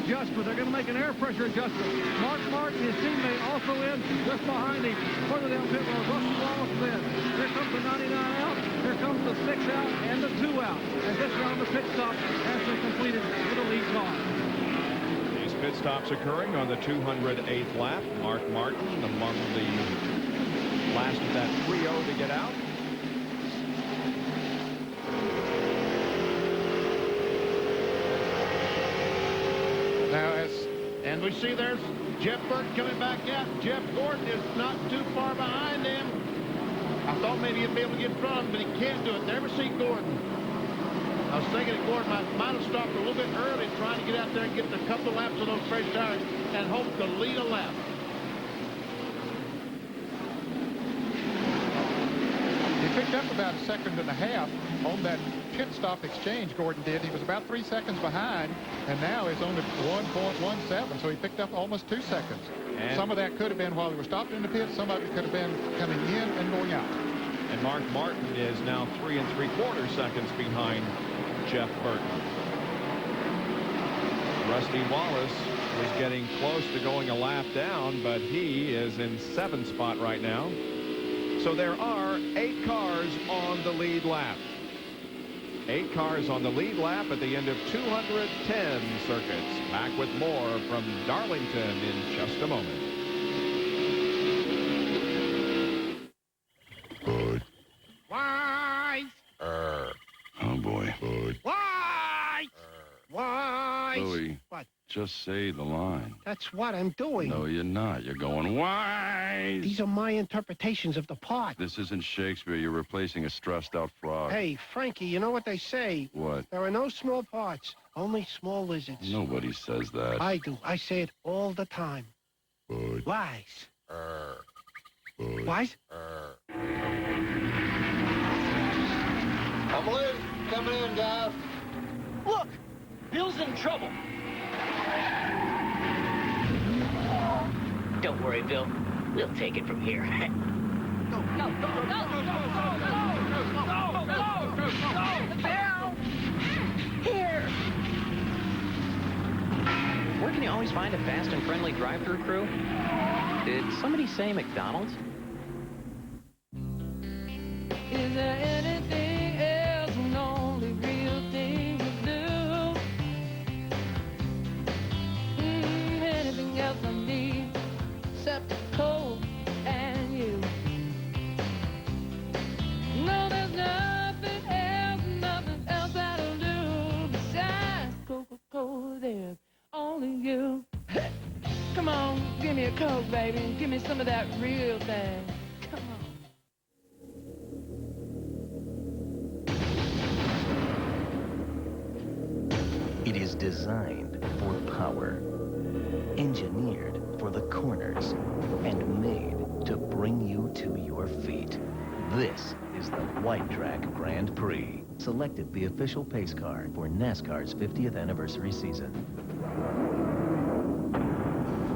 adjustment. They're going to make an air pressure adjustment. Mark Martin, his teammate, also in just behind him. Further down pit road, Rusty Wallace is in. Here comes the 99 out. Here comes the 6 out and the 2 out. As this round of pit stop has been completed with a lead car. These pit stops occurring on the 208th lap. Mark Martin among the last of that trio to get out. And we see there's Jeff Burton coming back out. Jeff Gordon is not too far behind him. I thought maybe he'd be able to get in front of him, but he can't do it. Never see Gordon. I was thinking that Gordon might have stopped a little bit early, trying to get out there and get a couple of laps of those fresh tires and hope to lead a lap. He picked up about a second and a half on that pit stop exchange. Gordon did. He was about 3 seconds behind, and now he's only 1.17, so he picked up almost 2 seconds. And some of that could have been while he was stopped in the pit. Some of it could have been coming in and going out. And Mark Martin is now 3 3/4 seconds behind Jeff Burton. Rusty Wallace was getting close to going a lap down, but he is in 7th spot right now. So there are 8 cars on the lead lap. 8 cars on the lead lap at the end of 210 circuits. Back with more from Darlington in just a moment. Bud. Wise. Oh, boy. Bud. Wise. Wise. Louie. What? Just say the line. That's what I'm doing. No, you're not. You're going wise. These are my interpretations of the part. This isn't Shakespeare. You're replacing a stressed-out frog. Hey, Frankie, you know what they say? What? There are no small parts, only small lizards. Nobody says that. I do. I say it all the time. Bud. Wise. Bud. Wise? I'm loose. Coming in, guys. Look! Bill's in trouble. Don't worry, Bill. We'll take it from here. Go, go, go, go, go, go, go, go, go, Bill! Here! Where can you always find a fast and friendly drive-thru crew? Did somebody say McDonald's? Is there anything else, an only real thing to do? Anything else I need, except cold and you. No, there's nothing else that'll do besides Coca-Cola. There's only you. Come on, give me a Coke, baby. Give me some of that real thing. Come on. It is designed for power, engineered for the corners, and made to bring you to your feet. This is the White Track Grand Prix, selected the official pace car for NASCAR's 50th anniversary season.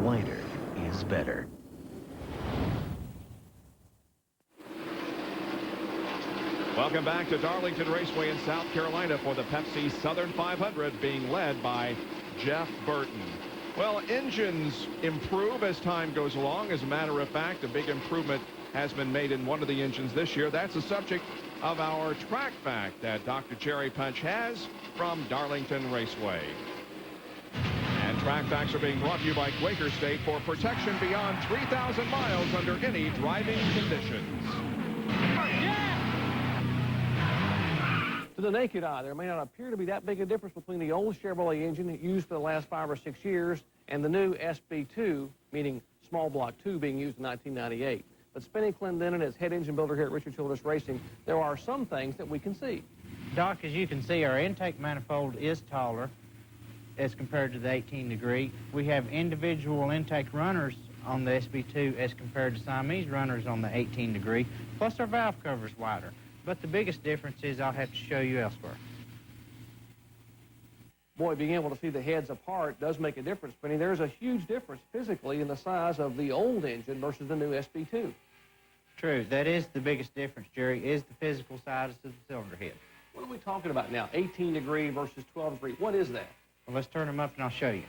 Whiter is better. Welcome back to Darlington Raceway in South Carolina for the Pepsi Southern 500, being led by Jeff Burton. Well, engines improve as time goes along. As a matter of fact, a big improvement has been made in one of the engines this year. That's the subject of our track fact that Dr. Jerry Punch has from Darlington Raceway. And track facts are being brought to you by Quaker State for protection beyond 3,000 miles under any driving conditions. To the naked eye, there may not appear to be that big a difference between the old Chevrolet engine used for the last 5 or 6 years and the new SB2, meaning small block 2, being used in 1998. But spinning Clendenin as head engine builder here at Richard Childress Racing, there are some things that we can see. Doc, as you can see, our intake manifold is taller as compared to the 18 degree. We have individual intake runners on the SB2 as compared to Siamese runners on the 18 degree, plus our valve cover is wider. But the biggest difference is I'll have to show you elsewhere. Boy, being able to see the heads apart does make a difference. But there's a huge difference physically in the size of the old engine versus the new SB2. True. That is the biggest difference, Jerry, is the physical size of the cylinder head. What are we talking about now? 18 degree versus 12 degree. What is that? Well, let's turn them up and I'll show you.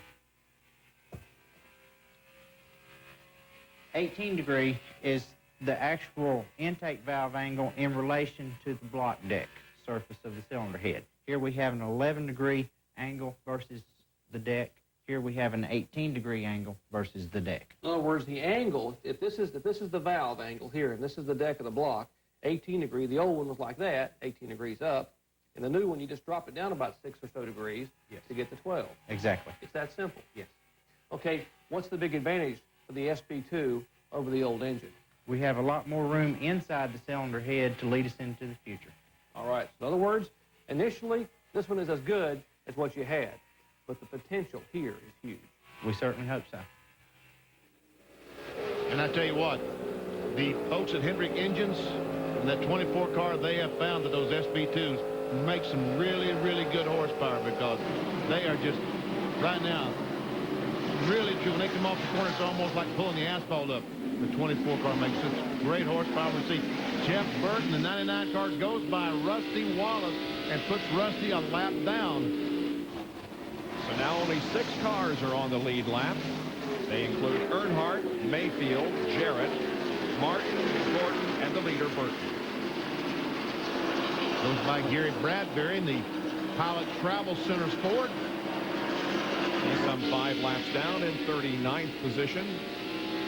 18 degree is the actual intake valve angle in relation to the block deck surface of the cylinder head. Here we have an 11 degree angle versus the deck. Here we have an 18 degree angle versus the deck. In other words, the angle, if this is the valve angle here, and this is the deck of the block, 18 degree, the old one was like that, 18 degrees up, and the new one, you just drop it down about 6 or so degrees to get to 12. Exactly. It's that simple. Yes. Okay, what's the big advantage for the SB2 over the old engine? We have a lot more room inside the cylinder head to lead us into the future. All right, so in other words, initially, this one is as good as what you had, but the potential here is huge. We certainly hope so. And I tell you what, the folks at Hendrick Engines and that 24 car, they have found that those SB2s make some really, really good horsepower, because they are just, right now, really true. When they come off the corner, it's almost like pulling the asphalt up. The 24 car makes such great horsepower. We see Jeff Burton, the 99 car, goes by Rusty Wallace and puts Rusty a lap down. So now only 6 cars are on the lead lap. They include Earnhardt, Mayfield, Jarrett, Martin, Gordon, and the leader, Burton. Goes by Gary Bradbury in the Pilot Travel Center's Ford. He's some 5 laps down in 39th position.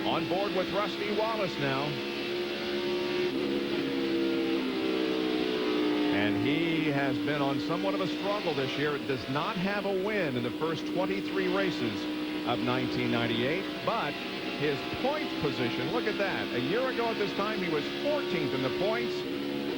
On board with Rusty Wallace now. And he has been on somewhat of a struggle this year. It does not have a win in the first 23 races of 1998, but his point position, look at that. A year ago at this time, he was 14th in the points,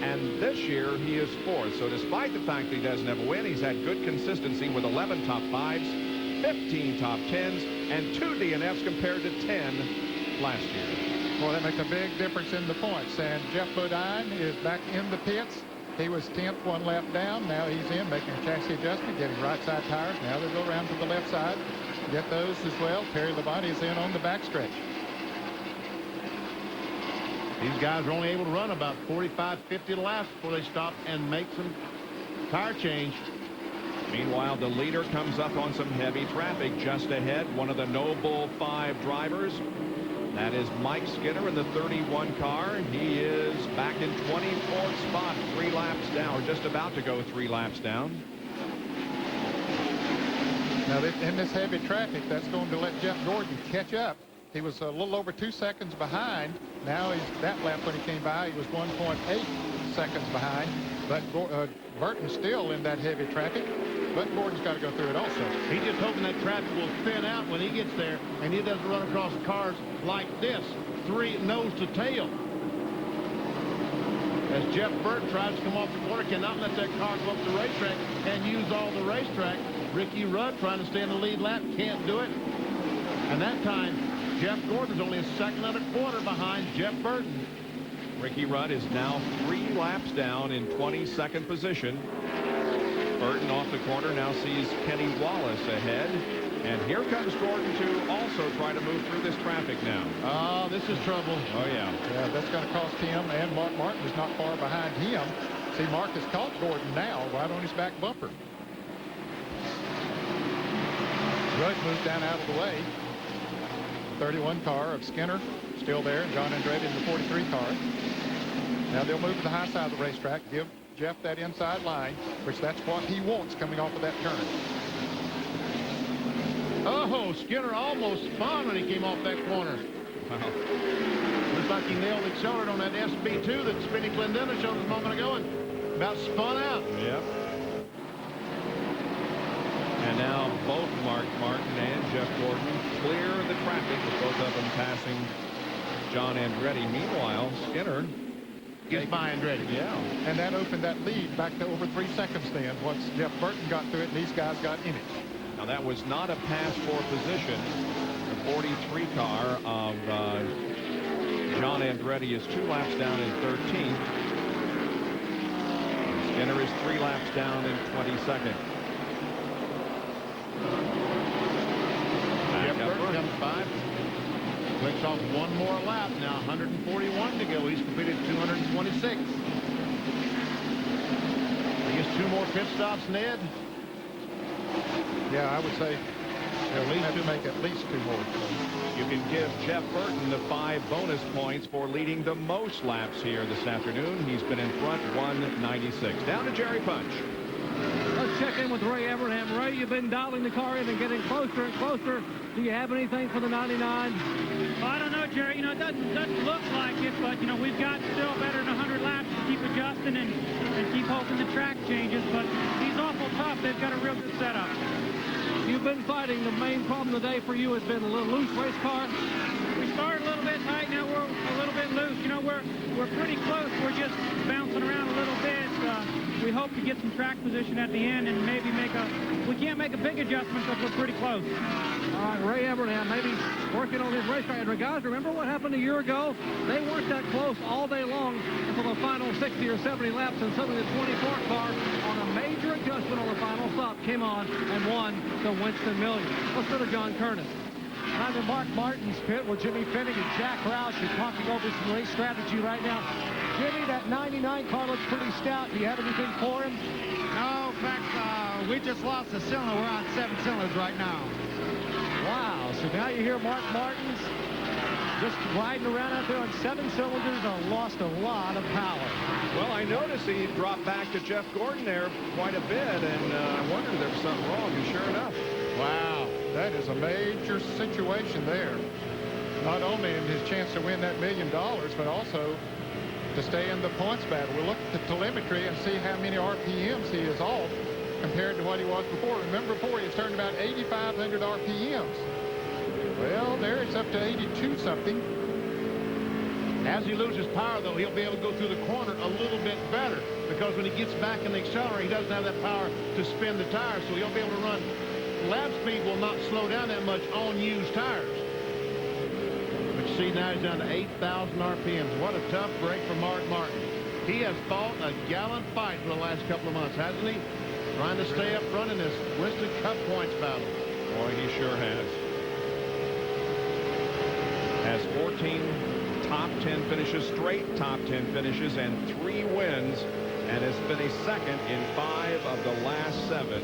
and this year he is 4th. So despite the fact that he doesn't have a win, he's had good consistency with 11 top 5s, 15 top 10s, and 2 DNFs compared to 10 last year. Well, that makes a big difference in the points. And Jeff Bodine is back in the pits. He was 10th, 1 lap down. Now he's in, making a chassis adjustment, getting right side tires. Now they go around to the left side, get those as well. Terry Labonte is in on the backstretch. These guys are only able to run about 45, 50 laps before they stop and make some tire change. Meanwhile, the leader comes up on some heavy traffic just ahead. One of the Noble 5 drivers. That is Mike Skinner in the 31 car. He is back in 24th spot, 3 laps down, or just about to go 3 laps down. Now, in this heavy traffic, that's going to let Jeff Gordon catch up. He was a little over 2 seconds behind. Now, that lap when he came by, he was 1.8 seconds behind. But Burton's still in that heavy traffic. But Gordon's got to go through it also. He's just hoping that traffic will thin out when he gets there, and he doesn't run across cars like this, 3 nose to tail. As Jeff Burton tries to come off the corner, cannot let that car go up the racetrack and use all the racetrack. Ricky Rudd trying to stay in the lead lap, can't do it. And that time, Jeff Gordon's only a 2.25 behind Jeff Burton. Ricky Rudd is now 3 laps down in 22nd position. Burton off the corner now sees Kenny Wallace ahead. And here comes Gordon to also try to move through this traffic now. Oh, this is trouble. Oh, yeah. Yeah, that's going to cost him, and Mark Martin is not far behind him. See, Mark has caught Gordon now right on his back bumper. Rudd moves down out of the way. 31 car of Skinner still there, and John Andretti in the 43 car. Now they'll move to the high side of the racetrack, give Jeff that inside line, which that's what he wants coming off of that turn. Oh, Skinner almost spun when he came off that corner. Wow. Looks like he nailed the accelerator on that SB2 that Spinny Clendena showed us a moment ago and about spun out. Yep. And now both Mark Martin and Jeff Gordon clear the traffic with both of them passing John Andretti. Meanwhile, Skinner gets by Andretti. Yeah. And that opened that lead back to over 3 seconds then once Jeff Burton got through it and these guys got in it. Now that was not a pass for position. The 43 car of John Andretti is 2 laps down in 13th. Skinner is 3 laps down in 22nd. Jeff Burton comes by. Clicks off 1 more lap. Now 141 to go. He's completed 226. I guess 2 more pit stops, Ned. Yeah, I would say At least have to make at least 2 more. You can give Jeff Burton the 5 bonus points for leading the most laps here this afternoon. He's been in front 196. Down to Jerry Punch. Let's check in with Ray Abraham. Ray, you've been dialing the car in and getting closer and closer. Do you have anything for the 99? Well, I don't know, Jerry. You know, it doesn't look like it, but, you know, we've got still better than 100 laps to keep adjusting and keep hoping the track changes. But he's awful tough. They've got a real good setup. You've been fighting. The main problem today for you has been a little loose race car. We started a little bit tight. Now we're a little bit loose. You know, we're pretty close. We're just bouncing around a little bit. We hope to get some track position at the end and maybe we can't make a big adjustment because we're pretty close. All right, Ray Abraham maybe working on his race car. And guys, remember what happened a year ago? They weren't that close all day long until the final 60 or 70 laps, and suddenly the 24 car on a major adjustment on the final stop came on and won the Winston Million. Let's go to John Kernan. I'm in Mark Martin's pit with Jimmy Finning and Jack Roush are talking over some race strategy right now. Jimmy, that 99 car looks pretty stout. Do you have anything for him? No, in fact, we just lost a cylinder. We're on 7 cylinders right now. Wow, so now you hear Mark Martin's just riding around out there on 7 cylinders and lost a lot of power. Well, I noticed he dropped back to Jeff Gordon there quite a bit, and I wondered if there was something wrong, and sure enough. Wow, that is a major situation there. Not only in his chance to win that $1 million, but also to stay in the points battle. We'll look at the telemetry and see how many RPMs he is off compared to what he was before. Remember, before he was turned about 8,500 RPMs. Well, there it's up to 82 something. As he loses power, though, he'll be able to go through the corner a little bit better because when he gets back in the accelerator, he doesn't have that power to spin the tires, so he'll be able to run. Lap speed will not slow down that much on used tires. But you see now he's down to 8,000 RPMs. What a tough break for Mark Martin. He has fought a gallant fight for the last couple of months, hasn't he? Trying to stay up front in this Winston Cup points battle. Boy, he sure has. Has 14 top 10 finishes, straight top 10 finishes, and 3 wins, and has finished second in 5 of the last 7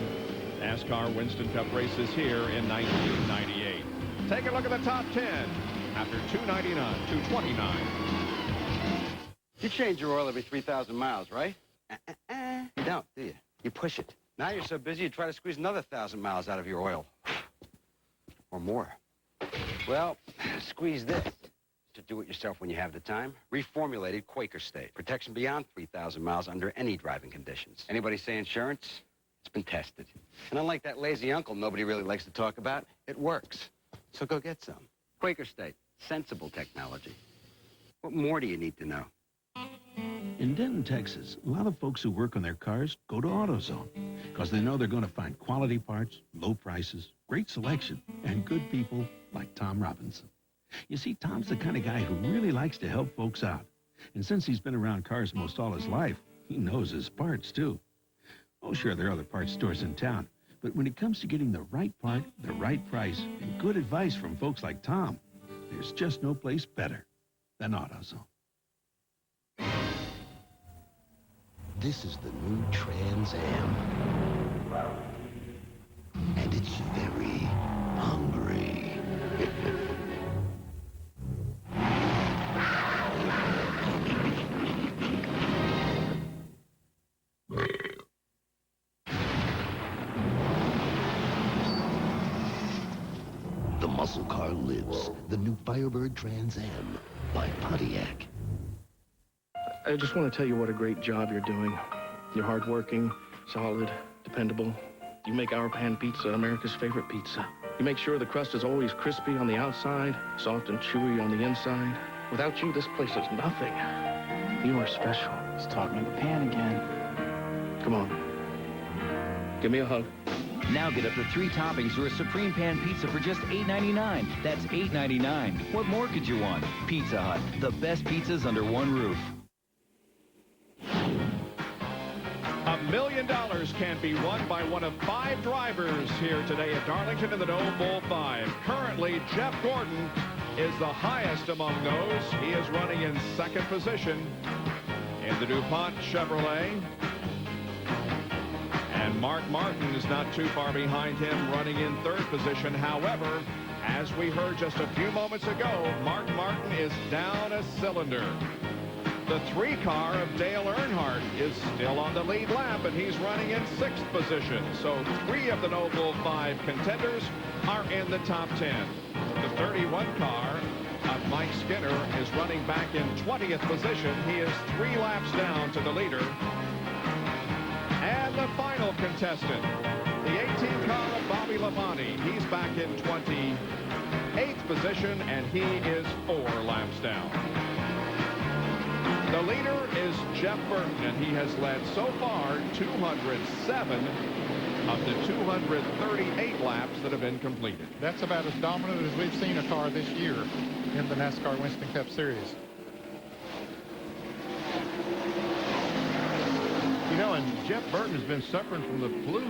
NASCAR Winston Cup races here in 1998. Take a look at the top 10 after 229. You change your oil every 3,000 miles, right? You don't, do you? You push it. Now you're so busy you try to squeeze another 1,000 miles out of your oil. Or more. Well, squeeze this. To do it yourself when you have the time. Reformulated Quaker State. Protection beyond 3,000 miles under any driving conditions. Anybody say insurance? It's been tested. And unlike that lazy uncle nobody really likes to talk about, it works. So go get some. Quaker State. Sensible technology. What more do you need to know? In Denton, Texas, a lot of folks who work on their cars go to AutoZone because they know they're going to find quality parts, low prices, great selection, and good people like Tom Robinson. You see, Tom's the kind of guy who really likes to help folks out. And since he's been around cars most all his life, he knows his parts, too. Oh, sure, there are other parts stores in town. But when it comes to getting the right part, the right price, and good advice from folks like Tom, there's just no place better than AutoZone. This is the new Trans Am. And it's very hungry. The muscle car lives. The new Firebird Trans Am by Pontiac. I just want to tell you what a great job you're doing. You're hardworking, solid, dependable. You make our pan pizza America's favorite pizza. You make sure the crust is always crispy on the outside, soft and chewy on the inside. Without you, this place is nothing. You are special. He's talking to the pan again. Come on. Give me a hug. Now get up to 3 toppings or a Supreme Pan Pizza for just $8.99. That's $8.99. What more could you want? Pizza Hut, the best pizzas under one roof. $1 million can be won by one of 5 drivers here today at Darlington in the Dome Bowl 5. Currently, Jeff Gordon is the highest among those. He is running in 2nd position in the DuPont Chevrolet. And Mark Martin is not too far behind him, running in third position. However, as we heard just a few moments ago, Mark Martin is down a cylinder. The 3-car of Dale Earnhardt is still on the lead lap, and he's running in 6th position. So 3 of the Noble 5 contenders are in the top 10. The 31 car of Mike Skinner is running back in 20th position. He is 3 laps down to the leader. And the final contestant, the 18 car of Bobby Labonte. He's back in 28th position, and he is 4 laps down. The leader is Jeff Burton, and he has led so far 207 of the 238 laps that have been completed. That's about as dominant as we've seen a car this year in the NASCAR Winston Cup Series. You know, and Jeff Burton has been suffering from the flu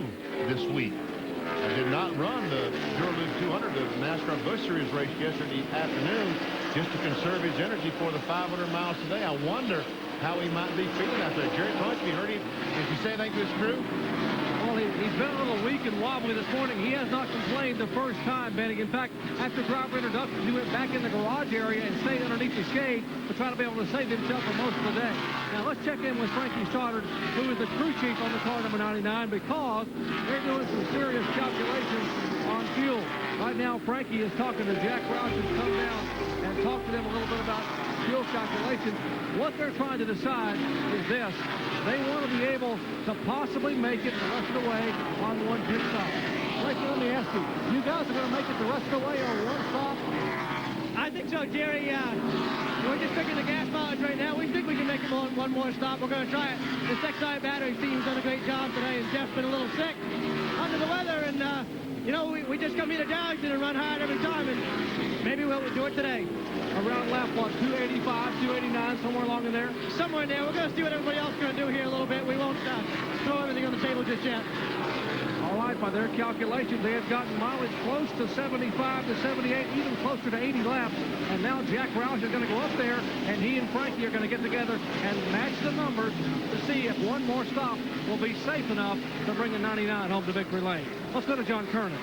this week. He did not run the Duralube 200, the NASCAR Busch Series race yesterday afternoon, just to conserve his energy for the 500 miles today. I wonder how he might be feeling out there. Jerry Punch, have you heard him? Did you say anything to his crew? Well, he's been a little weak and wobbly this morning. He has not complained the first time, Benny. In fact, after driver introductions, he went back in the garage area and stayed underneath the shade to try to be able to save himself for most of the day. Now, let's check in with Frankie Stoddard, who is the crew chief on the car number 99, because they're doing some serious calculations on fuel. Right now, Frankie is talking to Jack Roush, who's come down and talked to them a little bit about fuel calculations. What they're trying to decide is this. They want to be able to possibly make it the rest of the way on one pit stop. Frankie, let me ask you, you guys are going to make it the rest of the way on one stop? I think so, Jerry. We're just picking the gas mileage right now. We think we can make it on one more stop. We're going to try it. The Sexside Battery team's done a great job today, and Jeff's been a little sick, under the weather, and you know, we just come here to Darlington and run hard every time, and maybe we'll do it today. Around lap, what, 285, 289, somewhere along in there? Somewhere in there. We're going to see what everybody else is going to do here a little bit. We won't throw everything on the table just yet. All right, by their calculations, they have gotten mileage close to 75 to 78, even closer to 80 laps. And now Jack Roush is going to go up there, and he and Frankie are going to get together and match the numbers to see if one more stop will be safe enough to bring the 99 home to victory lane. Let's go to John Kernan.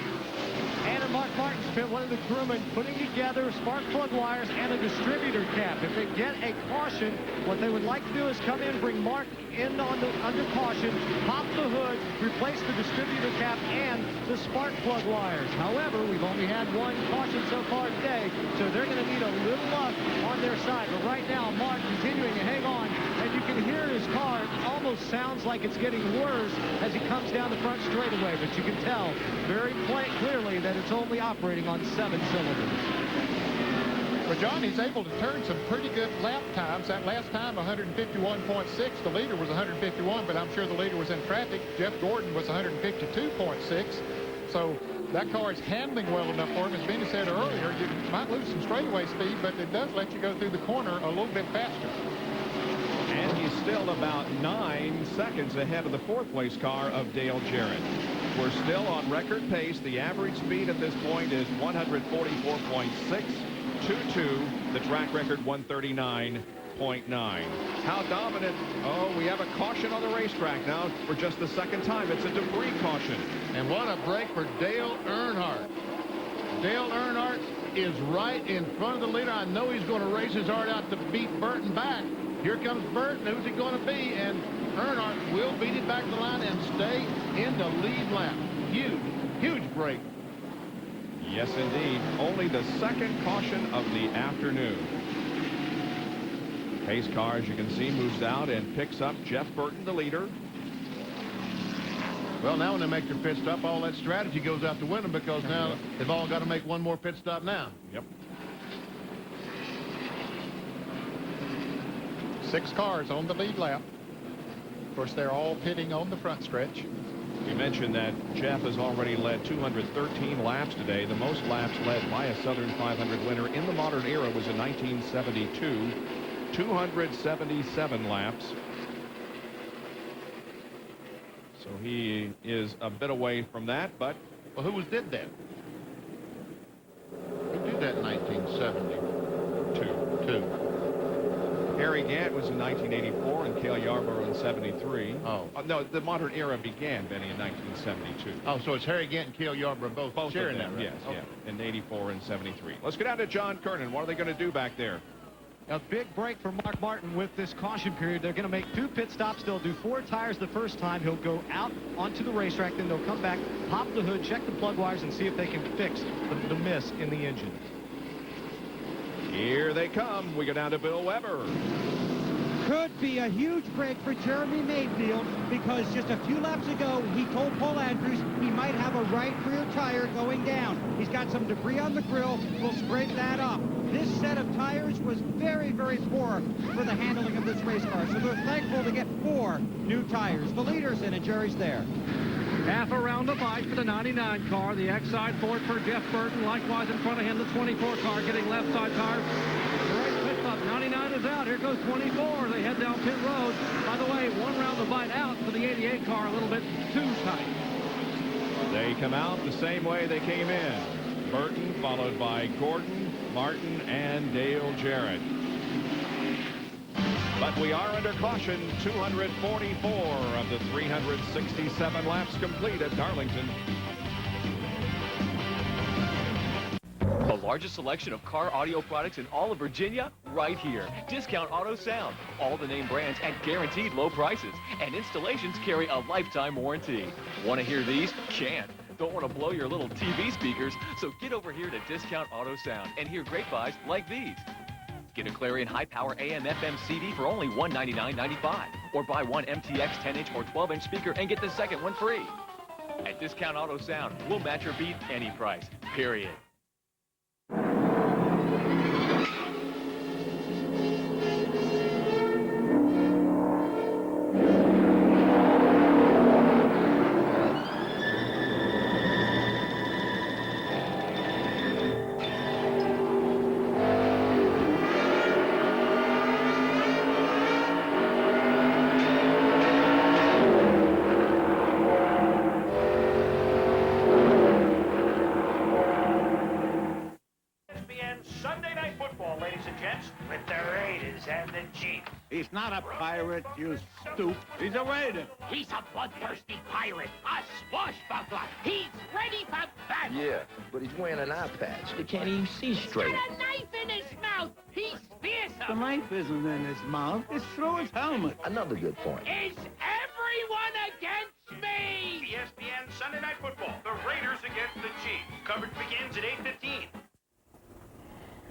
And Mark Martin's been one of the crewmen putting together spark plug wires and a distributor cap. If they get a caution, what they would like to do is come in, bring Mark in under caution, pop the hood, replace the distributor cap and the spark plug wires. However, we've only had one caution so far today, so they're going to need a little luck on their side. But right now, Mark continuing to hang on, and you can hear his car. It almost sounds like it's getting worse as he comes down the front straightaway, but you can tell very clearly that it's only operating on 7 cylinders. Well, John, he's able to turn some pretty good lap times. That last time, 151.6. The leader was 151, but I'm sure the leader was in traffic. Jeff Gordon was 152.6. So that car is handling well enough for him. As Benny said earlier, you might lose some straightaway speed, but it does let you go through the corner a little bit faster. And he's still about 9 seconds ahead of the 4th place car of Dale Jarrett. We're still on record pace. The average speed at this point is 144.622. The track record 139.9. How dominant. Oh, we have a caution on the racetrack now for just the second time. It's a debris caution. And what a break for Dale Earnhardt. Dale Earnhardt is right in front of the leader. I know he's going to race his heart out to beat Burton back. Here comes Burton. Who's he going to be? And Earnhardt will beat it back to the line and stay in the lead lap. Huge, huge break. Yes, indeed. Only the second caution of the afternoon. Pace car, as you can see, moves out and picks up Jeff Burton, the leader. Well, now when they make their pit stop, all that strategy goes out the window because now they've all got to make one more pit stop now. Yep. 6 cars on the lead lap. Of course, they're all pitting on the front stretch. We mentioned that Jeff has already led 213 laps today. The most laps led by a Southern 500 winner in the modern era was in 1972. 277 laps. So he is a bit away from that, but... Well, who did that? Who did that in 1972? Harry Gant was in 1984 and Cale Yarborough in 73. Oh. No, the modern era began, Benny, in 1972. Oh, so it's Harry Gant and Cale Yarborough both sharing that, right? Yes, Okay. yeah, in 84 and 73. Let's get down to John Kernan. What are they going to do back there? A big break for Mark Martin with this caution period. They're going to make 2 pit stops. They'll do 4 tires the first time. He'll go out onto the racetrack. Then they'll come back, pop the hood, check the plug wires, and see if they can fix the miss in the engine. Here they come. We go down to Bill Weber. Could be a huge break for Jeremy Mayfield because just a few laps ago he told Paul Andrews he might have a right rear tire going down. He's got some debris on the grill. We'll scrape that up. This set of tires was very, very poor for the handling of this race car, so they're thankful to get 4 new tires. The leader's in and Jerry's there. Half a round of ice for the 99 car. The X-side Ford for Jeff Burton. Likewise in front of him, the 24 car getting left side tires. Great pit stop. 99 is out. Here goes 24. They head down pit road. By the way, 1 round of bite out for the 88 car. A little bit too tight. They come out the same way they came in. Burton followed by Gordon, Martin, and Dale Jarrett. But we are under caution. 244 of the 367 laps complete at Darlington. The largest selection of car audio products in all of Virginia, right here. Discount Auto Sound. All the name brands at guaranteed low prices. And installations carry a lifetime warranty. Want to hear these? Can't. Don't want to blow your little TV speakers, so get over here to Discount Auto Sound and hear great buys like these. Get a Clarion high-power AM/FM CD for only $199.95. Or buy one MTX 10-inch or 12-inch speaker and get the second one free. At Discount Auto Sound, we'll match or beat any price, period. He's not a pirate, you stoop. He's a raider. He's a bloodthirsty pirate, a swashbuckler. He's ready for battle. Yeah, but he's wearing an eye patch. He can't even see straight. He's got a knife in his mouth. He's fearsome. The knife isn't in his mouth. It's through his helmet. Another good point. Is everyone against me? ESPN Sunday Night Football. The Raiders against the Chiefs. Coverage begins at 8:15.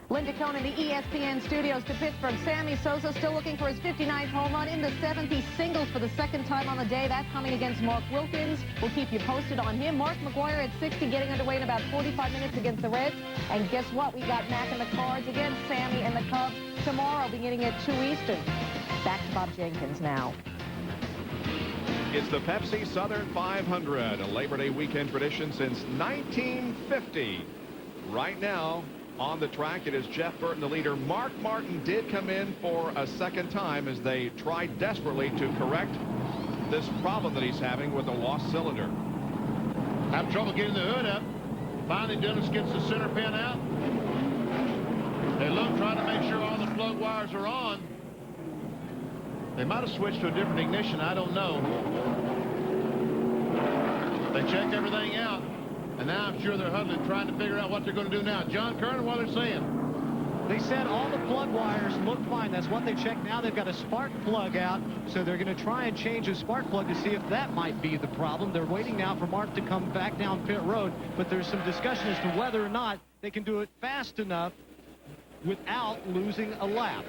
Linda Cohn in the ESPN studios to Pittsburgh. Sammy Sosa still looking for his 59th home run in the 7th. He singles for the 2nd time on the day. That's coming against Mark Wilkins. We'll keep you posted on him. Mark McGwire at 60 getting underway in about 45 minutes against the Reds. And guess what? We got Mac and the Cards against Sammy and the Cubs tomorrow beginning at 2 Eastern. Back to Bob Jenkins now. It's the Pepsi Southern 500, a Labor Day weekend tradition since 1950. Right now, on the track, it is Jeff Burton, the leader. Mark Martin did come in for a 2nd time as they tried desperately to correct this problem that he's having with a lost cylinder. Have trouble getting the hood up. Finally, Dennis gets the center pin out. They look, trying to make sure all the plug wires are on. They might have switched to a different ignition. I don't know. They checked everything out. And now I'm sure they're huddling, trying to figure out what they're going to do now. John Kernan, what they're saying? They said all the plug wires look fine. That's what they checked. Now they've got a spark plug out, so they're going to try and change the spark plug to see if that might be the problem. They're waiting now for Mark to come back down pit road, but there's some discussion as to whether or not they can do it fast enough without losing a lap.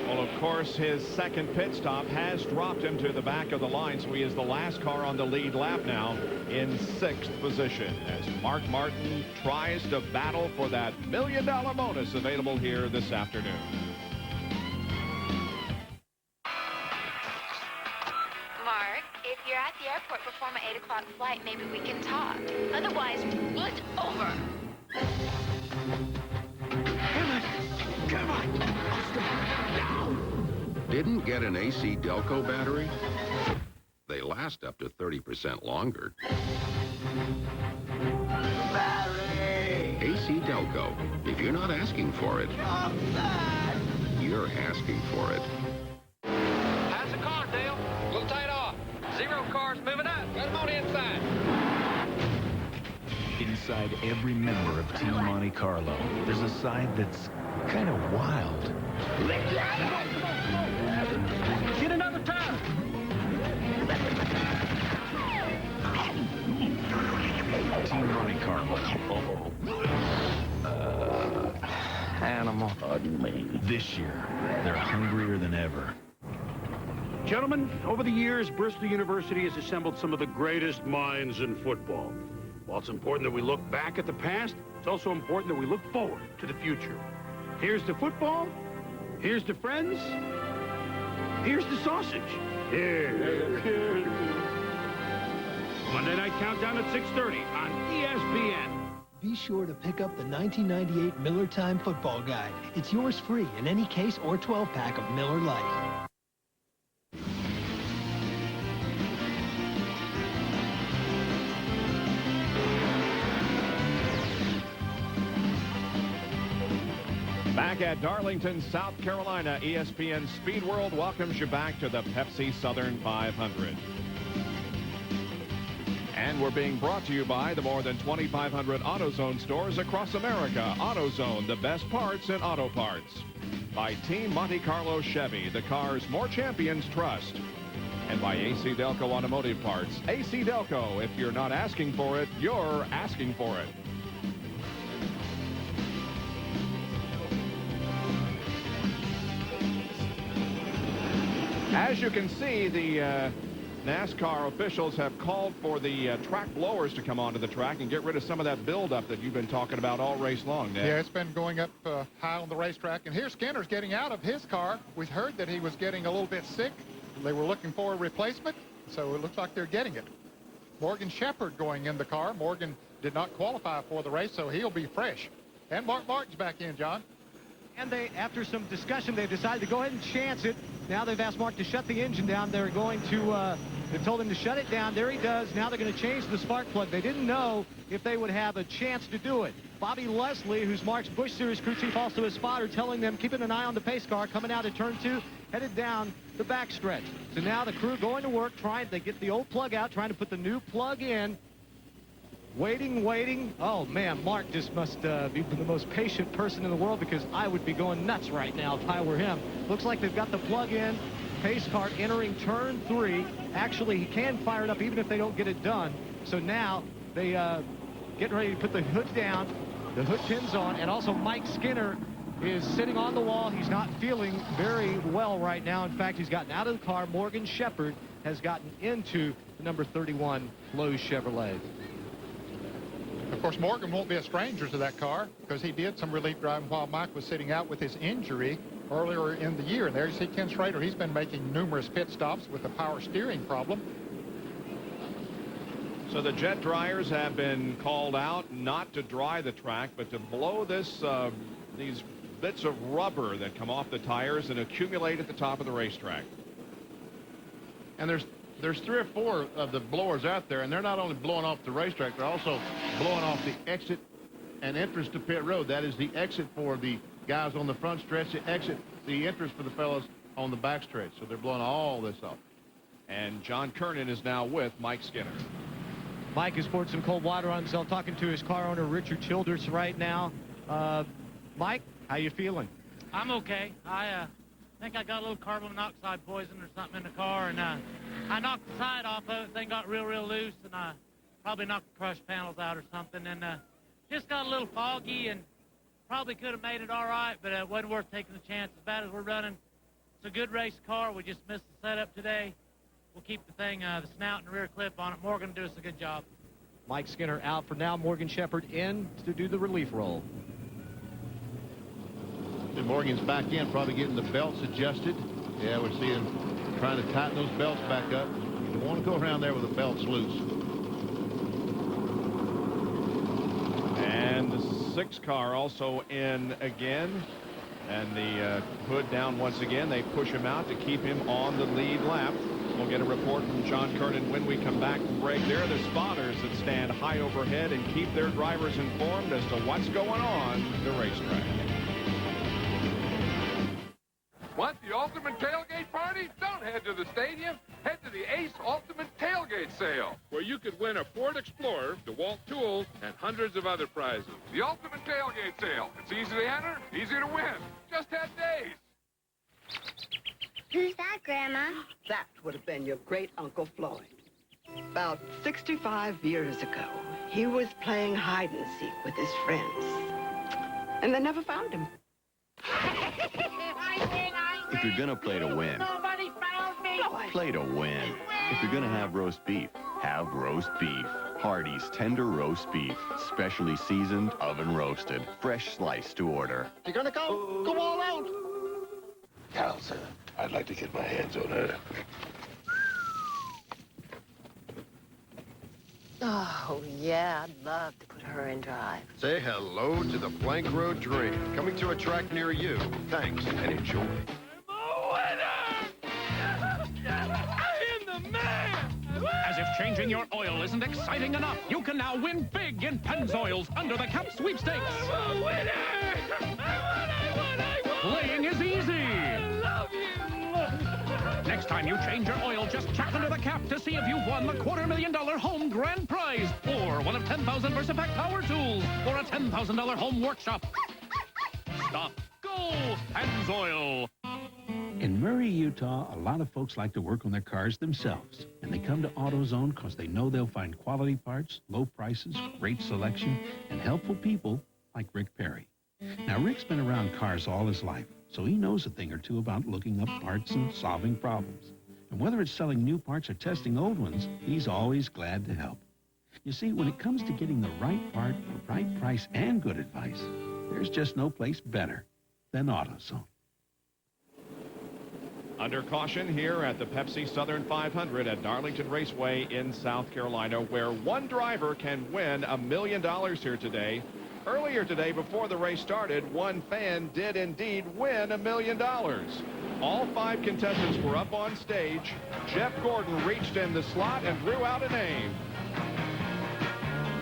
Well, of course, his 2nd pit stop has dropped him to the back of the line, so he is the last car on the lead lap now in 6th position as Mark Martin tries to battle for that $1 million bonus available here this afternoon. Mark, if you're at the airport before my 8 o'clock flight, maybe we can talk. Otherwise, it's over. Come on. Didn't get an AC Delco battery? They last up to 30% longer. Barry! AC AC Delco. If you're not asking for it, you're asking for it. How's the car, Dale? A little tight off. 0 cars moving up. Get them on the inside. Inside every member of Team Monte Carlo, there's a side that's kind of wild. Get another tire. Team Monte Carlo. Animal. Pardon me. This year, they're hungrier than ever. Gentlemen, over the years, Bristol University has assembled some of the greatest minds in football. While it's important that we look back at the past, it's also important that we look forward to the future. Here's the football. Here's the friends. Here's the sausage. Here. Monday Night Countdown at 6:30 on ESPN. Be sure to pick up the 1998 Miller Time Football Guide. It's yours free in any case or 12-pack of Miller Lite. Back at Darlington, South Carolina, ESPN SpeedWorld welcomes you back to the Pepsi Southern 500. And we're being brought to you by the more than 2,500 AutoZone stores across America. AutoZone, the best parts in auto parts. By Team Monte Carlo Chevy, the cars more champions trust. And by AC Delco Automotive Parts. AC Delco, if you're not asking for it, you're asking for it. As you can see, the NASCAR officials have called for the track blowers to come onto the track and get rid of some of that buildup that you've been talking about all race long, Ned. Yeah, it's been going up high on the racetrack. And here Skinner's getting out of his car. We heard that he was getting a little bit sick. They were looking for a replacement, so it looks like they're getting it. Morgan Shepherd going in the car. Morgan did not qualify for the race, so he'll be fresh. And Mark Martin's back in, John. And they, after some discussion, they've decided to go ahead and chance it. Now they've asked Mark to shut the engine down. They're going to, they told him to shut it down. There he does. Now they're going to change the spark plug. They didn't know if they would have a chance to do it. Bobby Leslie, who's Mark's Busch Series crew chief, also his spotter, telling them, keeping an eye on the pace car, coming out of turn 2, headed down the backstretch. So now the crew going to work, trying to get the old plug out, trying to put the new plug in. Waiting. Oh, man, Mark just must be the most patient person in the world, because I would be going nuts right now if I were him. Looks like they've got the plug in. Pace car entering turn 3. Actually, he can fire it up even if they don't get it done. So now they getting ready to put the hood down, the hood pins on, and also Mike Skinner is sitting on the wall. He's not feeling very well right now. In fact, he's gotten out of the car. Morgan Shepherd has gotten into the number 31 Lowe's Chevrolet. Of course, Morgan won't be a stranger to that car, because he did some relief driving while Mike was sitting out with his injury earlier in the year. And there you see Ken Schrader. He's been making numerous pit stops with a power steering problem. So the jet dryers have been called out not to dry the track, but to blow this these bits of rubber that come off the tires and accumulate at the top of the racetrack. And there's 3 or 4 of the blowers out there, and they're not only blowing off the racetrack, they're also blowing off the exit and entrance to pit road. That is the exit for the guys on the front stretch, the entrance for the fellows on the back stretch. So they're blowing all this off. And John Kernan is now with Mike Skinner. Mike has poured some cold water on himself, talking to his car owner, Richard Childers, right now. Mike, how you feeling? I'm okay. I think I got a little carbon monoxide poison or something in the car, and I knocked the side off of it. Thing got real loose, and I probably knocked the crush panels out or something, and just got a little foggy, and probably could have made it all right, but it wasn't worth taking the chance. As bad as we're running, it's a good race car. We just missed the setup today. We'll keep the thing, the snout and the rear clip on it. Morgan will do us a good job. Mike Skinner out for now. Morgan Shepherd in to do the relief roll. And Morgan's back in, probably getting the belts adjusted. Yeah, we're seeing him trying to tighten those belts back up. You don't want to go around there with the belts loose. And the 6 car also in again. And the hood down once again. They push him out to keep him on the lead lap. We'll We'll get a report from John Kernan when we come back from break. They're the spotters that stand high overhead and keep their drivers informed as to what's going on the racetrack. Want the ultimate tailgate party? Don't head to the stadium. Head to the Ace Ultimate Tailgate Sale, where you could win a Ford Explorer, DeWalt tools, and hundreds of other prizes. The Ultimate Tailgate Sale. It's easy to enter, easy to win. Just 10 days. Who's that, Grandma? That would have been your great-uncle Floyd. About 65 years ago, he was playing hide-and-seek with his friends. And they never found him. If you're gonna play to win, Nobody found me. play to win. If you're gonna have roast beef, have roast beef. Hardee's tender roast beef, specially seasoned, oven roasted, fresh slice to order. You're gonna go? Go all out. Elsa, I'd like to get my hands on her. Oh, yeah, I'd love to put her in drive. Say hello to the Blank Road Dream. Coming to a track near you. Thanks and enjoy. As if changing your oil isn't exciting enough, you can now win big in Pennzoil's Under the Cap sweepstakes. I'm a winner! I won! Playing is easy. I love you! Next time you change your oil, just check Under the Cap to see if you won the $250,000 home grand prize, or one of 10,000 VersaPack power tools, or a $10,000 home workshop. Stop. Go, Pennzoil. In Murray, Utah, a lot of folks like to work on their cars themselves, and they come to AutoZone because they know they'll find quality parts, low prices, great selection, and helpful people like Rick Perry. Now, Rick's been around cars all his life, so he knows a thing or two about looking up parts and solving problems. And whether it's selling new parts or testing old ones, he's always glad to help. You see, when it comes to getting the right part, the right price, and good advice, there's just no place better than AutoZone. Under caution here at the Pepsi Southern 500 at Darlington Raceway in South Carolina, where one driver can win $1 million here today. Earlier today, before the race started, one fan did indeed win $1 million. All 5 contestants were up on stage. Jeff Gordon reached in the slot and drew out a name.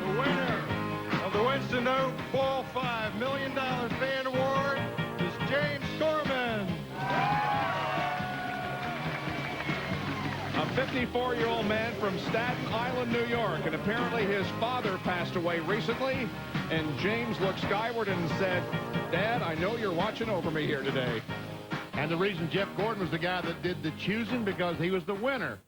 The winner of the Winston Oak Ball $5 million fan award is James Gorman. A 54-year-old man from Staten Island, New York, and apparently his father passed away recently, and James looked skyward and said, "Dad, I know you're watching over me here today." And the reason Jeff Gordon was the guy that did the choosing, because he was the winner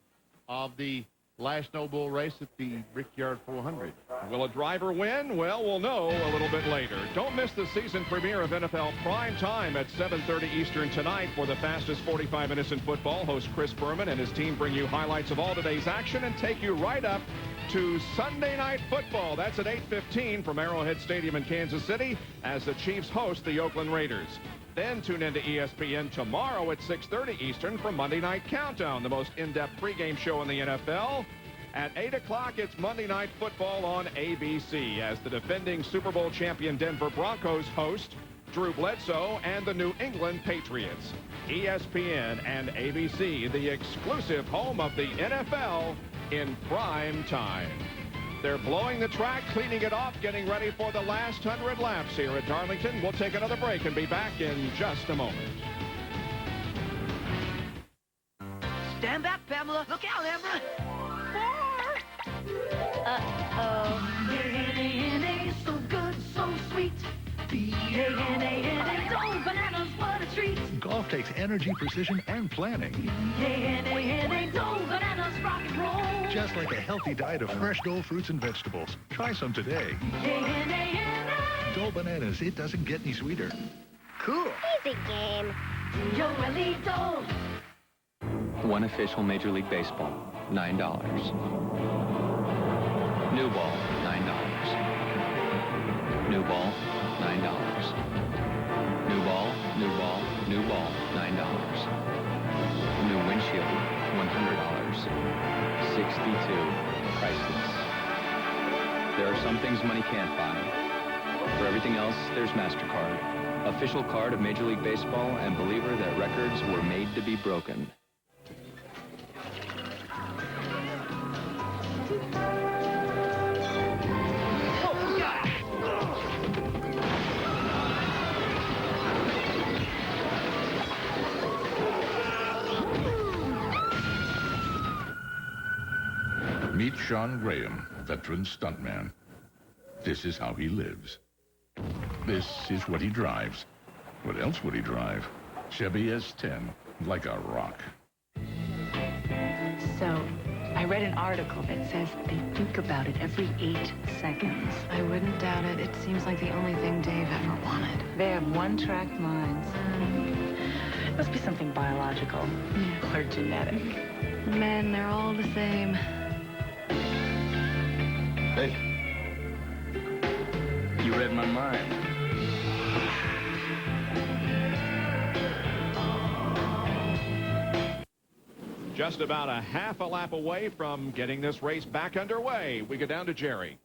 of the last No Bull race at the Brickyard 400. Will a driver win? Well, we'll know a little bit later. Don't miss the season premiere of NFL Prime Time at 7:30 Eastern tonight for the fastest 45 minutes in football. Host Chris Berman and his team bring you highlights of all today's action and take you right up to Sunday Night Football. That's at 8:15 from Arrowhead Stadium in Kansas City as the Chiefs host the Oakland Raiders. Then tune into ESPN tomorrow at 6:30 Eastern for Monday Night Countdown, the most in-depth pregame show in the NFL. At 8 o'clock, it's Monday Night Football on ABC as the defending Super Bowl champion Denver Broncos host Drew Bledsoe and the New England Patriots. ESPN and ABC, the exclusive home of the NFL in prime time. They're blowing the track, cleaning it off, getting ready for the last 100 laps here at Darlington. We'll take another break and be back in just a moment. Stand back, Pamela. Look out, Amber. Uh-oh. B-A-N-A, so good, so sweet. B-A-N-A-N-A, oh, bananas, what a treat. Golf takes energy, precision, and planning. B-A-N-A-N-A, oh, bananas, rock and roll. Just like a healthy diet of fresh Dole fruits and vegetables. Try some today. B-A-N-A-N-A. Dole bananas, it doesn't get any sweeter. Cool. Easy game. Joelito. One official Major League Baseball, $9. New ball, $9. New ball, $9. New ball, new ball, new ball, $9. New windshield, $100. 62, priceless. There are some things money can't buy. For everything else, there's MasterCard. Official card of Major League Baseball and believer that records were made to be broken. Sean Graham, veteran stuntman. This is how he lives. This is what he drives. What else would he drive? Chevy S10, like a rock. So, I read an article that says they think about it every 8 seconds. I wouldn't doubt it. It seems like the only thing Dave ever wanted. They have one-track minds. Must be something biological or genetic. Men, they're all the same. Hey. You read my mind. Just about a half a lap away from getting this race back underway. We go down to Jerry.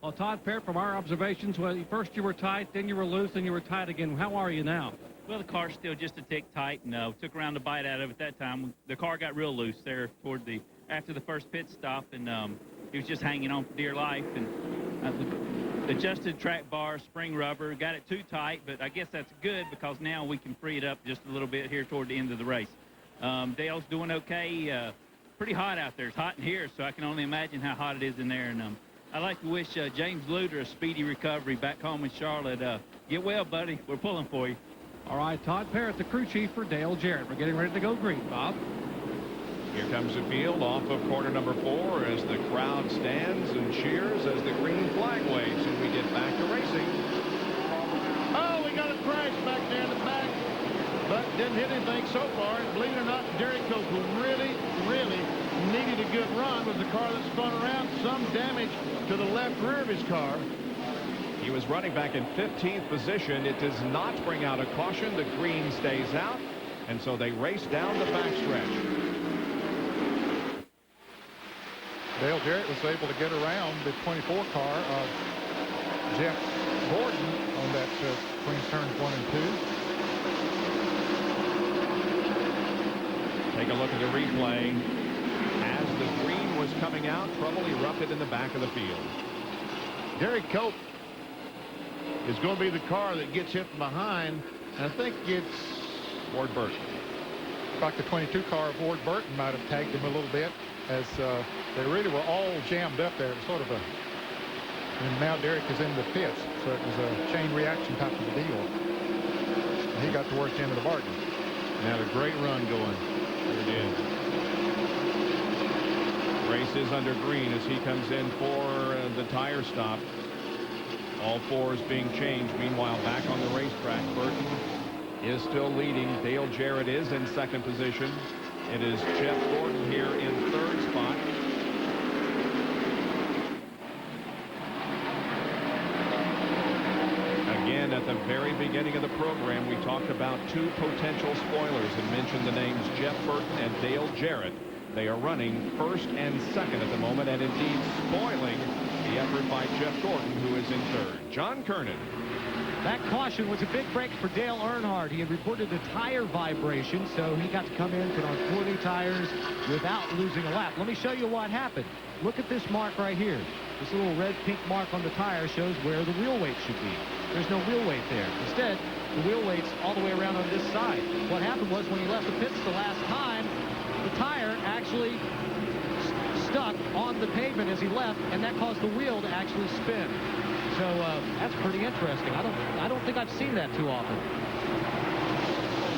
Well, Todd Parrott, from our observations, well, first you were tight, then you were loose, then you were tight again. How are you now? Well, the car's still just a tick tight, and took around to bite out of it that time. The car got real loose there after the first pit stop, and he was just hanging on for dear life. And adjusted track bar, spring rubber, got it too tight, but I guess that's good because now we can free it up just a little bit here toward the end of the race. Dale's doing okay. Pretty hot out there. It's hot in here, so I can only imagine how hot it is in there. And I'd like to wish James Luter a speedy recovery back home in Charlotte. Get well, buddy. We're pulling for you. All right, Todd Parrott, the crew chief for Dale Jarrett. We're getting ready to go green, Bob. Here comes the field off of corner number 4 as the crowd stands and cheers as the green flag waves and we get back to racing. Oh, we got a crash back there in the back, but didn't hit anything so far. And believe it or not, Derek Cope, who really needed a good run, was the car that spun around. Some damage to the left rear of his car. He was running back in 15th position. It does not bring out a caution. The green stays out, and so they race down the backstretch. Dale Jarrett was able to get around the 24 car of Jeff Gordon on that between turns 1 and 2. Take a look at the replay. As the green was coming out, trouble erupted in the back of the field. Derek Cope is going to be the car that gets hit from behind, and I think it's Ward Burton. Like the 22 car of Ward Burton might have tagged him a little bit, as they really were all jammed up there. It was sort of and now Derek is in the pits, so it was a chain reaction type of a deal. And he got the worst end of the bargain. And had a great run going. It did. Race is under green as he comes in for the tire stop. All 4s being changed. Meanwhile, back on the racetrack, Burton is still leading. Dale Jarrett is in 2nd position. It is Jeff Gordon here in 3rd spot. Again, at the very beginning of the program, we talked about 2 potential spoilers and mentioned the names Jeff Burton and Dale Jarrett. They are running 1st and 2nd at the moment, and indeed spoiling the effort by Jeff Gordon, who is in 3rd. John Kernan. That caution was a big break for Dale Earnhardt. He had reported a tire vibration, so he got to come in, put on 40 tires without losing a lap. Let me show you what happened. Look at this mark right here. This little red-pink mark on the tire shows where the wheel weight should be. There's no wheel weight there. Instead, the wheel weight's all the way around on this side. What happened was when he left the pits the last time, the tire actually stuck on the pavement as he left, and that caused the wheel to actually spin. So that's pretty interesting. I don't think I've seen that too often.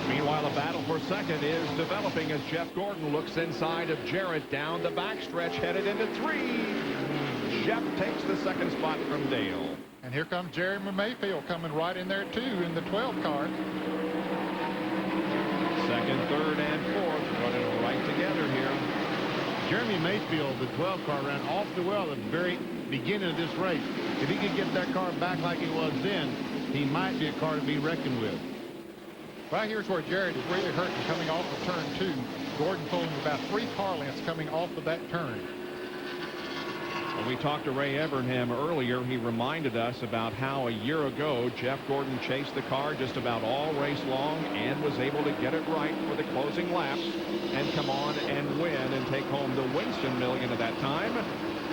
Meanwhile, a battle for 2nd is developing as Jeff Gordon looks inside of Jarrett down the backstretch, headed into 3. Jeff takes the 2nd spot from Dale. And here comes Jeremy Mayfield coming right in there too in the 12 car. 2nd, 3rd, and 4th running right together here. Jeremy Mayfield, the 12 car, ran awfully well at the very beginning of this race. If he could get that car back like it was then, he might be a car to be reckoned with. Right here's where Jarrett is really hurting coming off of turn 2. Gordon pulling about 3 car lengths coming off of that turn. When we talked to Ray Evernham earlier, he reminded us about how a year ago Jeff Gordon chased the car just about all race long and was able to get it right for the closing laps and come on and win and take home the Winston Million at that time.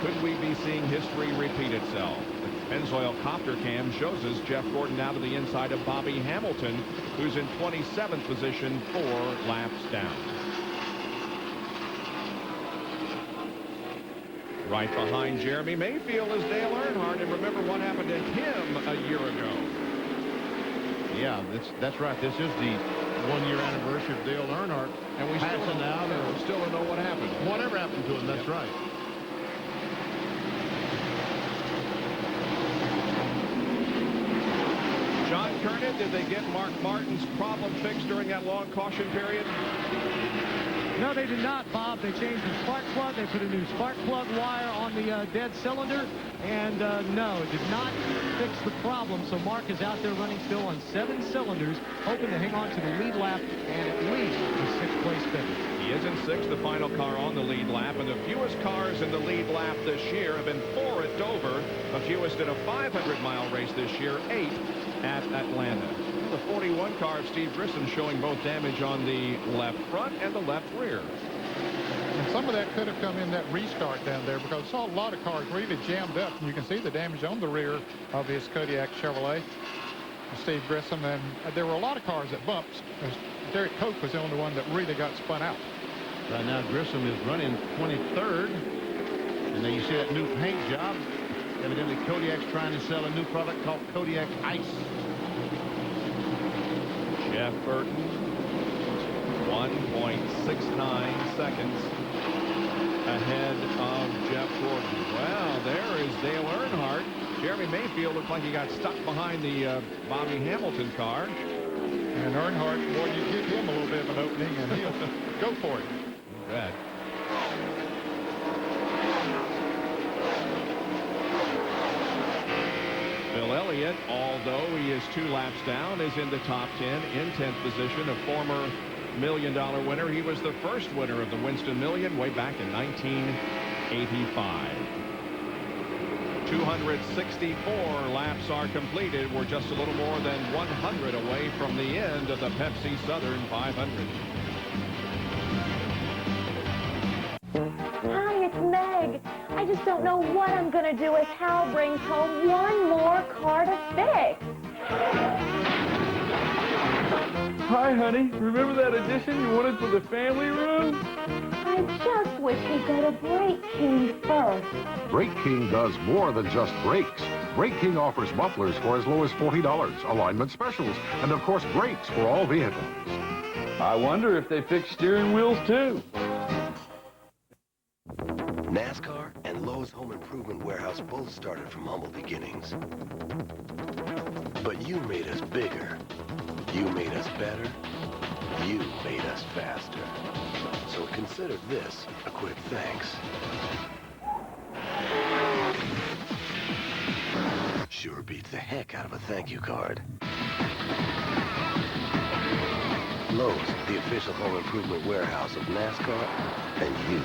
Could we be seeing history repeat itself? The Pennzoil copter cam shows us Jeff Gordon now to the inside of Bobby Hamilton, who's in 27th position 4 laps down. Right behind Jeremy Mayfield is Dale Earnhardt, and remember what happened to him a year ago. Yeah, that's right. This is the one-year anniversary of Dale Earnhardt. And we still don't know what happened. Whatever happened to him, that's right. John Kernan, did they get Mark Martin's problem fixed during that long caution period? No, they did not, Bob. They changed the spark plug. They put a new spark plug wire on the dead cylinder. And no, it did not fix the problem. So Mark is out there running still on 7 cylinders, hoping to hang on to the lead lap and at least a 6th place finish. He is in 6th, the final car on the lead lap. And the fewest cars in the lead lap this year have been 4 at Dover. The fewest in a 500-mile race this year, 8 at Atlanta. The 41 car of Steve Grissom showing both damage on the left front and the left rear. And some of that could have come in that restart down there, because I saw a lot of cars really jammed up. And you can see the damage on the rear of this Kodiak Chevrolet, Steve Grissom. And there were a lot of cars that bumped. Derek Koch was the only one that really got spun out. Right now, Grissom is running 23rd. And then you see that new paint job. Evidently, Kodiak's trying to sell a new product called Kodiak Ice. Jeff Burton, 1.69 seconds ahead of Jeff Gordon. Well, there is Dale Earnhardt. Jeremy Mayfield looked like he got stuck behind the Bobby Hamilton car. And Earnhardt, boy, you give him a little bit of an opening, and he'll go for it. You bet. Bill Elliott, although he is 2 laps down, is in the top 10 in 10th position. A former $1 million winner. He was the first winner of the Winston Million way back in 1985. 264 laps are completed. We're just a little more than 100 away from the end of the Pepsi Southern 500. Hi, it's Meg. I just don't know what I'm going to do as Hal brings home one more car to fix. Hi, honey. Remember that addition you wanted for the family room? I just wish he'd go to Brake King first. Brake King does more than just brakes. Brake King offers mufflers for as low as $40, alignment specials, and of course brakes for all vehicles. I wonder if they fix steering wheels too. NASCAR and Lowe's Home Improvement Warehouse both started from humble beginnings. But you made us bigger. You made us better. You made us faster. So consider this a quick thanks. Sure beats the heck out of a thank you card. Lowe's, the official home improvement warehouse of NASCAR and you.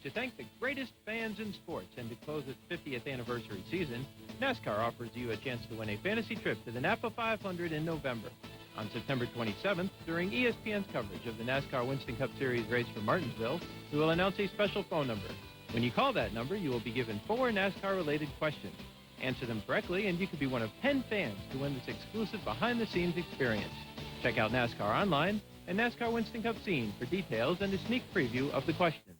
To thank the greatest fans in sports and to close its 50th anniversary season, NASCAR offers you a chance to win a fantasy trip to the Napa 500 in November. On September 27th, during ESPN's coverage of the NASCAR Winston Cup Series race from Martinsville, we will announce a special phone number. When you call that number, you will be given 4 NASCAR-related questions. Answer them correctly, and you could be one of 10 fans to win this exclusive behind-the-scenes experience. Check out NASCAR Online and NASCAR Winston Cup Scene for details and a sneak preview of the questions.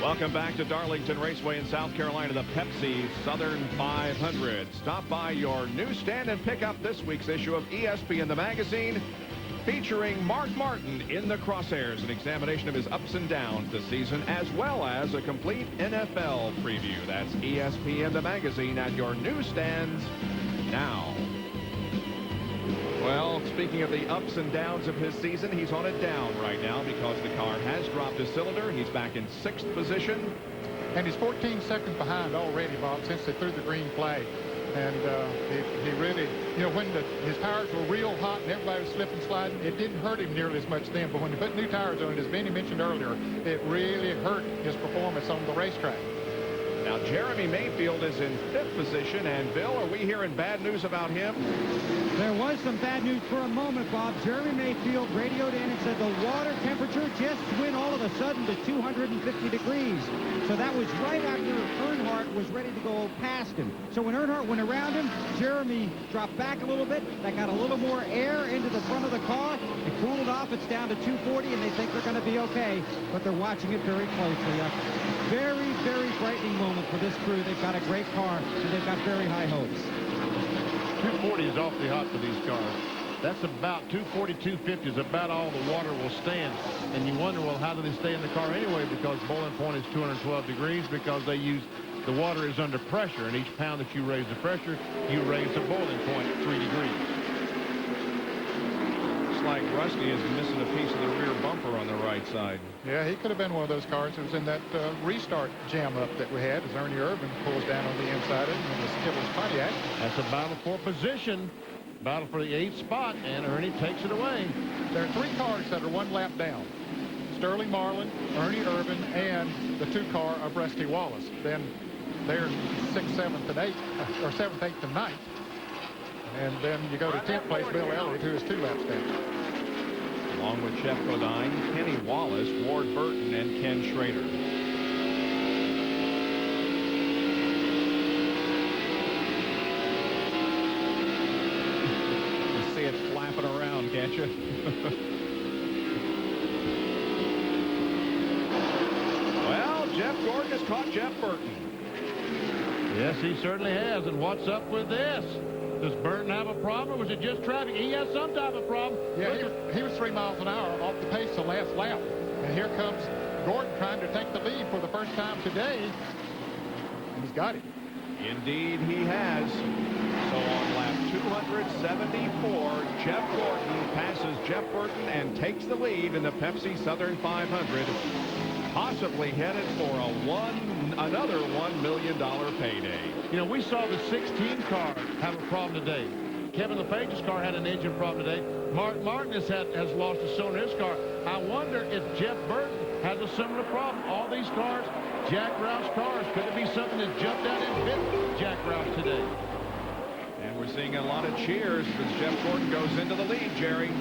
Welcome back to Darlington Raceway in South Carolina, the Pepsi Southern 500. Stop by your newsstand and pick up this week's issue of ESPN the Magazine, featuring Mark Martin in the crosshairs, an examination of his ups and downs this season, as well as a complete NFL preview. That's ESPN the Magazine at your newsstands now. Well, speaking of the ups and downs of his season, he's on a down right now because the car has dropped a cylinder. He's back in 6th position. And he's 14 seconds behind already, Bob, since they threw the green flag. And he really, you know, when his tires were real hot and everybody was slipping, sliding, it didn't hurt him nearly as much then. But when he put new tires on it, as Benny mentioned earlier, it really hurt his performance on the racetrack. Now, Jeremy Mayfield is in 5th position, and Bill, are we hearing bad news about him? There was some bad news for a moment, Bob. Jeremy Mayfield radioed in and said the water temperature just went all of a sudden to 250 degrees. So that was right after Earnhardt was ready to go past him. So when Earnhardt went around him, Jeremy dropped back a little bit. That got a little more air into the front of the car. It cooled it off. It's down to 240, and they think they're going to be okay. But they're watching it very closely. Very, very frightening moment for this crew. They've got a great car, and they've got very high hopes. 240 is awfully hot for these cars. That's about 240, 250 is about all the water will stand. And you wonder, well, how do they stay in the car anyway? Because boiling point is 212 degrees because they use, the water is under pressure. And each pound that you raise the pressure, you raise the boiling point 3 degrees. Looks like Rusty is missing a piece of the rear bumper on the right side. Yeah, he could have been one of those cars that was in that restart jam up that we had as Ernie Irvin pulls down on the inside of it in the Skittles Pontiac. That's a battle for position. Battle for the 8th spot, and Ernie takes it away. There are 3 cars that are 1 lap down. Sterling Marlin, Ernie Irvin, and the 2 car of Rusty Wallace. Then they're 6th, 7th, and 8th, or 7th, 8th, and 9th. And then you go to 10th place, Bill Elliott, who is 2 laps down. Along with Jeff Bodine, Kenny Wallace, Ward Burton, and Ken Schrader. You see it flapping around, can't you? Well, Jeff Gordon has caught Jeff Burton. Yes, he certainly has. And what's up with this? Does Burton have a problem, or was it just traffic? He has some type of problem. Yeah, he was 3 miles an hour off the pace the last lap. And here comes Gordon trying to take the lead for the first time today. And he's got it. Indeed, he has. So on lap 274, Jeff Gordon passes Jeff Burton and takes the lead in the Pepsi Southern 500. Possibly headed for another $1 million payday. You know, we saw the 16 car have a problem today. Kevin LePage's car had an engine problem today. Mark Martin has lost a cylinder in his car. I wonder if Jeff Burton has a similar problem. All these cars, Jack Roush cars. Could it be something that jumped out and bit Jack Roush today? And we're seeing a lot of cheers as Jeff Gordon goes into the lead, Jerry.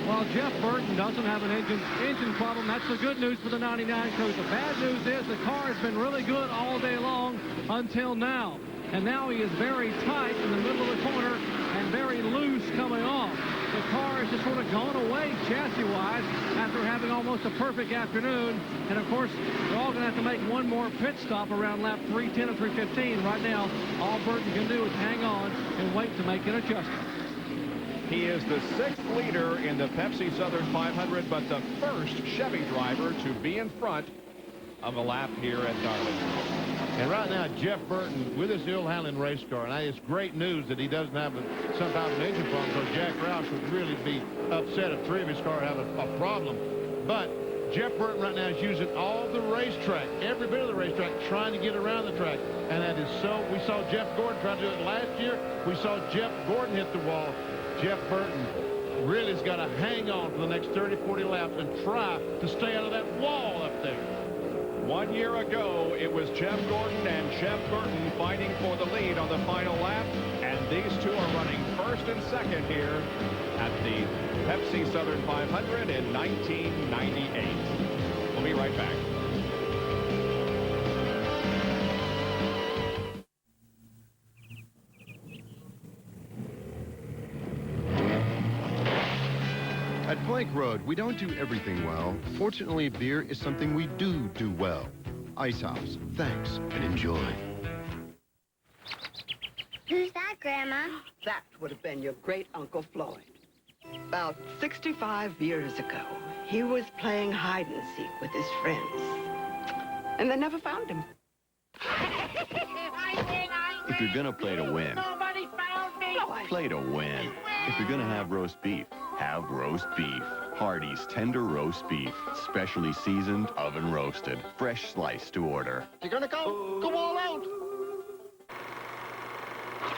Well, Jeff Burton doesn't have an engine problem. That's the good news for the 99 crew. The bad news is the car has been really good all day long until now. And now he is very tight in the middle of the corner and very loose coming off. The car has just sort of gone away chassis-wise after having almost a perfect afternoon. And, of course, they're all going to have to make one more pit stop around lap 310 and 315. Right now, all Burton can do is hang on and wait to make an adjustment. He is the 6th leader in the Pepsi Southern 500, but the first Chevy driver to be in front of a lap here at Darlington. And right now, Jeff Burton with his ill-handling race car, and it's great news that he doesn't have some type of engine problem, because Jack Roush would really be upset if 3 of his cars have a problem. But Jeff Burton right now is using all the racetrack, every bit of the racetrack, trying to get around the track. And that is so, we saw Jeff Gordon try to do it last year. We saw Jeff Gordon hit the wall. Jeff Burton really has got to hang on for the next 30, 40 laps and try to stay out of that wall up there. 1 year ago, it was Jeff Gordon and Jeff Burton fighting for the lead on the final lap, and these two are running first and second here at the Pepsi Southern 500 in 1998. We'll be right back. At Plank Road, we don't do everything well. Fortunately, beer is something we do well. Ice House, thanks and enjoy. Who's that, Grandma? That would have been your great-uncle Floyd. About 65 years ago, he was playing hide-and-seek with his friends. And they never found him. If you're gonna play to win, Nobody found me. play to win. If you're gonna have roast beef, have roast beef. Hardee's tender roast beef, specially seasoned, oven roasted, fresh sliced to order. You're gonna go all out.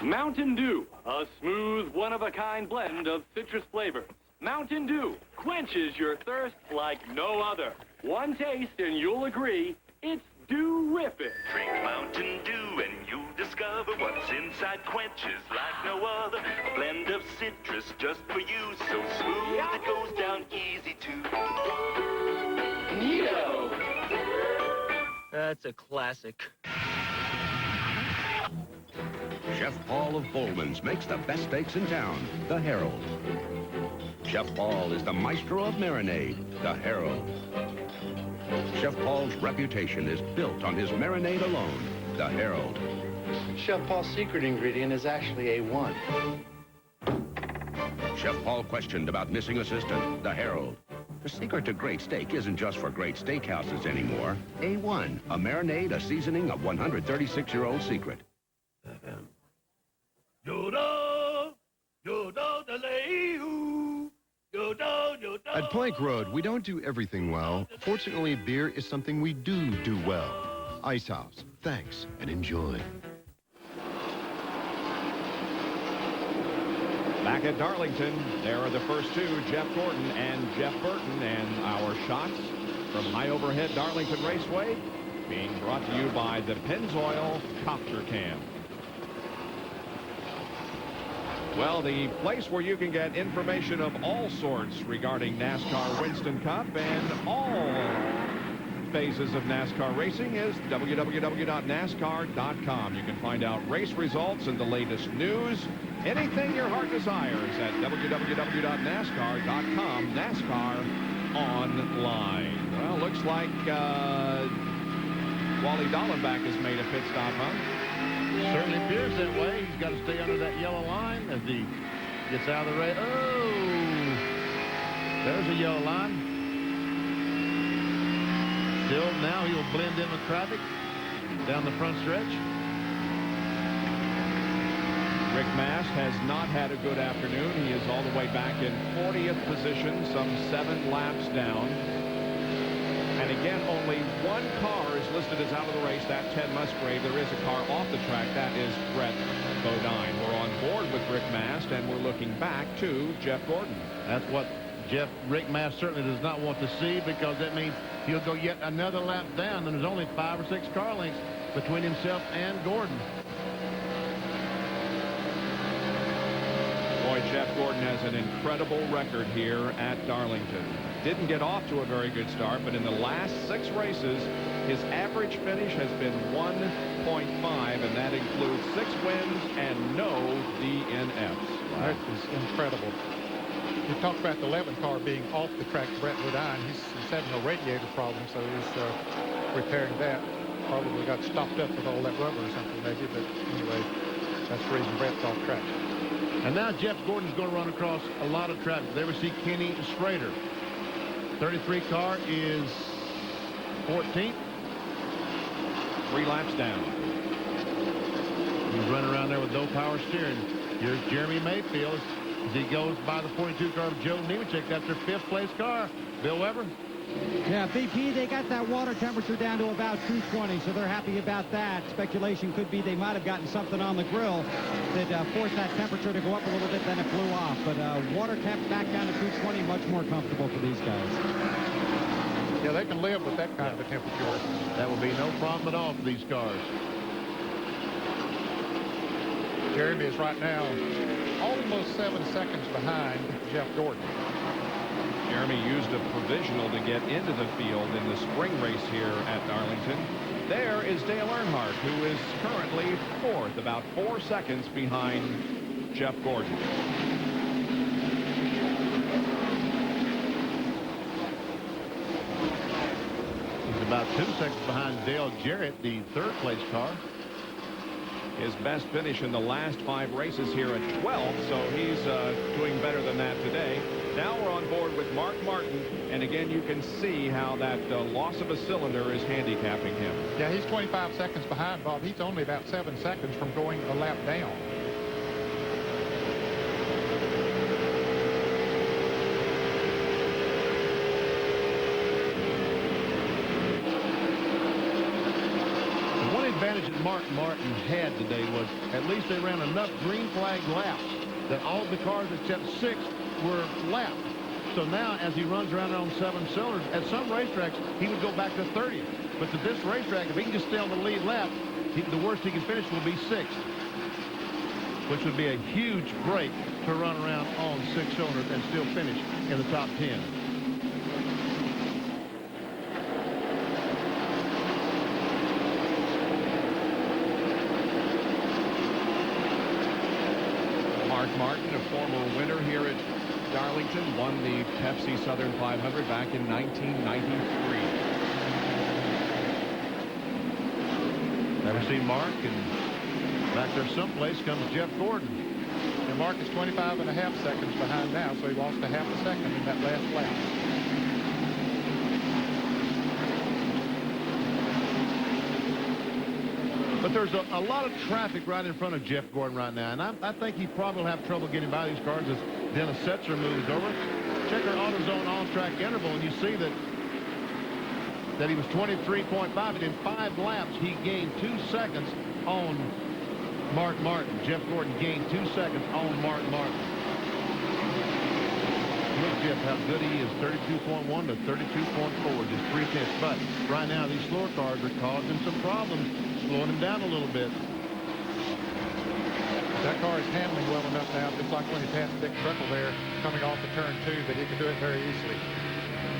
Mountain Dew, a smooth, one-of-a-kind blend of citrus flavors. Mountain Dew quenches your thirst like no other. One taste and you'll agree it's terrific. Drink Mountain Dew and you'll discover what's inside quenches like no other. A blend of citrus just for you, so smooth it goes down easy too. Neato. That's a classic. Chef Paul of Bowman's makes the best steaks in town, the Herald. Chef Paul is the maestro of marinade, the Herald. Chef Paul's reputation is built on his marinade alone, the Herald. Chef Paul's secret ingredient is actually A1. Chef Paul questioned about missing assistant, the Herald. The secret to great steak isn't just for great steakhouses anymore. A1, a marinade, a seasoning, a 136-year-old secret. At Plank Road, we don't do everything well. Fortunately, beer is something we do well. Ice House, thanks and enjoy. Back at Darlington, there are the first two, Jeff Gordon and Jeff Burton, and our shots from high overhead Darlington Raceway being brought to you by the Pennzoil Copter Cam. Well, the place where you can get information of all sorts regarding NASCAR Winston Cup and all phases of NASCAR racing is www.nascar.com. You can find out race results and the latest news, anything your heart desires at www.nascar.com. NASCAR Online. Well, looks like Wally Dallenbach has made a pit stop, huh? Certainly appears that way. He's got to stay under that yellow line as he gets out of the race. Oh! There's a yellow line. Still, now he'll blend in with traffic down the front stretch. Rick Mast has not had a good afternoon. He is all the way back in 40th position, some 7 laps down. And again, only one car is listed as out of the race. That's Ted Musgrave. There is a car off the track. That is Brett Bodine. We're on board with Rick Mast, and we're looking back to Jeff Gordon. That's what Rick Mast certainly does not want to see, because that means he'll go yet another lap down, and there's only 5 or 6 car lengths between himself and Gordon. Boy, Jeff Gordon has an incredible record here at Darlington. Didn't get off to a very good start, but in the last 6 races, his average finish has been 1.5, and that includes 6 wins and no DNFs. Wow. That is incredible. You talked about the 11 car being off the track. Brett Bodine, he's having a radiator problem, so he's repairing that. Probably got stopped up with all that rubber or something, maybe, but anyway, that's the reason Brett's off track. And now Jeff Gordon's going to run across a lot of traffic. There we see Kenny Schrader. 33 car is 14th. 3 laps down. He's running around there with no power steering. Here's Jeremy Mayfield as he goes by the 42 car of Joe Nemechek. That's their 5th place car. Bill Weber. Yeah, BP, they got that water temperature down to about 220, so they're happy about that. Speculation could be they might have gotten something on the grill that forced that temperature to go up a little bit, then it flew off. But water temp back down to 220, much more comfortable for these guys. Yeah, they can live with that kind of a temperature. That will be no problem at all for these cars. Jeremy is right now almost 7 seconds behind Jeff Gordon. Jeremy used a provisional to get into the field in the spring race here at Darlington. There is Dale Earnhardt, who is currently 4th, about 4 seconds behind Jeff Gordon. He's about 2 seconds behind Dale Jarrett, the 3rd place car. His best finish in the last 5 races here at 12th, so he's doing better than that today. Now we're on board with Mark Martin, and again you can see how that loss of a cylinder is handicapping him. Yeah, he's 25 seconds behind, Bob. He's only about 7 seconds from going a lap down. The one advantage that Mark Martin had today was at least they ran enough green flag laps that all the cars except 6 were lapped. So now, as he runs around on 7 cylinders, at some racetracks, he would go back to 30th. But to this racetrack, if he can just stay on the lead lap, the worst he can finish will be 6th, which would be a huge break to run around on 6 cylinders and still finish in the top 10. Mark Martin, a former winner here at Darlington, won the Pepsi Southern 500 back in 1993. Never seen Mark, and back there someplace comes Jeff Gordon. And Mark is 25.5 seconds behind now, so he lost a half a second in that last lap. But there's a lot of traffic right in front of Jeff Gordon right now, and I think he probably will have trouble getting by these cars as Dennis Setzer moves over. Check our AutoZone on-track interval, and you see that he was 23.5, and in 5 laps, he gained 2 seconds on Mark Martin. Jeff Gordon gained 2 seconds on Mark Martin. Look, Jeff, how good he is, 32.1 to 32.4, just 3 tenths. But right now, these slower cars are causing some problems, slowing him down a little bit. That car is handling well enough now, just like when he passed Dick Truckle there, coming off the turn 2, that he can do it very easily.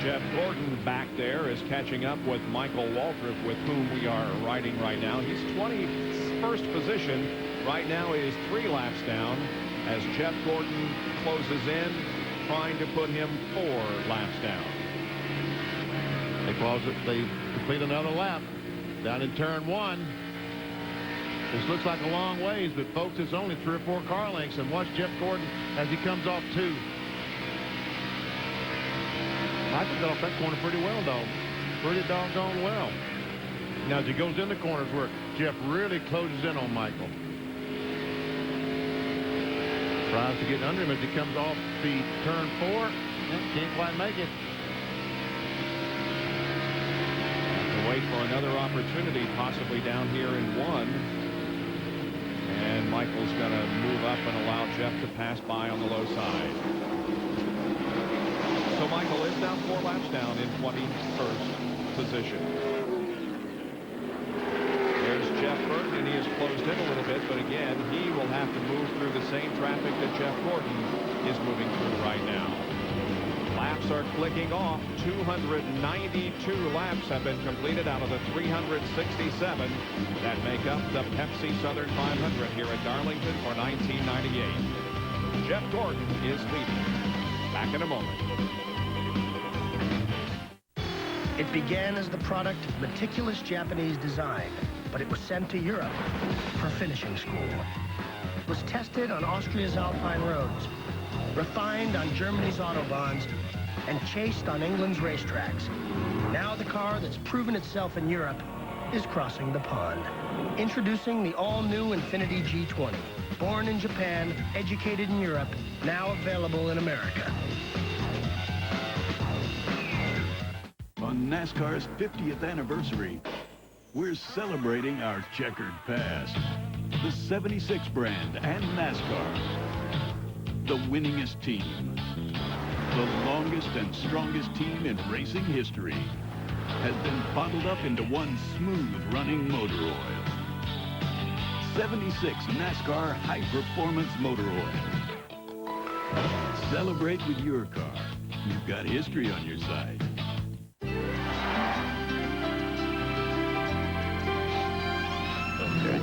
Jeff Gordon back there is catching up with Michael Waltrip, with whom we are riding right now. He's 21st position. Right now he is 3 laps down as Jeff Gordon closes in, trying to put him 4 laps down. They complete another lap down in turn 1. This looks like a long ways, but folks, it's only 3 or 4 car lengths. And watch Jeff Gordon as he comes off 2. Michael got off that corner pretty well, though. Pretty doggone well. Now, as he goes in the corners where Jeff really closes in on Michael. Tries to get under him as he comes off the turn 4. Can't quite make it. Have to wait for another opportunity, possibly down here in 1. And Michael's going to move up and allow Jeff to pass by on the low side. So Michael is now 4 laps down in 21st position. There's Jeff Burton, and he has closed in a little bit, but again, he will have to move through the same traffic that Jeff Gordon is moving through right now. Laps are clicking off. 292 laps have been completed out of the 367 that make up the Pepsi Southern 500 here at Darlington for 1998. Jeff Gordon is leading. Back in a moment. It began as the product of meticulous Japanese design, but it was sent to Europe for finishing school. It was tested on Austria's Alpine roads, refined on Germany's Autobahns, and chased on England's racetracks. Now the car that's proven itself in Europe is crossing the pond. Introducing the all-new Infiniti G20. Born in Japan, educated in Europe, now available in America. On NASCAR's 50th anniversary, we're celebrating our checkered past. The 76 brand and NASCAR. The winningest team. The longest and strongest team in racing history has been bottled up into one smooth-running motor oil. 76 NASCAR High Performance Motor Oil. Celebrate with your car. You've got history on your side. Okay.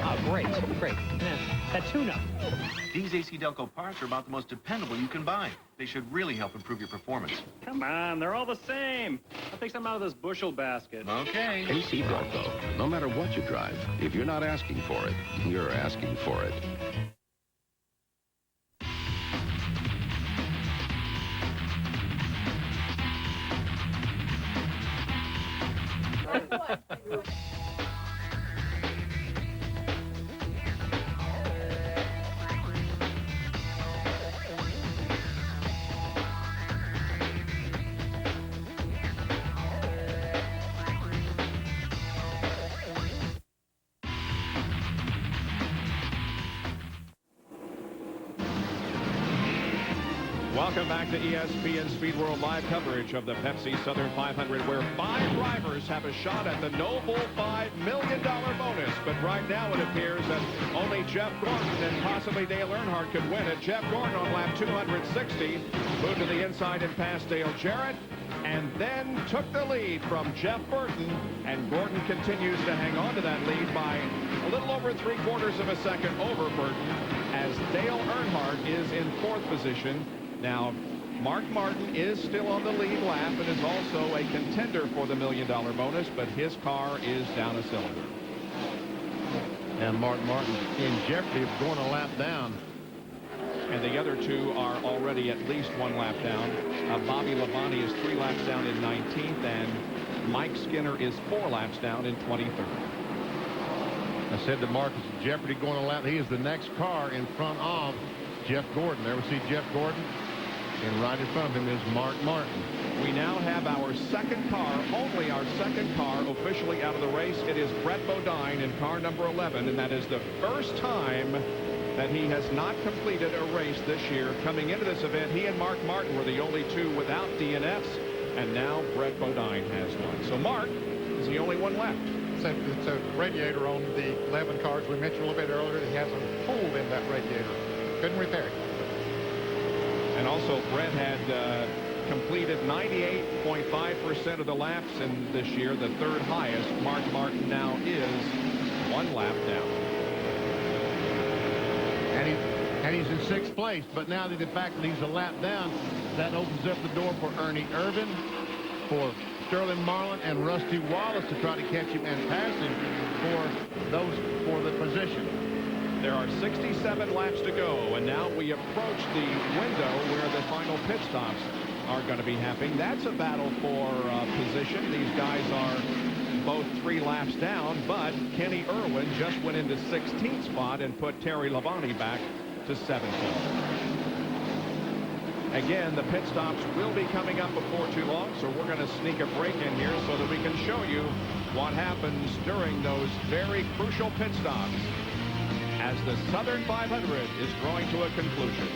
Oh, great. That tune-up. These AC Delco parts are about the most dependable you can buy. They should really help improve your performance. Come on, they're all the same. I'll take some out of this bushel basket. Okay. AC Delco. No matter what you drive, if you're not asking for it, you're asking for it. Welcome back to ESPN SpeedWorld live coverage of the Pepsi Southern 500, where 5 drivers have a shot at the noble $5 million bonus. But right now it appears that only Jeff Gordon and possibly Dale Earnhardt could win it. Jeff Gordon on lap 260 moved to the inside and passed Dale Jarrett, and then took the lead from Jeff Burton, and Gordon continues to hang on to that lead by a little over 3/4 of a second over Burton, as Dale Earnhardt is in 4th position. Now, Mark Martin is still on the lead lap and is also a contender for the $1 million bonus, but his car is down a cylinder. And Mark Martin in jeopardy of going a lap down. And the other 2 are already at least 1 lap down. Bobby Labonte is 3 laps down in 19th, and Mike Skinner is 4 laps down in 23rd. I said to Mark, is jeopardy going a lap. He is the next car in front of Jeff Gordon. There we see Jeff Gordon, and right in front of him is Mark Martin. We now have our second car, only our second car, officially out of the race. It is Brett Bodine in car number 11, and that is the first time that he has not completed a race this year. Coming into this event, he and Mark Martin were the only 2 without DNFs, and now Brett Bodine has one. So Mark is the only one left. It's a radiator on the 11 cars. We mentioned a little bit earlier that he has a hole in that radiator. Couldn't repair it. And also, Brett had completed 98.5% of the laps in this year, the 3rd highest. Mark Martin now is 1 lap down. And he's in 6th place, but now that the fact that he's a lap down, that opens up the door for Ernie Irvin, for Sterling Marlin, and Rusty Wallace to try to catch him and pass him for the position. There are 67 laps to go, and now we approach the window where the final pit stops are going to be happening. That's a battle for position. These guys are both 3 laps down, but Kenny Irwin just went into 16th spot and put Terry Labonte back to 17th. Again, the pit stops will be coming up before too long, so we're going to sneak a break in here so that we can show you what happens during those very crucial pit stops as the Southern 500 is drawing to a conclusion.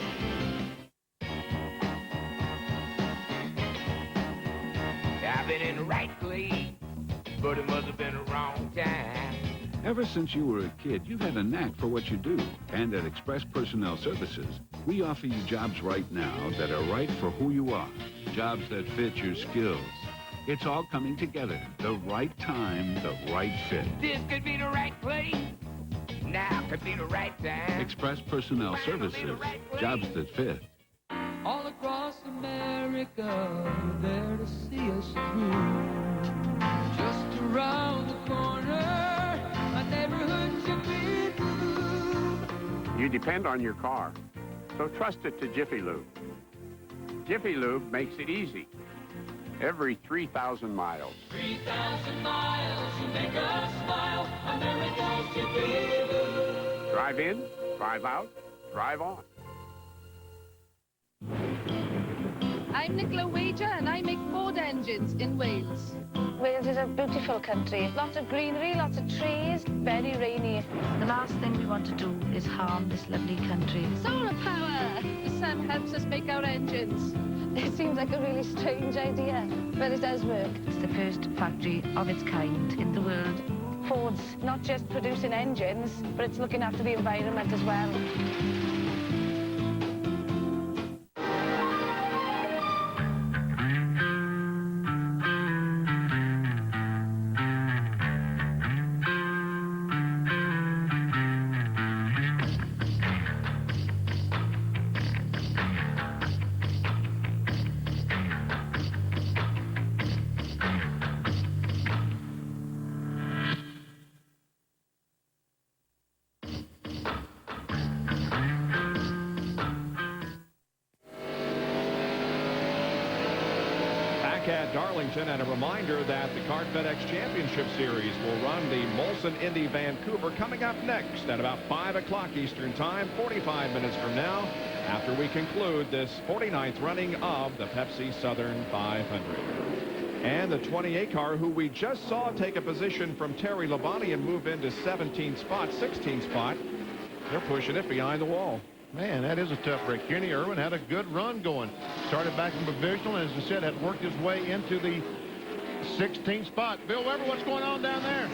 I've been in the right place, but it must have been a wrong time. Ever since you were a kid, you've had a knack for what you do. And at Express Personnel Services, we offer you jobs right now that are right for who you are. Jobs that fit your skills. It's all coming together. The right time, the right fit. This could be the right place. Now could be the right time. Express Personnel Services. Jobs that fit. All across America, you're there to see us through. Just around the corner, a neighborhood should be blue. You depend on your car, so trust it to Jiffy Lube. Jiffy Lube makes it easy. Every 3,000 miles. 3,000 miles, you make us smile. America should be blue. Drive in, drive out, drive on. I'm Nicola Wager, and I make Ford engines in Wales. Wales is a beautiful country. Lots of greenery, lots of trees, very rainy. The last thing we want to do is harm this lovely country. Solar power! The sun helps us make our engines. It seems like a really strange idea, but it does work. It's the first factory of its kind in the world. Ford's not just producing engines, but it's looking after the environment as well. At Darlington, and a reminder that the Kart FedEx Championship Series will run the Molson Indy Vancouver coming up next at about 5 o'clock Eastern Time, 45 minutes from now, after we conclude this 49th running of the Pepsi Southern 500. And the 28 car, who we just saw take a position from Terry Labonte and move into 17th spot, 16th spot, they're pushing it behind the wall. Man, that is a tough break. Kenny Irwin had a good run going. Started back in provisional, and as I said, had worked his way into the 16th spot. Bill Weber, what's going on down there?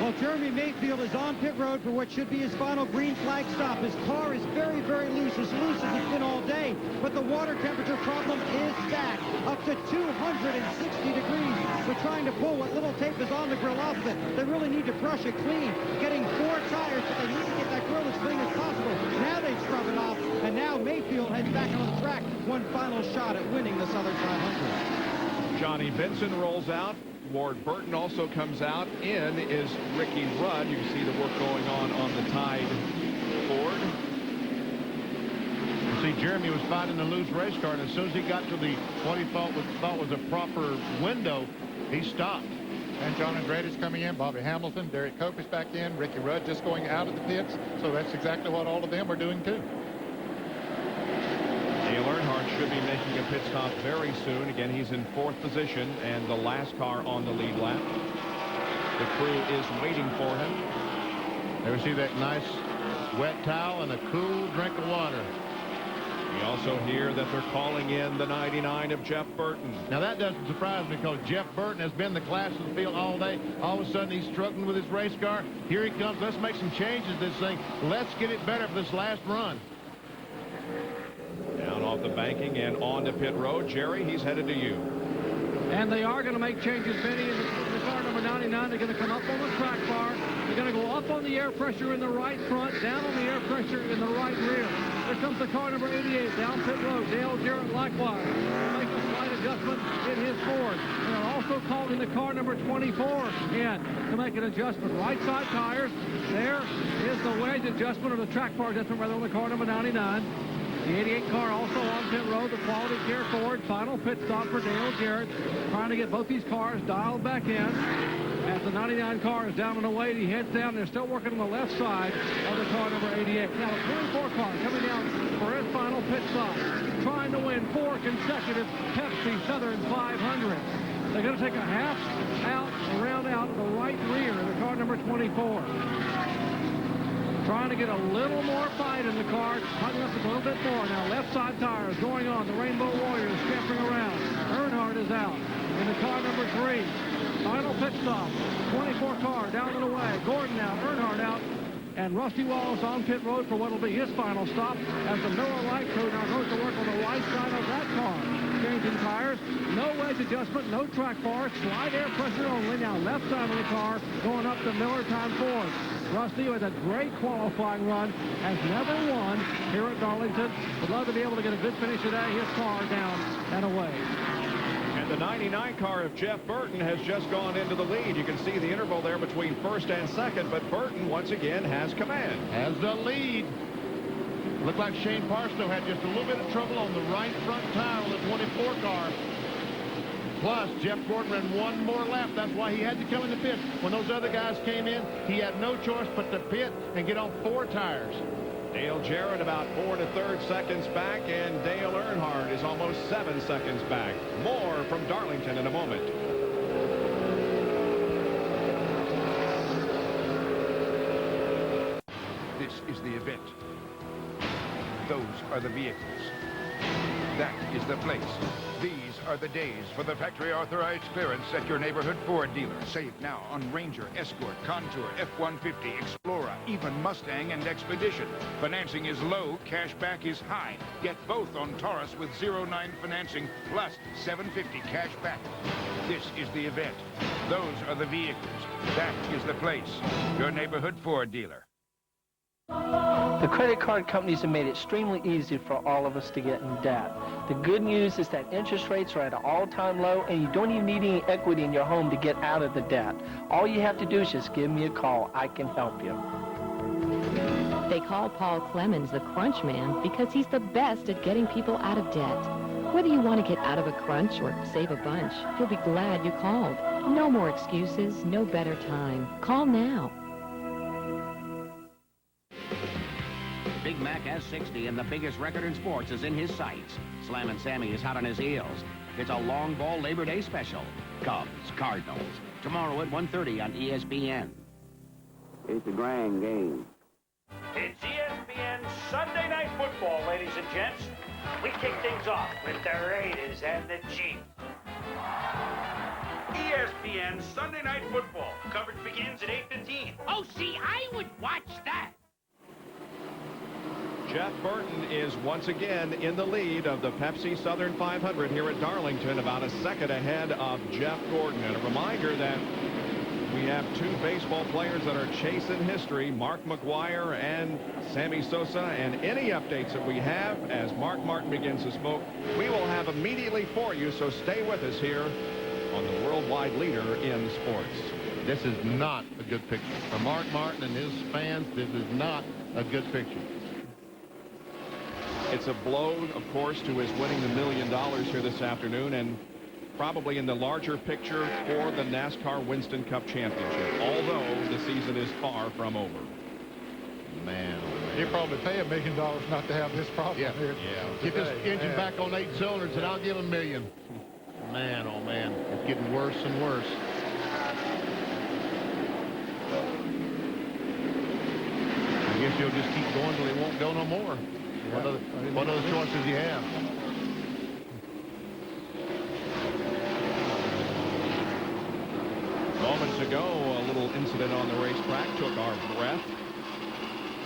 Well, Jeremy Mayfield is on pit road for what should be his final green flag stop. His car is very, very loose as it's been all day. But the water temperature problem is back up to 260 degrees. We're trying to pull what little tape is on the grill off of it. They really need to brush it clean. Getting 4 tires, but they need to get that grill as clean as possible. Now they scrub it off, and now Mayfield heads back on the track. One final shot at winning the Southern 500. Johnny Benson rolls out. Ward Burton also comes out. In is Ricky Rudd. You can see the work going on the Tide Ford. You see, Jeremy was fighting the loose race car, and as soon as he got to the what he thought was a proper window, he stopped. And John Andretti's coming in, Bobby Hamilton, Derek Cope is back in, Ricky Rudd just going out of the pits. So that's exactly what all of them are doing too. Dale Earnhardt should be making a pit stop very soon. Again, he's in 4th position and the last car on the lead lap. The crew is waiting for him. There we see that nice wet towel and a cool drink of water. We also hear that they're calling in the 99 of Jeff Burton. Now that doesn't surprise me because Jeff Burton has been the class of the field all day. All of a sudden he's struggling with his race car. Here he comes. Let's make some changes to this thing. Let's get it better for this last run. Down off the banking and on to pit road. Jerry, he's headed to you. And they are going to make changes, Benny, in the car number 99. They're going to come up on the track bar. They're going to go up on the air pressure in the right front, down on the air pressure in the right rear. Here comes the car number 88 down pit road. Dale Jarrett likewise. Make a slight adjustment in his Ford. They're also calling the car number 24 in to make an adjustment. Right side tires. There is the wedge adjustment or the track bar adjustment rather on the car number 99. The 88 car also on pit road, the Quality Care Ford. Final pit stop for Dale Jarrett. Trying to get both these cars dialed back in. As the 99 car is down and away, he heads down. They're still working on the left side of the car number 88. Now the 24 car coming down for his final pit stop. Trying to win 4 consecutive Pepsi Southern 500. They're going to take a half out, a round out, the right rear of the car number 24. Trying to get a little more fight in the car, tightening up a little bit more. Now left side tires going on. The Rainbow Warriors scampering around. Earnhardt is out in the car number 3. Final pit stop. 24 car down and away. Gordon out, Earnhardt out. And Rusty Wallace on pit road for what will be his final stop as the Miller Light crew now goes to work on the right side of that car. Changing tires, no wedge adjustment, no track bar, slide air pressure only. Now left side of the car going up to Miller Time Ford. Rusty with a great qualifying run, has never won here at Darlington. Would love to be able to get a good finish today. His car down and away. And the 99 car of Jeff Burton has just gone into the lead. You can see the interval there between first and second, but Burton once again has command. Has the lead. Looked like Shane Parstow had just a little bit of trouble on the right front tire on the 24 car. Plus, Jeff Gordon ran one more lap. That's why he had to come in the pit. When those other guys came in, he had no choice but to pit and get on 4 tires. Dale Jarrett about 4 1/3 seconds back, and Dale Earnhardt is almost 7 seconds back. More from Darlington in a moment. This is the event. Those are the vehicles. That is the place. These are the days for the factory authorized clearance at your neighborhood Ford dealer. Save now on Ranger, Escort, Contour, F-150, Explorer, even Mustang and Expedition. Financing is low, cash back is high. Get both on Taurus with 0.9 financing plus $750 cash back. This is the event. Those are the vehicles. That is the place. Your neighborhood Ford dealer. The credit card companies have made it extremely easy for all of us to get in debt. The good news is that interest rates are at an all-time low, and you don't even need any equity in your home to get out of the debt. All you have to do is just give me a call. I can help you. They call Paul Clemens the Crunch Man because he's the best at getting people out of debt. Whether you want to get out of a crunch or save a bunch, you'll be glad you called. No more excuses, no better time. Call now. Big Mac S60 and the biggest record in sports is in his sights. Slammin' Sammy is hot on his heels. It's a long ball Labor Day special. Cubs, Cardinals. Tomorrow at 1:30 on ESPN. It's a grand game. It's ESPN Sunday Night Football. football, ladies and gents. We kick things off with the Raiders and the Chiefs. ESPN Sunday Night Football. Coverage begins at 8:15. Oh, see, I would watch that. Jeff Burton is once again in the lead of the Pepsi Southern 500 here at Darlington, about a second ahead of Jeff Gordon. And a reminder that we have two baseball players that are chasing history, Mark McGwire and Sammy Sosa. And any updates that we have as Mark Martin begins to smoke, we will have immediately for you. So stay with us here on the worldwide leader in sports. This is not a good picture. For Mark Martin and his fans, this is not a good picture. It's a blow, of course, to his winning the $1 million here this afternoon, and probably in the larger picture for the NASCAR Winston Cup Championship, although the season is far from over. Man, he'd probably pay $1 million not to have this problem here. Yeah. Get this engine back on 8 cylinders, and I'll give him $1 million. Man, oh man, it's getting worse and worse. I guess you'll just keep going till he won't go no more. What other choices do you have? Moments ago, a little incident on the racetrack took our breath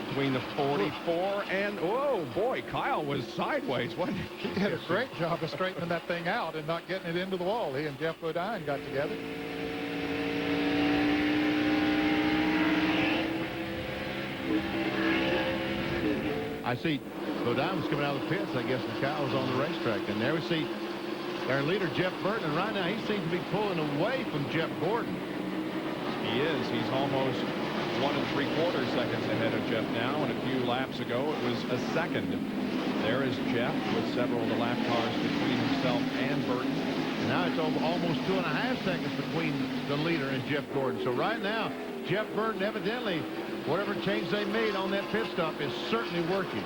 between the 44 and, oh boy, Kyle was sideways, wasn't he? He did a great job of straightening that thing out and not getting it into the wall. He and Jeff Bodine got together. I see Bodine was coming out of the pits, I guess, and Kyle was on the racetrack. And there we see their leader, Jeff Burton. And right now, he seems to be pulling away from Jeff Gordon. He is. He's almost 1 3/4 seconds ahead of Jeff now. And a few laps ago, it was a second. There is Jeff with several of the lap cars between himself and Burton. And now it's almost 2.5 seconds between the leader and Jeff Gordon. So right now, Jeff Burton, evidently, whatever change they made on that pit stop is certainly working.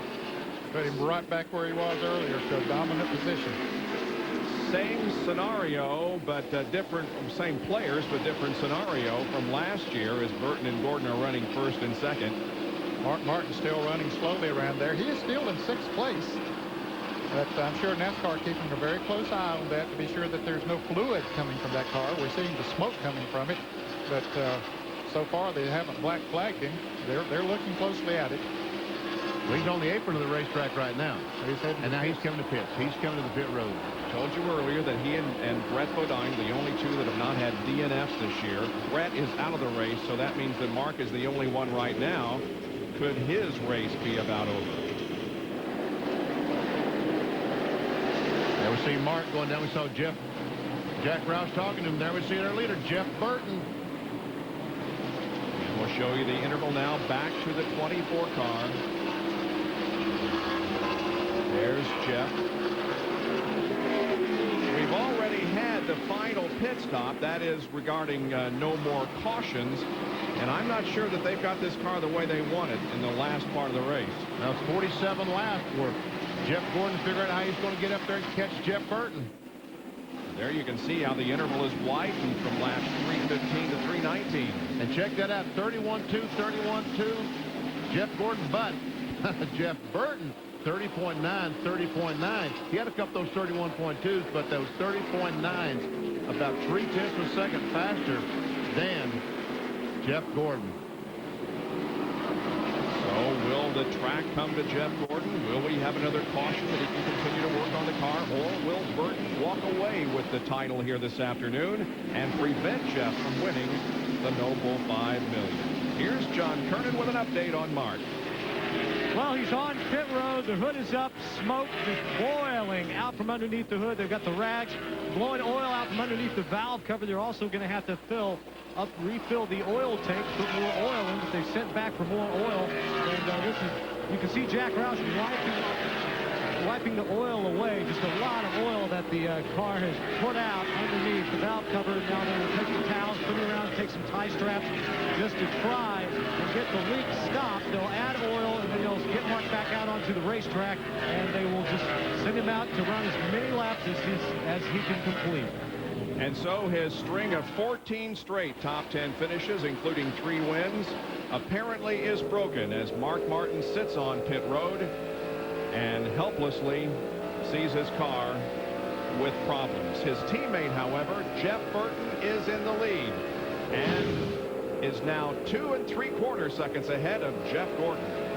Put him right back where he was earlier, so dominant position. Same scenario, but different, same players, but different scenario from last year as Burton and Gordon are running first and second. Mark Martin still running slowly around there. He is still in 6th place. But I'm sure NASCAR keeping a very close eye on that to be sure that there's no fluid coming from that car. We're seeing the smoke coming from it, but so far they haven't black flagged him. They're looking closely at it. Well, he's on the apron of the racetrack right now. And now he's coming to pits. He's coming to the pit road. Told you earlier that he and Brett Bodine, the only two that have not had DNFs this year. Brett is out of the race, so that means that Mark is the only one right now. Could his race be about over? There we see Mark going down. We saw Jack Roush talking to him. There we see our leader, Jeff Burton. And we'll show you the interval now back to the 24 car. There's Jeff. We've already had the final pit stop. That is regarding no more cautions. And I'm not sure that they've got this car the way they want it in the last part of the race. Now it's 47 laps for Jeff Gordon to figure out how he's going to get up there and catch Jeff Burton. There you can see how the interval is widened from laps 3:15 to 3:19. And check that out, 31.2, 31.2, Jeff Gordon, but Jeff Burton, 30.9, 30.9. He had a couple of those 31.2s, but those 30.9s, about 0.3 of a second faster than Jeff Gordon. So will the track come to Jeff Gordon? Will we have another caution that he can continue to work on the car? Or will Burton walk away with the title here this afternoon and prevent Jeff from winning the noble $5 million? Here's John Kernan with an update on Mark. Well, he's on pit road. The hood is up. Smoke just boiling out from underneath the hood. They've got the rags blowing oil out from underneath the valve cover. They're also going to have to refill the oil tank, put more oil in, but they sent back for more oil. And you can see Jack Roush wiping the oil away. Just a lot of oil that the car has put out underneath the valve cover. Now they're taking towels, putting around to take some tie straps just to try and get the leak stopped. They'll add oil and then they'll get Mark back out onto the racetrack, and they will just send him out to run as many laps as he can complete. And so his string of 14 straight top 10 finishes, including 3 wins, apparently is broken as Mark Martin sits on pit road. and helplessly sees his car with problems. His teammate, however, Jeff Burton, is in the lead and is now 2 3/4 seconds ahead of Jeff Gordon.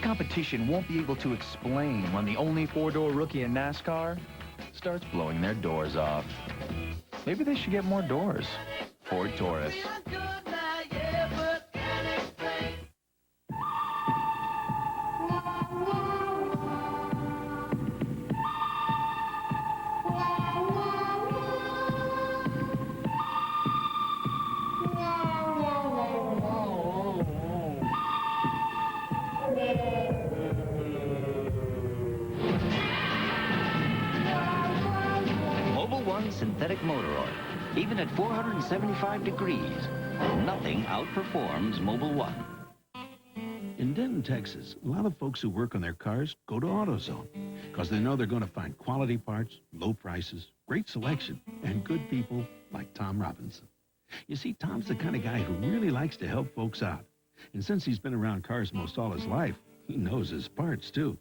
Competition won't be able to explain when the only four-door rookie in NASCAR starts blowing their doors off. Maybe they should get more doors. Ford Taurus. Synthetic motor oil. Even at 475 degrees, nothing outperforms Mobil 1. In Denton, Texas, a lot of folks who work on their cars go to AutoZone because they know they're going to find quality parts, low prices, great selection, and good people like Tom Robinson. You see, Tom's the kind of guy who really likes to help folks out. And since he's been around cars most all his life, he knows his parts, too.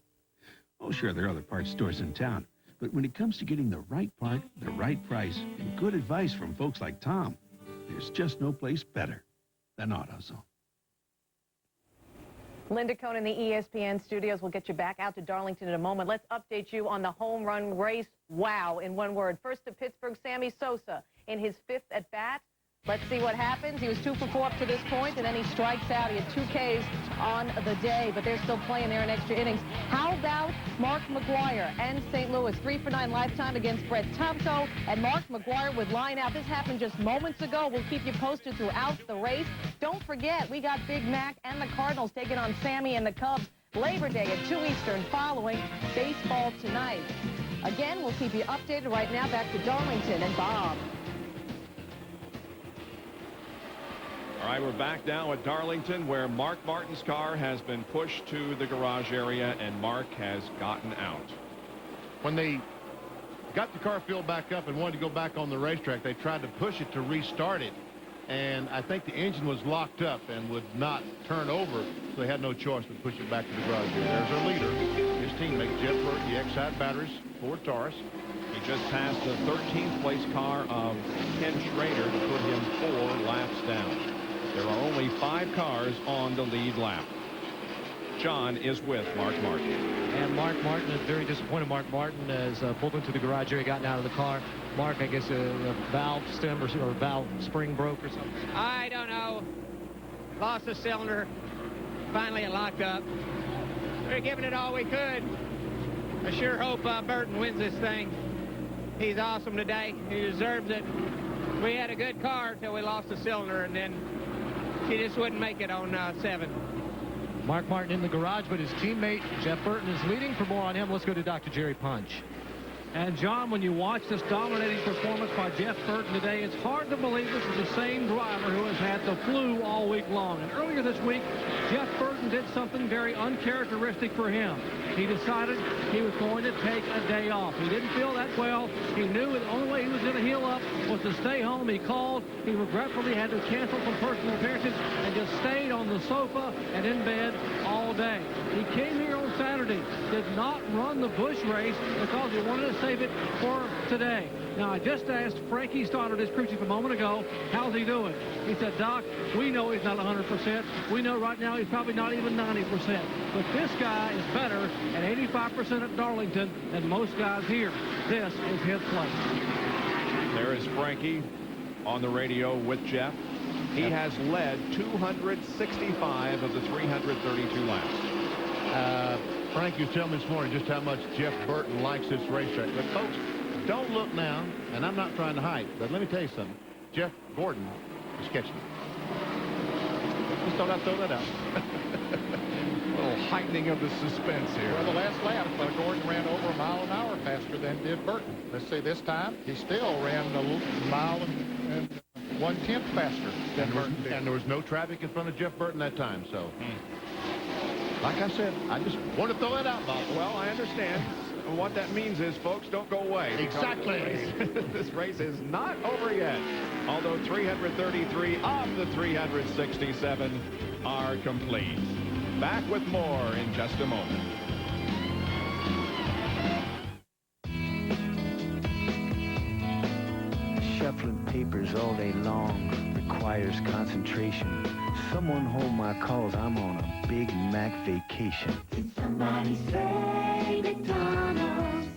Oh, sure, there are other parts stores in town. But when it comes to getting the right part, the right price, and good advice from folks like Tom, there's just no place better than AutoZone. Linda Cohn in the ESPN studios will get you back out to Darlington in a moment. Let's update you on the home run race. Wow, in one word. First to Pittsburgh, Sammy Sosa in his 5th at bat. Let's see what happens. He was 2 for 4 up to this point, and then he strikes out. He had 2 Ks on the day, but they're still playing there in extra innings. How about Mark McGwire and St. Louis? 3 for 9 lifetime against Brett Tomko, and Mark McGwire would line out. This happened just moments ago. We'll keep you posted throughout the race. Don't forget, we got Big Mac and the Cardinals taking on Sammy and the Cubs Labor Day at 2 Eastern following baseball tonight. Again, we'll keep you updated right now. Back to Darlington and Bob. All right, we're back now at Darlington where Mark Martin's car has been pushed to the garage area and Mark has gotten out. When they got the car filled back up and wanted to go back on the racetrack, they tried to push it to restart it. And I think the engine was locked up and would not turn over, so they had no choice but push it back to the garage area. There's our leader, his teammate, Jeff Burton, the Excite Batteries, Ford Taurus. He just passed the 13th place car of Ken Schrader to put him 4 laps down. There are only 5 cars on the lead lap. John is with Mark Martin. And Mark Martin is very disappointed. Mark Martin has pulled into the garage area, gotten out of the car. Mark, I guess a valve stem or valve spring broke or something. I don't know. Lost the cylinder. Finally it locked up. We're giving it all we could. I sure hope Burton wins this thing. He's awesome today. He deserves it. We had a good car until we lost the cylinder, and then he just wouldn't make it on 7. Mark Martin in the garage, but his teammate Jeff Burton is leading. For more on him, let's go to Dr. Jerry Punch. And, John, when you watch this dominating performance by Jeff Burton today, it's hard to believe this is the same driver who has had the flu all week long. And earlier this week, Jeff Burton did something very uncharacteristic for him. He decided he was going to take a day off. He didn't feel that well. He knew the only way he was going to heal up was to stay home. He called. He regretfully had to cancel some personal appearances and just stayed on the sofa and in bed all day. He came here on Saturday, did not run the Busch race because he wanted to save it for today. Now, I just asked Frankie Stoddard, his crew chief, a moment ago, how's he doing? He said, Doc, we know he's not 100%. We know right now he's probably not even 90%. But this guy is better at 85% at Darlington than most guys here. This is his place. There is Frankie on the radio with Jeff. He has led 265 of the 332 laps. Frank, you tell me this morning just how much Jeff Burton likes this racetrack. But, folks, don't look now, and I'm not trying to hide, but let me tell you something. Jeff Gordon is catching it. Just thought I'd throw that out. A little heightening of the suspense here. Well, the last lap, Gordon ran over a mile an hour faster than did Burton. Let's see, this time, he still ran a mile and 1/10 faster. than Burton did. And there was no traffic in front of Jeff Burton that time, so. Like I said, I just want to throw that out, Bob. Well, I understand. What that means is, folks, don't go away. Exactly. This race is not over yet. Although 333 of the 367 are complete. Back with more in just a moment. Shuffling papers all day long requires concentration. Someone hold my calls, I'm on a Big Mac vacation. Did somebody say McDonald's?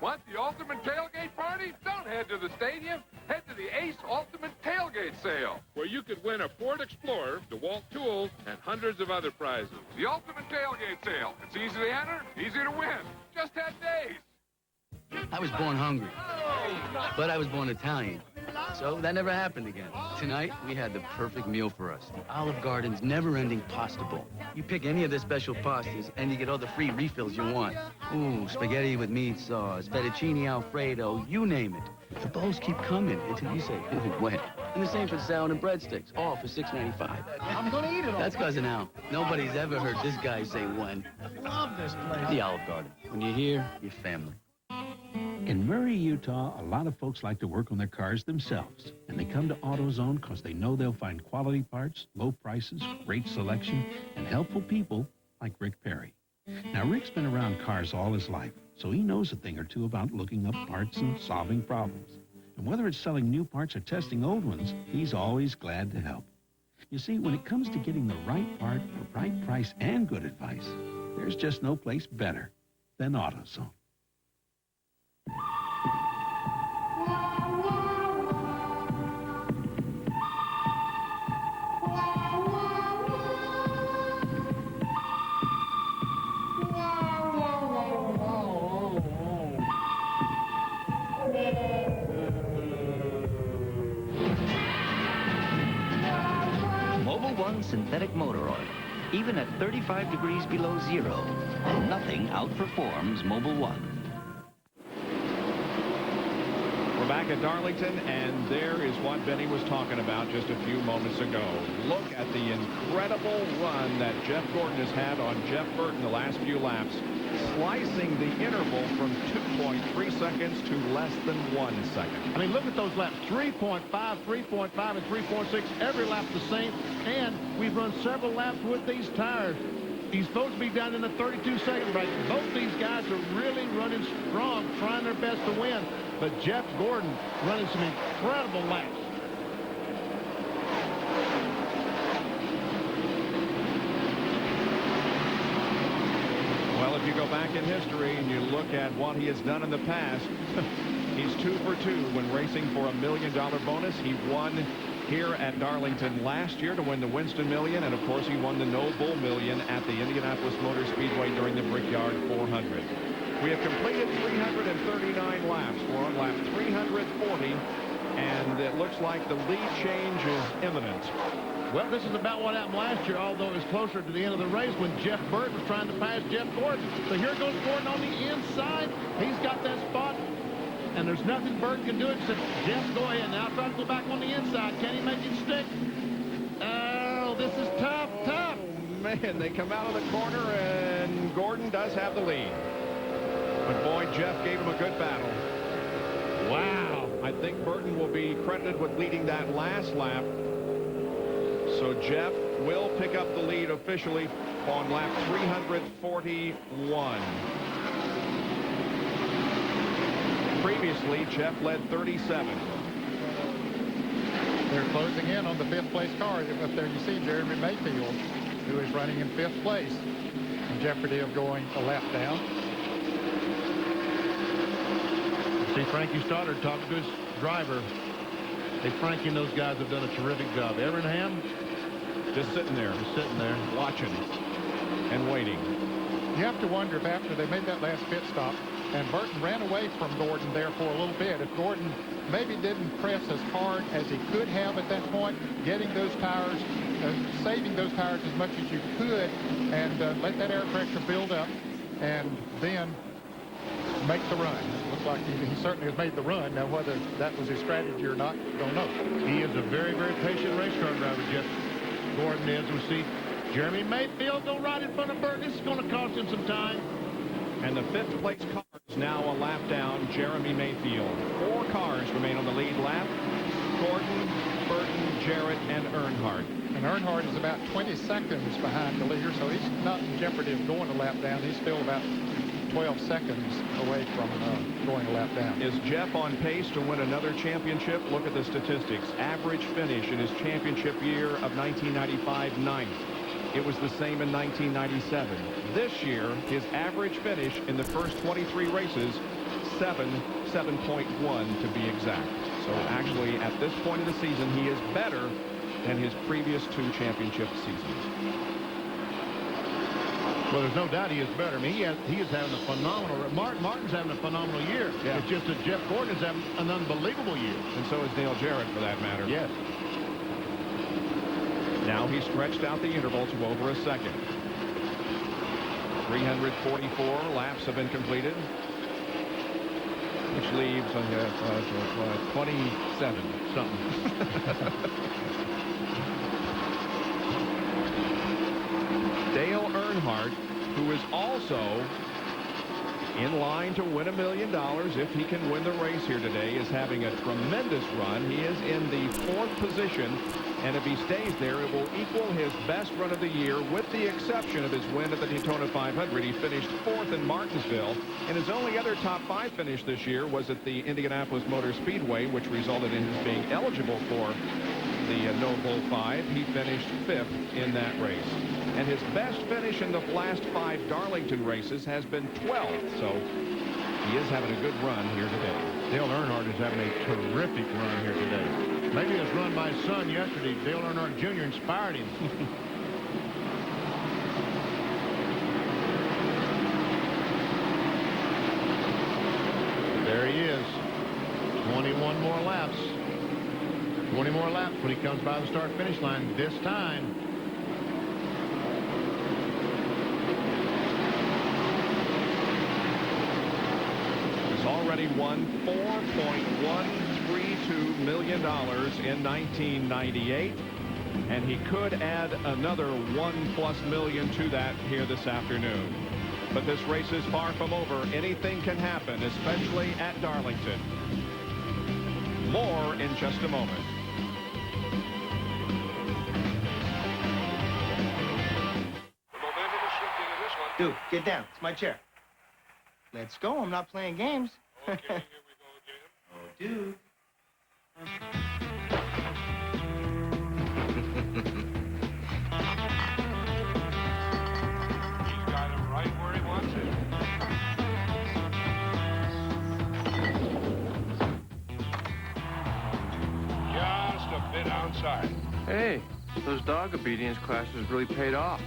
Want the ultimate tailgate party? Don't head to the stadium. Head to the Ace Ultimate Tailgate Sale, where you could win a Ford Explorer, DeWalt tools, and hundreds of other prizes. The Ultimate Tailgate Sale. It's easy to enter, easy to win. Just 10 days. I was born hungry, but I was born Italian, so that never happened again. Tonight, we had the perfect meal for us. The Olive Garden's never-ending pasta bowl. You pick any of their special pastas, and you get all the free refills you want. Ooh, spaghetti with meat sauce, fettuccine Alfredo, you name it. The bowls keep coming until you say, ooh, when? And the same for salad and breadsticks, all for $6.95. I'm gonna eat it all. That's cousin Al. Nobody's ever heard this guy say when. I love this place. The Olive Garden. When you're here, you're family. In Murray, Utah, a lot of folks like to work on their cars themselves. And they come to AutoZone because they know they'll find quality parts, low prices, great selection, and helpful people like Rick Perry. Now, Rick's been around cars all his life, so he knows a thing or two about looking up parts and solving problems. And whether it's selling new parts or testing old ones, he's always glad to help. You see, when it comes to getting the right part, the right price, and good advice, there's just no place better than AutoZone. Mobil 1 synthetic motor oil. Even at 35 degrees below zero, nothing outperforms Mobil 1. We're back at Darlington, and there is what Benny was talking about just a few moments ago. Look at the incredible run that Jeff Gordon has had on Jeff Burton the last few laps, slicing the interval from 2.3 seconds to less than 1 second. I mean, look at those laps, 3.5, 3.5, and 3.6, every lap the same, and we've run several laps with these tires. He's supposed to be down in the 32-second break. Both these guys are really running strong, trying their best to win. But Jeff Gordon running some incredible laps. Well, if you go back in history and you look at what he has done in the past, he's 2 for 2 when racing for $1 million bonus. He won here at Darlington last year to win the Winston Million, and of course he won the No Bull Million at the Indianapolis Motor Speedway during the Brickyard 400. We have completed 339 laps. We're on lap 340, and it looks like the lead change is imminent. Well, this is about what happened last year, although it was closer to the end of the race when Jeff Burton was trying to pass Jeff Gordon. So here goes Gordon on the inside. He's got that spot, and there's nothing Burton can do except Jeff, go ahead. Now try to go back on the inside. Can he make it stick? Oh, this is tough, tough. Man, they come out of the corner, and Gordon does have the lead. But boy, Jeff gave him a good battle. Wow. I think Burton will be credited with leading that last lap. So Jeff will pick up the lead officially on lap 341. Previously, Jeff led 37. They're closing in on the fifth-place car. Up there you see Jeremy Mayfield, who is running in fifth place. In jeopardy of going a lap down. See Frankie Stoddard talking to his driver. Hey, Frankie and those guys have done a terrific job. Evernham just sitting there. Watching and waiting. You have to wonder if after they made that last pit stop, and Burton ran away from Gordon there for a little bit, if Gordon maybe didn't press as hard as he could have at that point, getting those tires, saving those tires as much as you could, and let that air pressure build up, and then make the run. Looks like he certainly has made the run. Now, whether that was his strategy or not, don't know. He is a very, very patient race car driver, Jeff Gordon is. We see Jeremy Mayfield go right in front of Burton. This is going to cost him some time. And the fifth place car is now a lap down, Jeremy Mayfield. 4 cars remain on the lead lap. Gordon, Burton, Jarrett, and Earnhardt. And Earnhardt is about 20 seconds behind the leader, so he's not in jeopardy of going a lap down. He's still about 12 seconds away from going a lap down. Is Jeff on pace to win another championship? Look at the statistics. Average finish in his championship year of 1995, 9th. It was the same in 1997. This year, his average finish in the first 23 races, 7.1 to be exact. So actually, at this point of the season, he is better than his previous 2 championship seasons. Well, there's no doubt he is better. I mean, he is having a phenomenal. Martin's having a phenomenal year. Yeah. It's just that Jeff Gordon is having an unbelievable year. And so is Dale Jarrett, for that matter. Yes. Now he's stretched out the interval to over a second. 344 laps have been completed, which leaves 27 something. Dale Earnhardt, who is also in line to win $1 million if he can win the race here today, is having a tremendous run. He is in the 4th position, and if he stays there, it will equal his best run of the year, with the exception of his win at the Daytona 500. He finished 4th in Martinsville, and his only other top 5 finish this year was at the Indianapolis Motor Speedway, which resulted in his being eligible for the No Bull 5. He finished 5th in that race. And his best finish in the last 5 Darlington races has been 12th, so he is having a good run here today. Dale Earnhardt is having a terrific run here today. Maybe this run by his son yesterday, Dale Earnhardt Jr., inspired him. There he is. 21 more laps. 20 more laps when he comes by the start-finish line this time. Already won $4.132 million in 1998, and he could add another $1+ million to that here this afternoon. But this race is far from over. Anything can happen, especially at Darlington. More in just a moment. Dude, get down. It's my chair. Let's go. I'm not playing games. Okay, here we go again. Oh, dude. He's got him right where he wants it. Just a bit outside. Hey, those dog obedience classes really paid off.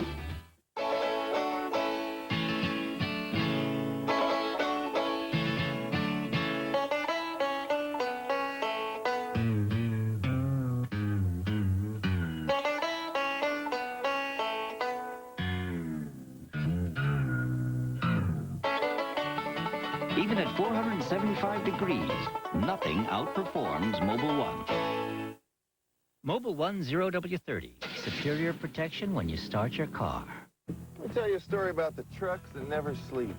Even at 475 degrees, nothing outperforms Mobil 1. Mobil 1 0W30. Superior protection when you start your car. Let me tell you a story about the trucks that never sleep.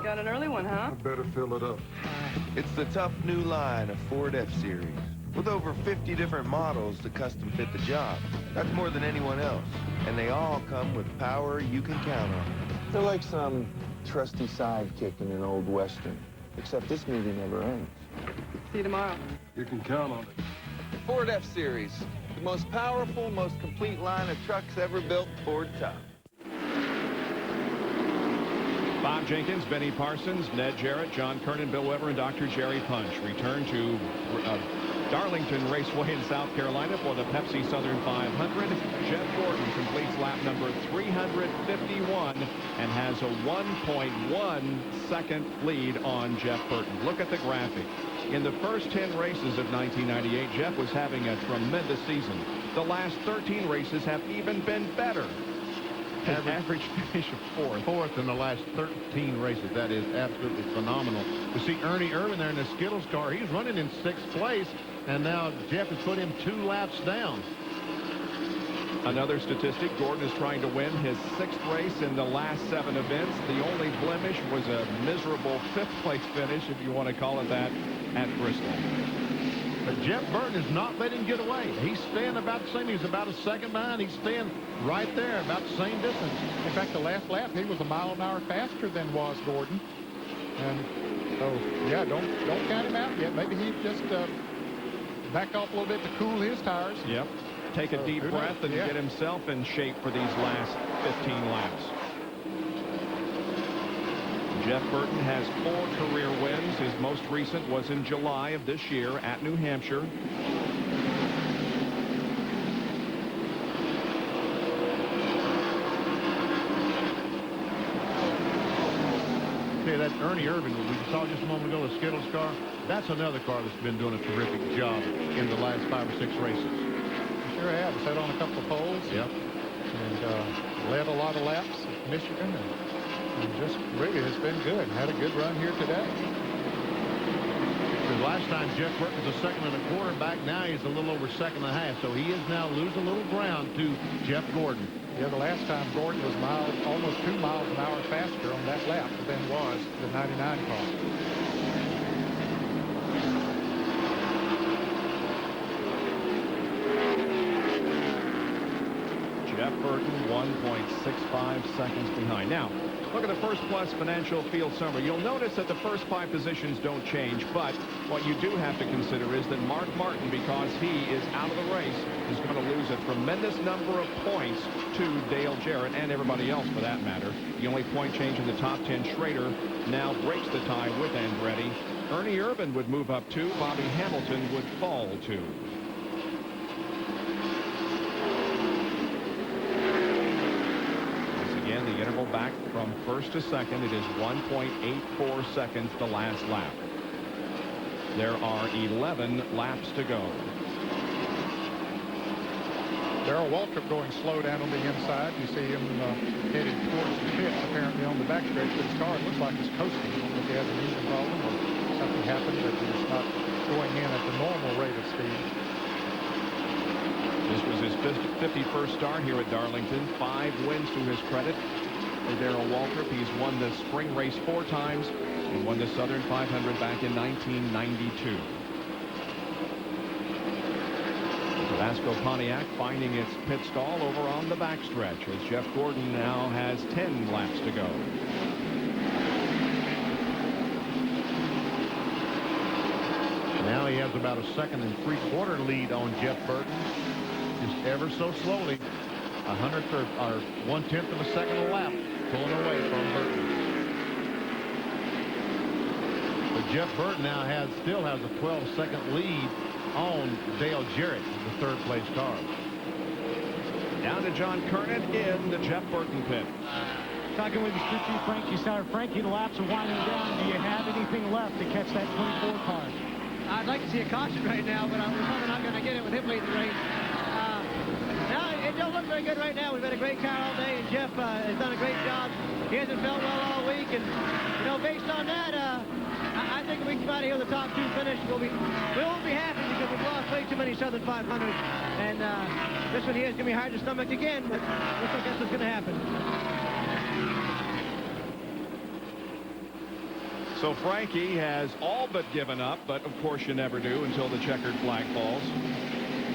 Got an early one, huh? I better fill it up. It's the tough new line of Ford F-Series. With over 50 different models to custom fit the job. That's more than anyone else. And they all come with power you can count on. They're like some trusty sidekick in an old Western. Except this movie never ends. See you tomorrow. You can count on it. Ford F-Series. The most powerful, most complete line of trucks ever built Ford top. Bob Jenkins, Benny Parsons, Ned Jarrett, John Kernan, Bill Weber, and Dr. Jerry Punch return to Darlington Raceway in South Carolina for the Pepsi Southern 500. Jeff Gordon completes lap number 351 and has a 1.1 second lead on Jeff Burton. Look at the graphic. In the first 10 races of 1998, Jeff was having a tremendous season. The last 13 races have even been better. Average finish of fourth. Fourth in the last 13 races. That is absolutely phenomenal. We see Ernie Irvin there in the Skittles car. He's running in 6th place, and now Jeff has put him 2 laps down. Another statistic, Gordon is trying to win his 6th race in the last 7 events. The only blemish was a miserable 5th place finish, if you want to call it that, at Bristol. But Jeff Burton is not letting him get away. He's staying about the same. He's about a second behind. He's staying right there, about the same distance. In fact, the last lap, he was a mile an hour faster than was Gordon. And so, yeah, don't count him out yet. Maybe he just back off a little bit to cool his tires. Yep. Take a deep breath and get himself in shape for these last 15 laps. Jeff Burton has 4 career wins. His most recent was in July of this year at New Hampshire. Okay, that Ernie Irvin we saw just a moment ago, the Skittles car, that's another car that's been doing a terrific job in the last 5 or 6 races. Sure have. Sat on a couple of poles. Yep. And led a lot of laps at Michigan. And just really has been good. Had a good run here today. Because last time Jeff Burton was a 2nd and a quarter back. Now he's a little over 2nd and a half. So he is now losing a little ground to Jeff Gordon. Yeah, the last time Gordon was almost 2 miles an hour faster on that lap than was the 99 car. Jeff Burton 1.65 seconds behind. Now, look at the First Plus Financial Field Summary. You'll notice that the first 5 positions don't change, but what you do have to consider is that Mark Martin, because he is out of the race, is going to lose a tremendous number of points to Dale Jarrett and everybody else for that matter. The only point change in the top 10, Schrader now breaks the tie with Andretti. Ernie Irvin would move up 2. Bobby Hamilton would fall 2. Again, the interval back from 1st to 2nd. It is 1.84 seconds the last lap. There are 11 laps to go. Darrell Waltrip going slow down on the inside. You see him headed towards the pits, apparently on the backstretch. But his car looks like it's coasting. I don't know if he has an engine problem or something happened, but he's not going in at the normal rate of speed. This was his 51st start here at Darlington. 5 wins to his credit for Darrell Waltrip. He's won the spring race 4 times and won the Southern 500 back in 1992. Tabasco Pontiac finding its pit stall over on the backstretch as Jeff Gordon now has 10 laps to go. Now he has about a 2nd and 3/4 lead on Jeff Burton. Just ever so slowly, 100th or 1/10 of a second a lap, pulling away from Burton. But Jeff Burton now still has a 12-second lead on Dale Jarrett, the 3rd place car. Down to John Kernan in the Jeff Burton pit. Talking with Mr. Chief Frankie Sauer. Frankie, the laps are winding down. Do you have anything left to catch that 24 car? I'd like to see a caution right now, but we're probably not going to get it with him leading the race. Now, it don't look very good right now. We've had a great car all day, and Jeff has done a great job. He hasn't felt well all week, and, you know, based on that, I think if we come out of here with the top 2 finish, we won't be happy because we've lost way too many Southern 500s. And this one here is going to be hard to stomach again, but looks like that's what's going to happen. So Frankie has all but given up, but of course you never do until the checkered flag falls.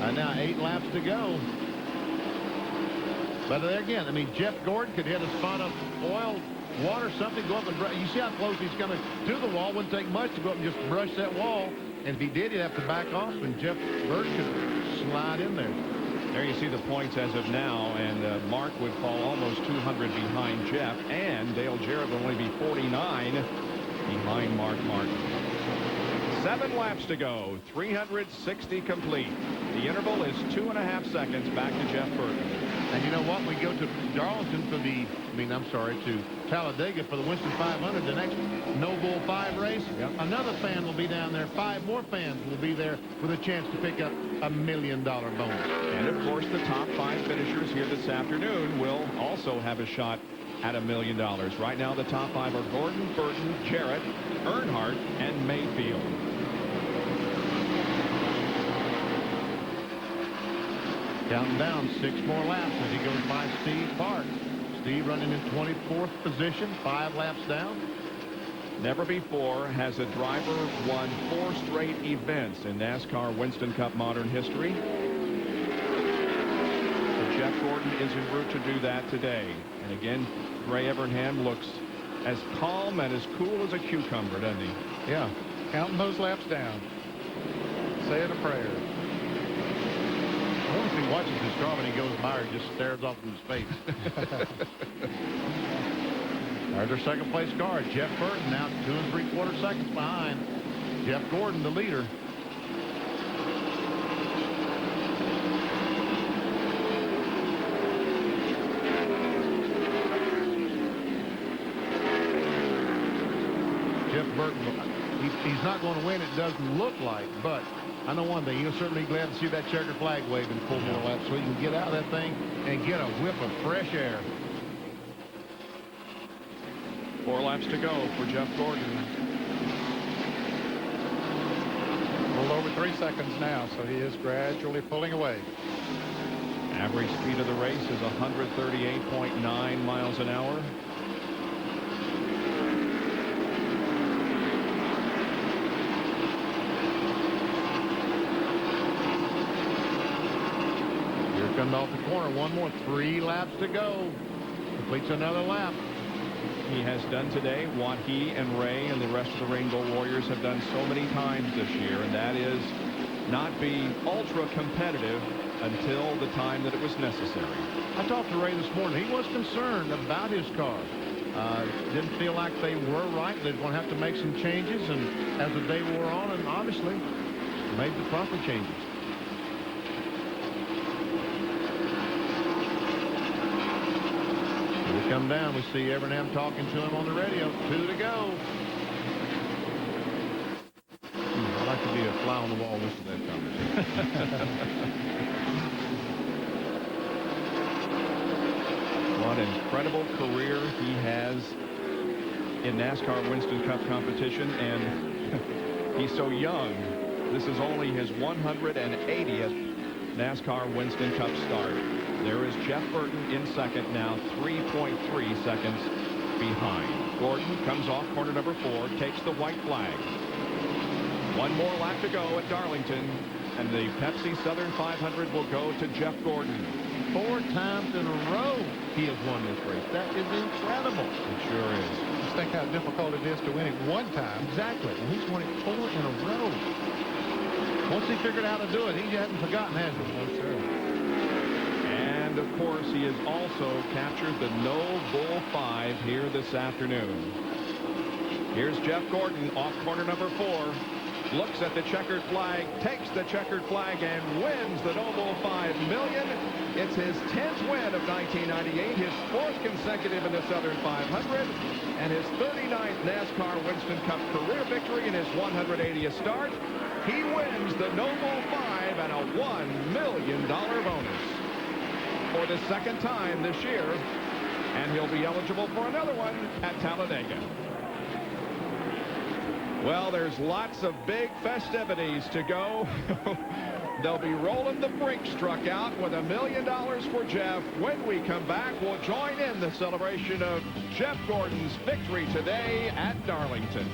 And now 8 laps to go. But there again, I mean, Jeff Gordon could hit a spot of oil, water, something, go up and brush. You see how close he's going to the wall. Wouldn't take much to go up and just brush that wall. And if he did, he'd have to back off, and Jeff Burton could slide in there. There you see the points as of now, and Mark would fall almost 200 behind Jeff, and Dale Jarrett will only be 49 behind Mark Martin. 7 laps to go, 360 complete. The interval is 2.5 seconds back to Jeff Burton. And you know what? We go to Darlington for to Talladega for the Winston 500, the next No Bull 5 race. Yep. Another fan will be down there. 5 more fans will be there with a chance to pick up $1 million bonus. And of course, the top 5 finishers here this afternoon will also also have a shot at $1 million. Right now, the top 5 are Gordon, Burton, Jarrett, Earnhardt, and Mayfield. Counting down 6 more laps as he goes by Steve Bart. Steve running in 24th position, 5 laps down. Never before has a driver won 4 straight events in NASCAR Winston Cup modern history. But Jeff Gordon is en route to do that today. And again, Ray Evernham looks as calm and as cool as a cucumber, doesn't he? Yeah, counting those laps down. Saying a prayer. I wonder if he watches his car when he goes by or just stares off into space. There's our second place car. Jeff Burton now 2 3/4 seconds behind Jeff Gordon, the leader. Jeff Burton, he's not going to win, it doesn't look like, but I know one thing, he'll certainly be glad to see that checkered flag waving full middle lap so he can get out of that thing and get a whiff of fresh air. 4 laps to go for Jeff Gordon. A little over 3 seconds now, so he is gradually pulling away. Average speed of the race is 138.9 miles an hour. Here comes off the corner. 1 more. 3 laps to go. Completes another lap. He has done today what he and Ray and the rest of the Rainbow Warriors have done so many times this year, and that is not be ultra competitive until the time that it was necessary. I talked to Ray this morning. He was concerned about his car. Didn't feel like they were right. They're going to have to make some changes, and as the day wore on, and obviously made the proper changes. Come down, we see Evernham talking to him on the radio. 2 to go. I'd like to be a fly on the wall listening to that conversation. What an incredible career he has in NASCAR Winston Cup competition, and he's so young. This is only his 180th NASCAR Winston Cup start. There is Jeff Burton in second now, 3.3 seconds behind. Gordon comes off corner number 4, takes the white flag. 1 more lap to go at Darlington, and the Pepsi Southern 500 will go to Jeff Gordon. 4 times in a row he has won this race. That is incredible. It sure is. Just think how difficult it is to win it 1 time. Exactly. And he's won it 4 in a row. Once he figured out how to do it, he hasn't forgotten, has he? No, sir. And, of course, he has also captured the No Bull 5 here this afternoon. Here's Jeff Gordon off corner number 4. Looks at the checkered flag, takes the checkered flag, and wins the No Bull 5 million. It's his 10th win of 1998, his 4th consecutive in the Southern 500, and his 39th NASCAR Winston Cup career victory in his 180th start. He wins the No Bull 5 and a $1 million bonus for the 2nd time this year, and he'll be eligible for another one at Talladega. Well, there's lots of big festivities to go. They'll be rolling the Brinks truck out with $1 million for Jeff. When we come back, we'll join in the celebration of Jeff Gordon's victory today at Darlington.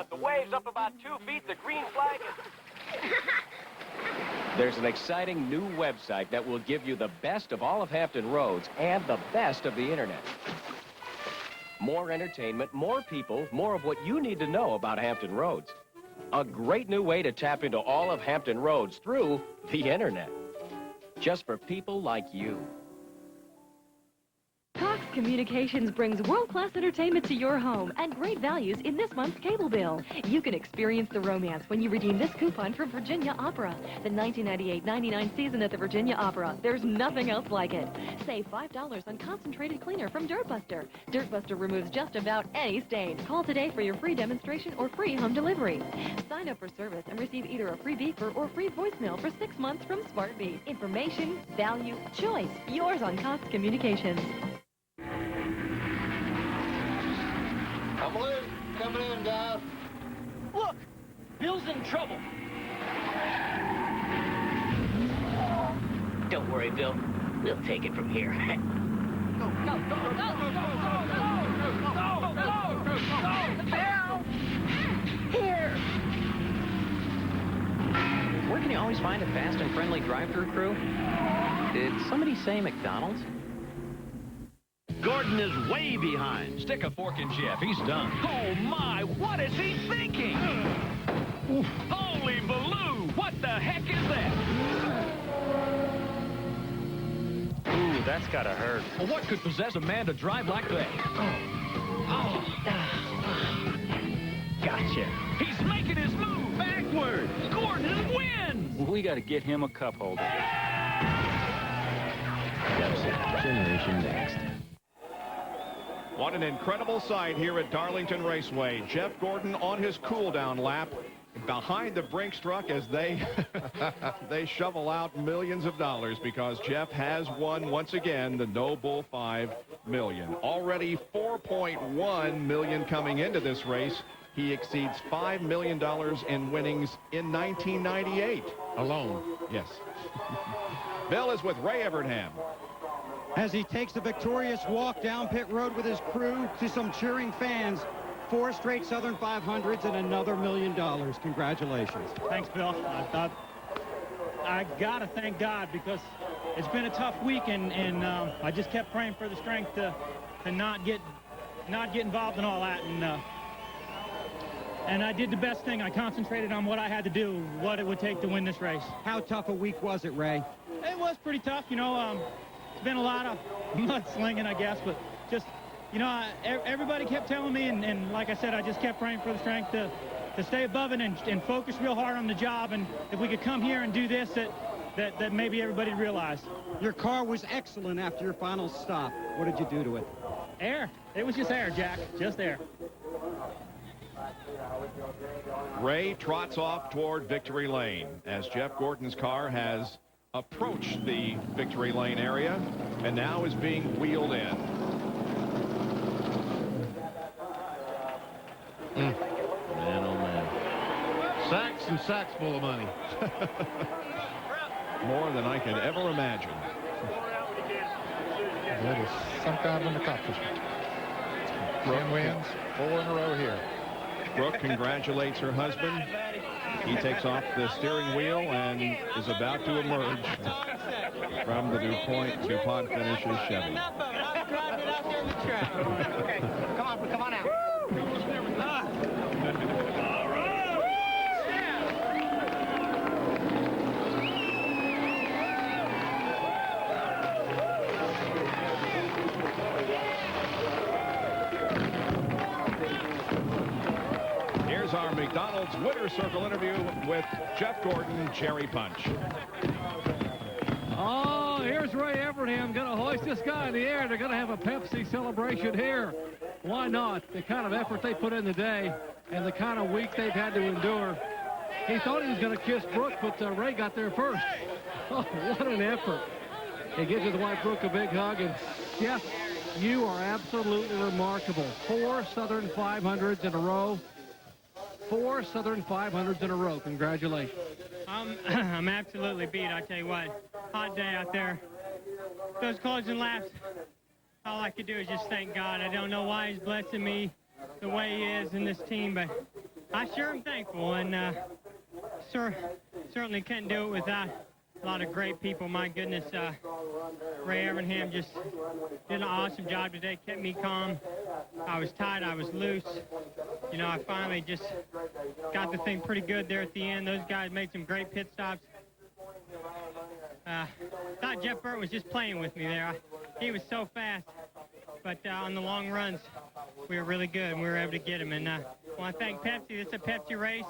The wave's up about 2 feet. The green flag is... There's an exciting new website that will give you the best of all of Hampton Roads and the best of the internet. More entertainment, more people, more of what you need to know about Hampton Roads. A great new way to tap into all of Hampton Roads through the internet. Just for people like you. Talk Communications brings world-class entertainment to your home and great values in this month's cable bill. You can experience the romance when you redeem this coupon for Virginia Opera. The 1998-99 season at the Virginia Opera. There's nothing else like it. Save $5 on concentrated cleaner from Dirtbuster. Dirtbuster removes just about any stain. Call today for your free demonstration or free home delivery. Sign up for service and receive either a free beeper or free voicemail for 6 months from Smart Beep. Information, value, choice. Yours on Cox Communications. I'm loose. Coming in, guys. Look, Bill's in trouble. Don't worry, Bill. We'll take it from here. Go, go, go, go, go, go, go, go, go, go, now! Here! Where can you always find a fast and friendly drive-thru crew? Did somebody say McDonald's? Gordon is way behind. Stick a fork in Jeff. He's done. Oh, my. What is he thinking? Holy Baloo. What the heck is that? Ooh, that's got to hurt. Well, what could possess a man to drive like that? Gotcha. He's making his move backward. Gordon wins. We got to get him a cup holder. Generation Next. What an incredible sight here at Darlington Raceway. Jeff Gordon on his cool-down lap behind the Brinks truck as they they shovel out millions of dollars because Jeff has won once again the No Bull 5 million. Already $4.1 million coming into this race. He exceeds $5 million in winnings in 1998 alone. Yes. Bill is with Ray Evernham. As he takes the victorious walk down pit road with his crew to some cheering fans. 4 straight Southern 500s and another $1 million. Congratulations. Thanks, Bill. I got to thank God because it's been a tough week, and I just kept praying for the strength to not get involved in all that. And I did the best thing. I concentrated on what I had to do, what it would take to win this race. How tough a week was it, Ray? It was pretty tough, you know. It's been a lot of mudslinging, I guess, but just, you know, everybody kept telling me, and like I said, I just kept praying for the strength to stay above it and focus real hard on the job. And if we could come here and do this, that maybe everybody realized. Your car was excellent after your final stop. What did you do to it? Air. It was just air, Jack. Just air. Ray trots off toward victory lane as Jeff Gordon's car has approached the victory lane area and now is being wheeled in. Man, oh man. Sacks and sacks full of money. More than I could ever imagine. That is some kind of an accomplishment. 10 wins, 4 in a row here. Brooke congratulates her husband. He takes off the steering wheel and is about to emerge from the DuPont finishes Chevy. Okay, come on out. Here's our McDonald's Winter Circle interview with Jeff Gordon, Jerry Punch. Oh, here's Ray Evernham going to hoist this guy in the air. They're going to have a Pepsi celebration here. Why not? The kind of effort they put in today and the kind of week they've had to endure. He thought he was going to kiss Brooke, but Ray got there first. Oh, what an effort. He gives his wife Brooke a big hug, and Jeff, you are absolutely remarkable. 4 Southern 500s in a row. 4 Southern 500s in a row. Congratulations. I'm absolutely beat, I tell you what. Hot day out there. Those closing laps, all I could do is just thank God. I don't know why he's blessing me the way he is in this team, but I sure am thankful, and certainly can't do it without a lot of great people. My goodness, Ray Evernham just did an awesome job today, kept me calm. I was tight, I was loose. You know, I finally just got the thing pretty good there at the end. Those guys made some great pit stops. Thought Jeff Burton was just playing with me there. He was so fast. but on the long runs, we were really good, and we were able to get them. And I want to thank Pepsi. This is a Pepsi race.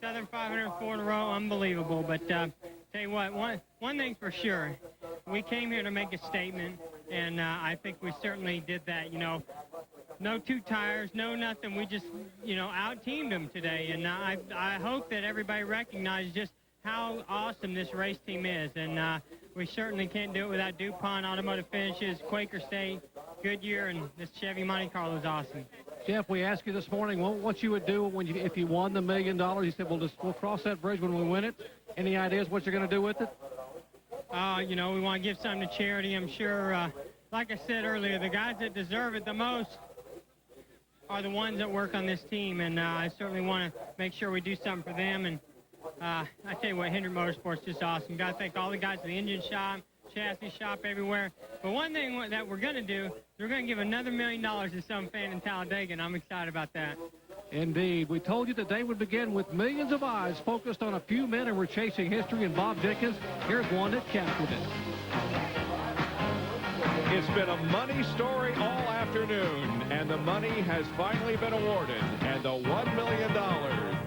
Southern 504 in a row, unbelievable. But tell you what, one thing's for sure. We came here to make a statement, and I think we certainly did that. You know, no two tires, no nothing. We just, you know, out-teamed them today. And I hope that everybody recognizes just how awesome this race team is. And we certainly can't do it without DuPont Automotive Finishes, Quaker State, Goodyear, and this Chevy Monte Carlo is awesome. Jeff, we asked you this morning what you would do if you won the $1 million. You said, we'll cross that bridge when we win it. Any ideas what you're going to do with it? You know, we want to give something to charity. I'm sure, like I said earlier, the guys that deserve it the most are the ones that work on this team, and I certainly want to make sure we do something for them. And I tell you what, Hendrick Motorsports is just awesome. Got to thank all the guys in the engine shop, chassis shop, everywhere. But one thing that we're going to do, we're going to give another $1 million to some fan in Talladega, and I'm excited about that. Indeed. We told you the day would begin with millions of eyes focused on a few men who were chasing history, and Bob Jenkins, here's one that captured it. It's been a money story all afternoon, and the money has finally been awarded. And the $1 million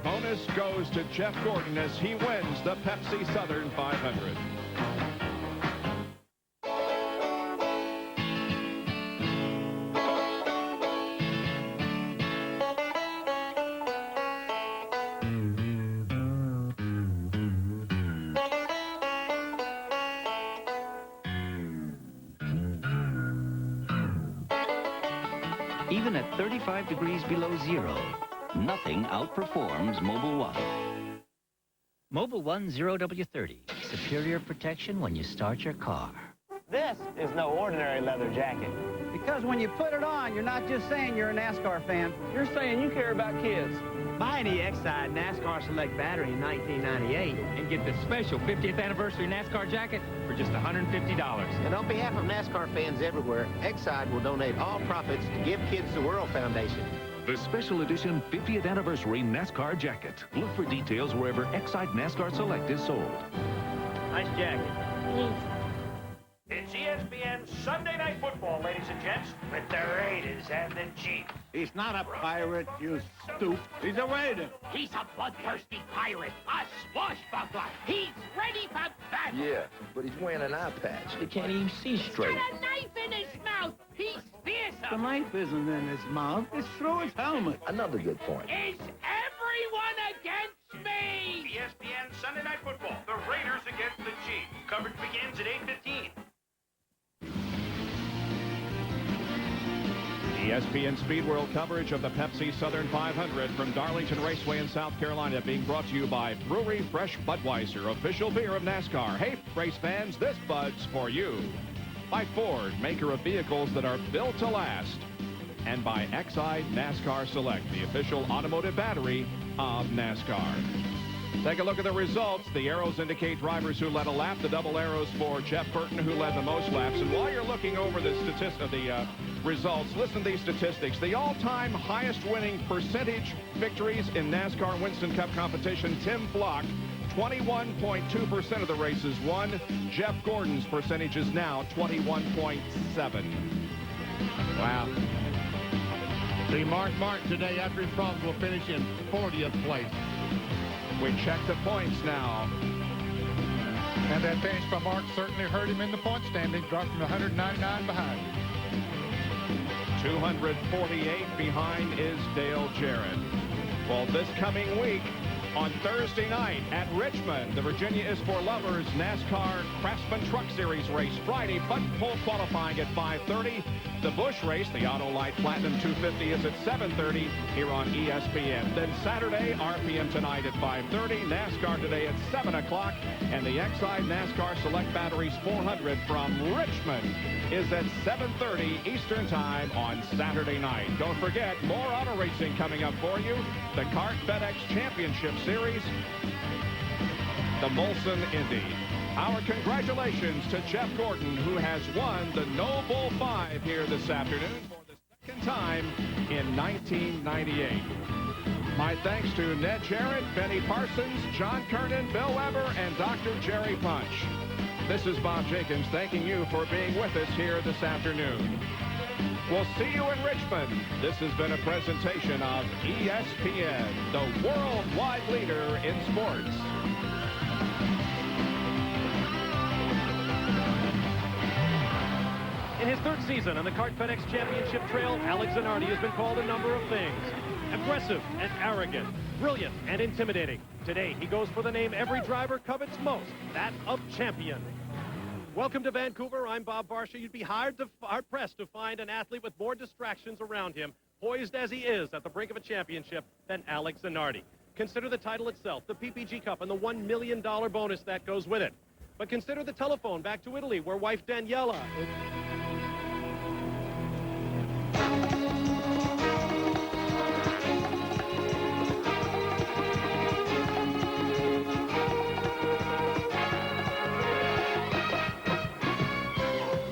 bonus goes to Jeff Gordon as he wins the Pepsi Southern 500. Even at 35 degrees below zero, nothing outperforms Mobil 1. Mobil 1 0W30. Superior protection when you start your car. This is no ordinary leather jacket. Because when you put it on, you're not just saying you're a NASCAR fan. You're saying you care about kids. Buy any Exide NASCAR Select battery in 1998 and get the special 50th anniversary NASCAR jacket for just $150. And on behalf of NASCAR fans everywhere, Exide will donate all profits to Give Kids the World Foundation. The special edition 50th anniversary NASCAR jacket. Look for details wherever Exide NASCAR Select is sold. Nice jacket. It's ESPN Sunday Night Football, ladies and gents, with the Raiders and the Chiefs. He's not a pirate, you stoop. He's a Raider. He's a bloodthirsty pirate, a swashbuckler. He's ready for battle. Yeah, but he's wearing an eye patch. He can't even see straight. Got a knife in his mouth. He's fearsome. The knife isn't in his mouth. It's through his helmet. Another good point. Is everyone against me? ESPN Sunday Night Football, the Raiders against the Chiefs. Coverage begins at 8:15. ESPN SpeedWorld coverage of the Pepsi Southern 500 from Darlington Raceway in South Carolina, being brought to you by Brewery Fresh Budweiser, official beer of NASCAR. Hey, race fans, this Bud's for you. By Ford, maker of vehicles that are built to last. And by Exide NASCAR Select, the official automotive battery of NASCAR. Take a look at the results. The arrows indicate drivers who led a lap. The double arrows for Jeff Burton, who led the most laps. And while you're looking over the results, listen to these statistics. The all-time highest winning percentage victories in NASCAR Winston Cup competition, Tim Flock, 21.2% of the races won. Jeff Gordon's percentage is now 21.7. Wow. See, Mark Martin today, after his problems, will finish in 40th place. We check the points now. And that finish by Mark certainly hurt him in the point standing, dropped from 199 behind. 248 behind is Dale Jarrett. Well, this coming week, on Thursday night at Richmond, the Virginia is for Lovers NASCAR Craftsman Truck Series race. Friday, button pole qualifying at 5:30. The Busch race, the Autolite Platinum 250, is at 7:30 here on ESPN. Then Saturday, RPM tonight at 5:30. NASCAR today at 7 o'clock. And the Exide NASCAR Select Batteries 400 from Richmond is at 7:30 Eastern Time on Saturday night. Don't forget, more auto racing coming up for you. The CART FedEx Championship Series, the Molson Indy. Our congratulations to Jeff Gordon, who has won the Noble 5 here this afternoon for the second time in 1998. My thanks to Ned Jarrett, Benny Parsons, John Kernan, Bill Weber, and Dr. Jerry Punch. This is Bob Jenkins thanking you for being with us here this afternoon. We'll see you in Richmond. This has been a presentation of ESPN, the worldwide leader in sports. In his third season on the Kart FedEx Championship Trail, Alex Zanardi has been called a number of things. Impressive and arrogant, brilliant and intimidating. Today, he goes for the name every driver covets most, that of champion. Welcome to Vancouver. I'm Bob Barsha. You'd be hard-pressed to find an athlete with more distractions around him, poised as he is at the brink of a championship, than Alex Zanardi. Consider the title itself, the PPG Cup, and the $1 million bonus that goes with it. But consider the telephone back to Italy, where wife Daniela...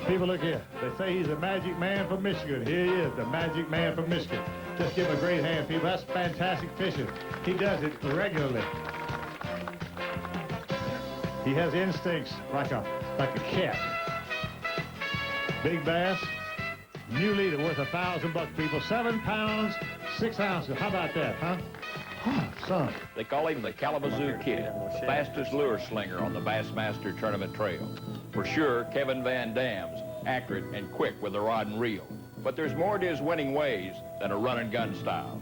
People, look here. They say he's a magic man from Michigan. Here he is, the magic man from Michigan. Just give him a great hand, people. That's fantastic fishing. He does it regularly. He has instincts like a cat. Big bass. New leader worth $1,000, people. 7 pounds, 6 ounces. How about that, huh? Oh, son. They call him the Kalamazoo Kid, the fastest lure slinger on the Bassmaster Tournament Trail. For sure, Kevin Van Dam's accurate and quick with the rod and reel. But there's more to his winning ways than a run-and-gun style.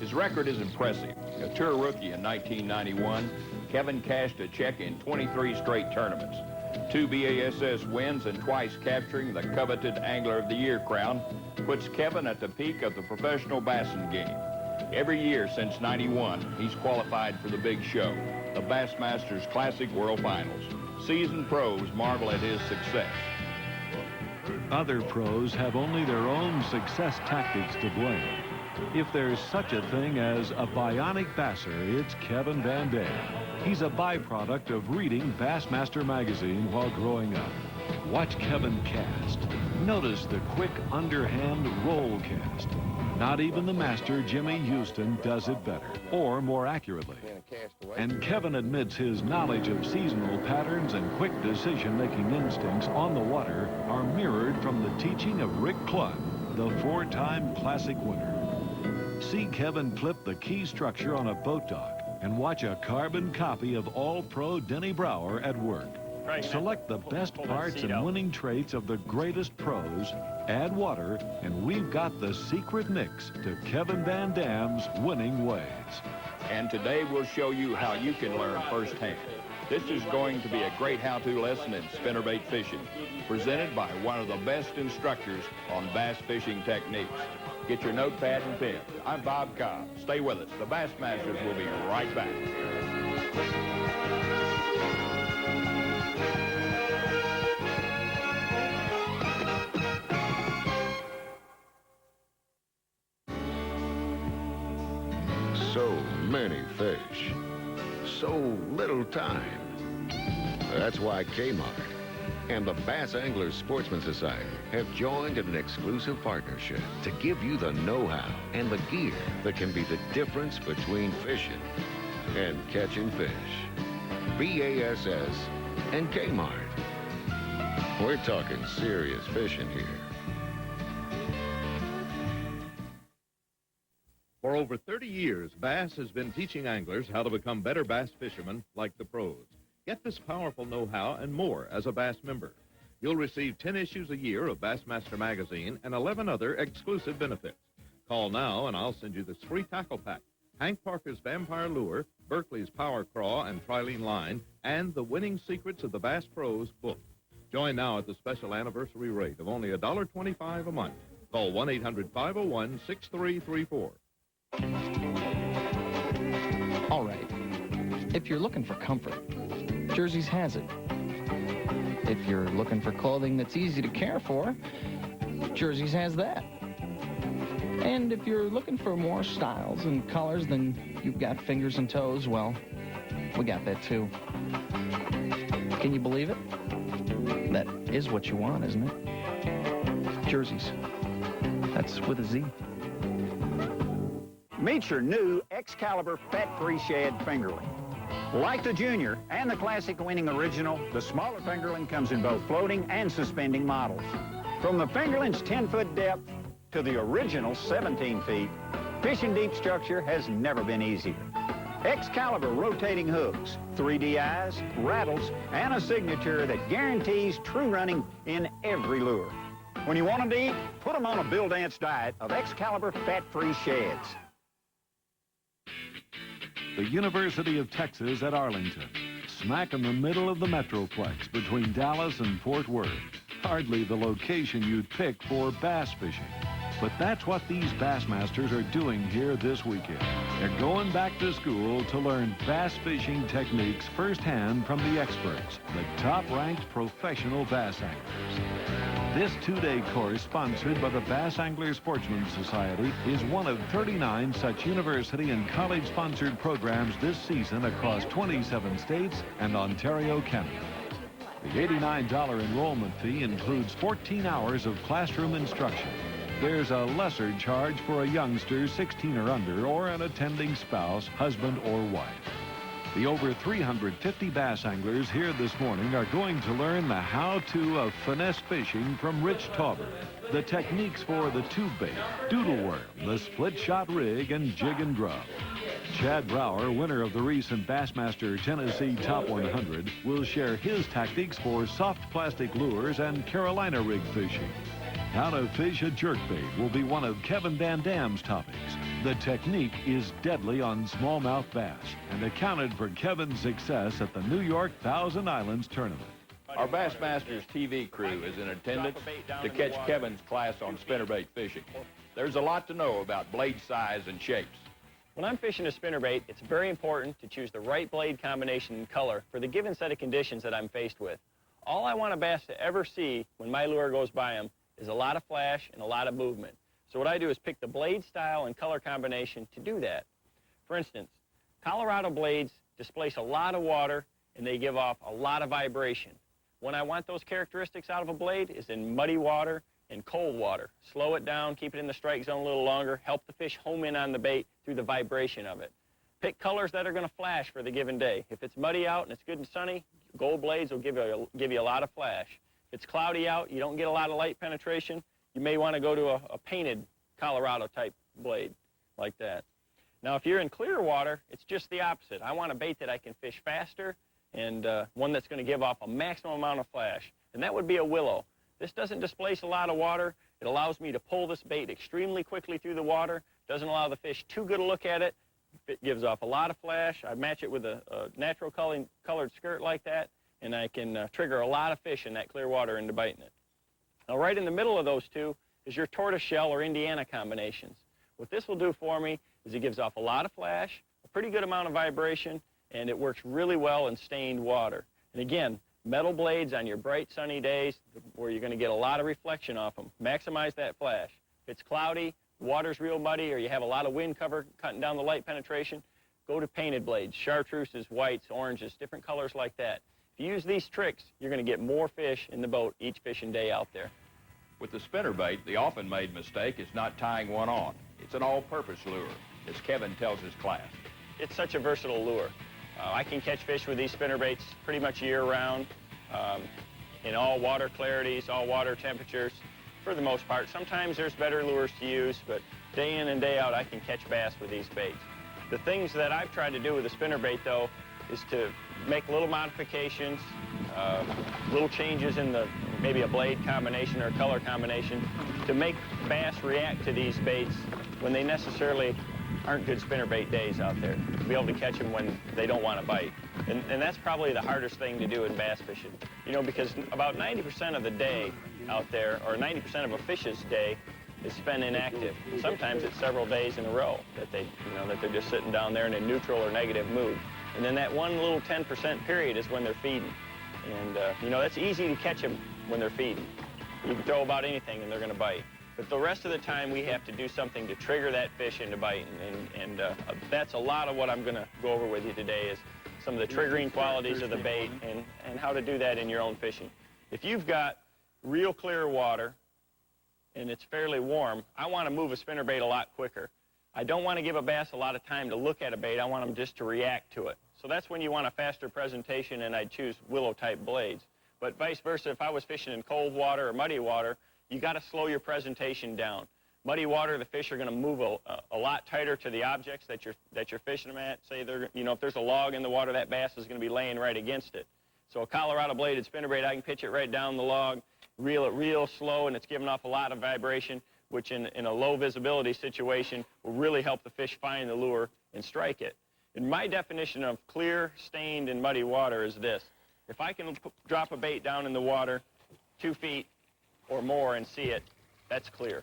His record is impressive. A tour rookie in 1991, Kevin cashed a check in 23 straight tournaments. 2 BASS wins and twice capturing the coveted Angler of the Year crown puts Kevin at the peak of the professional bassing game. Every year since '91, he's qualified for the big show, the Bassmasters Classic World Finals. Seasoned pros marvel at his success. Other pros have only their own success tactics to blame. If there's such a thing as a bionic basser, it's Kevin Van Dam. He's a byproduct of reading Bassmaster magazine while growing up. Watch Kevin cast. Notice the quick underhand roll cast. Not even the master, Jimmy Houston, does it better, or more accurately. And Kevin admits his knowledge of seasonal patterns and quick decision-making instincts on the water are mirrored from the teaching of Rick Clunn, the 4-time Classic winner. See Kevin clip the key structure on a boat dock and watch a carbon copy of All-Pro Denny Brower at work. Select the best parts and winning traits of the greatest pros, add water, and we've got the secret mix to Kevin Van Dam's winning ways. And today we'll show you how you can learn firsthand. This is going to be a great how-to lesson in spinnerbait fishing, presented by one of the best instructors on bass fishing techniques. Get your notepad and pen. I'm Bob Cobb. Stay with us. The Bassmasters will be right back. So many fish, so little time. That's why Kmart and the Bass Anglers Sportsman Society have joined in an exclusive partnership to give you the know-how and the gear that can be the difference between fishing and catching fish. BASS and Kmart. We're talking serious fishing here. For over 30 years, Bass has been teaching anglers how to become better bass fishermen like the pros. Get this powerful know-how and more as a Bass member. You'll receive 10 issues a year of Bassmaster magazine and 11 other exclusive benefits. Call now and I'll send you this free tackle pack, Hank Parker's Vampire Lure, Berkeley's Power Craw and Trilene Line, and the Winning Secrets of the Bass Pros book. Join now at the special anniversary rate of only $1.25 a month. Call 1-800-501-6334. All right, if you're looking for comfort, Jersey's has it. If you're looking for clothing that's easy to care for, Jersey's has that. And if you're looking for more styles and colors than you've got fingers and toes, well, we got that too. Can you believe it? That is what you want, isn't it? Jersey's. That's with a Z. Meet your new Excalibur fat-free shad fingerling. Like the Junior and the classic winning original, the smaller fingerling comes in both floating and suspending models. From the fingerling's 10-foot depth to the original 17 feet, fishing deep structure has never been easier. Excalibur rotating hooks, 3D eyes, rattles, and a signature that guarantees true running in every lure. When you want them to eat, put them on a Bill Dance diet of Excalibur fat-free sheds. The University of Texas at Arlington, smack in the middle of the Metroplex between Dallas and Fort Worth. Hardly the location you'd pick for bass fishing. But that's what these Bassmasters are doing here this weekend. They're going back to school to learn bass fishing techniques firsthand from the experts, the top-ranked professional bass anglers. This two-day course, sponsored by the Bass Angler Sportsman Society, is one of 39 such university and college-sponsored programs this season across 27 states and Ontario, Canada. The $89 enrollment fee includes 14 hours of classroom instruction. There's a lesser charge for a youngster 16 or under or an attending spouse, husband or wife. The over 350 bass anglers here this morning are going to learn the how-to of finesse fishing from Rich Tauber, the techniques for the tube bait, doodle worm, the split-shot rig, and jig and drop. Chad Brower, winner of the recent Bassmaster Tennessee Top 100, will share his tactics for soft plastic lures and Carolina rig fishing. How to fish a jerkbait will be one of Kevin Van Dam's topics. The technique is deadly on smallmouth bass and accounted for Kevin's success at the New York Thousand Islands tournament. Our Bassmasters TV crew is in attendance to catch Kevin's class on spinnerbait fishing. There's a lot to know about blade size and shapes. When I'm fishing a spinnerbait, it's very important to choose the right blade combination and color for the given set of conditions that I'm faced with. All I want a bass to ever see when my lure goes by him is a lot of flash and a lot of movement. So what I do is pick the blade style and color combination to do that. For instance, Colorado blades displace a lot of water and they give off a lot of vibration. When I want those characteristics out of a blade is in muddy water and cold water. Slow it down, keep it in the strike zone a little longer, help the fish home in on the bait through the vibration of it. Pick colors that are going to flash for the given day. If it's muddy out and it's good and sunny, gold blades will give you a lot of flash. If it's cloudy out, you don't get a lot of light penetration, you may want to go to a painted Colorado type blade like that. Now if you're in clear water, it's just the opposite. I want a bait that I can fish faster and one that's going to give off a maximum amount of flash, and that would be a willow. This doesn't displace a lot of water. It allows me to pull this bait extremely quickly through the water, doesn't allow the fish too good a look at it. It gives off a lot of flash. I match it with a natural colored skirt like that, and I can trigger a lot of fish in that clear water into biting it. Now right in the middle of those two is your tortoiseshell or Indiana combinations. What this will do for me is it gives off a lot of flash, a pretty good amount of vibration, and it works really well in stained water. And again, metal blades on your bright sunny days where you're going to get a lot of reflection off them. Maximize that flash. If it's cloudy, water's real muddy, or you have a lot of wind cover cutting down the light penetration, go to painted blades, chartreuses, whites, oranges, different colors like that. If you use these tricks, you're going to get more fish in the boat each fishing day out there. With the spinnerbait, the often made mistake is not tying one on. It's an all-purpose lure, as Kevin tells his class. It's such a versatile lure. I can catch fish with these spinnerbaits pretty much year-round, in all water clarities, all water temperatures, for the most part. Sometimes there's better lures to use, but day in and day out, I can catch bass with these baits. The things that I've tried to do with the spinnerbait, though, is to make little modifications, little changes in maybe a blade combination or a color combination to make bass react to these baits when they necessarily aren't good spinnerbait days out there, to be able to catch them when they don't want to bite. And that's probably the hardest thing to do in bass fishing. You know, because about 90% of the day out there, or 90% of a fish's day, is spent inactive. Sometimes it's several days in a row that they're just sitting down there in a neutral or negative mood. And then that one little 10% period is when they're feeding. And, that's easy to catch them when they're feeding. You can throw about anything and they're going to bite. But the rest of the time, we have to do something to trigger that fish into biting. And that's a lot of what I'm going to go over with you today is some of the triggering qualities of the bait and how to do that in your own fishing. If you've got real clear water and it's fairly warm, I want to move a spinnerbait a lot quicker. I don't want to give a bass a lot of time to look at a bait. I want them just to react to it. So that's when you want a faster presentation, and I'd choose willow-type blades. But vice versa, if I was fishing in cold water or muddy water, you got to slow your presentation down. Muddy water, the fish are going to move a lot tighter to the objects that you're fishing them at. Say if there's a log in the water, that bass is going to be laying right against it. So a Colorado bladed spinnerbait, I can pitch it right down the log, reel it real slow, and it's giving off a lot of vibration, which in a low visibility situation will really help the fish find the lure and strike it. And my definition of clear, stained, and muddy water is this. If I can drop a bait down in the water 2 feet or more and see it, that's clear.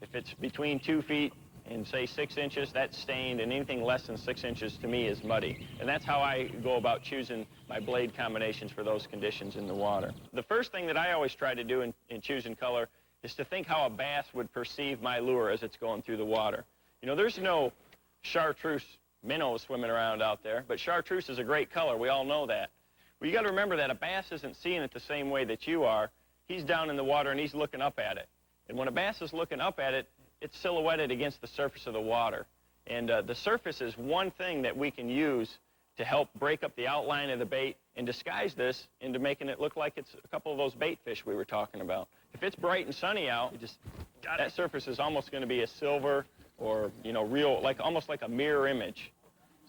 If it's between 2 feet and, say, 6 inches, that's stained, and anything less than 6 inches to me is muddy. And that's how I go about choosing my blade combinations for those conditions in the water. The first thing that I always try to do in choosing color is to think how a bass would perceive my lure as it's going through the water. You know, there's no chartreuse minnows swimming around out there, but chartreuse is a great color. We all know that. Well, you got to remember that a bass isn't seeing it the same way that you are. He's down in the water and he's looking up at it. And when a bass is looking up at it, it's silhouetted against the surface of the water. And the surface is one thing that we can use to help break up the outline of the bait and disguise this into making it look like it's a couple of those bait fish we were talking about. If it's bright and sunny out, that surface is almost going to be a silver or, real, almost like a mirror image.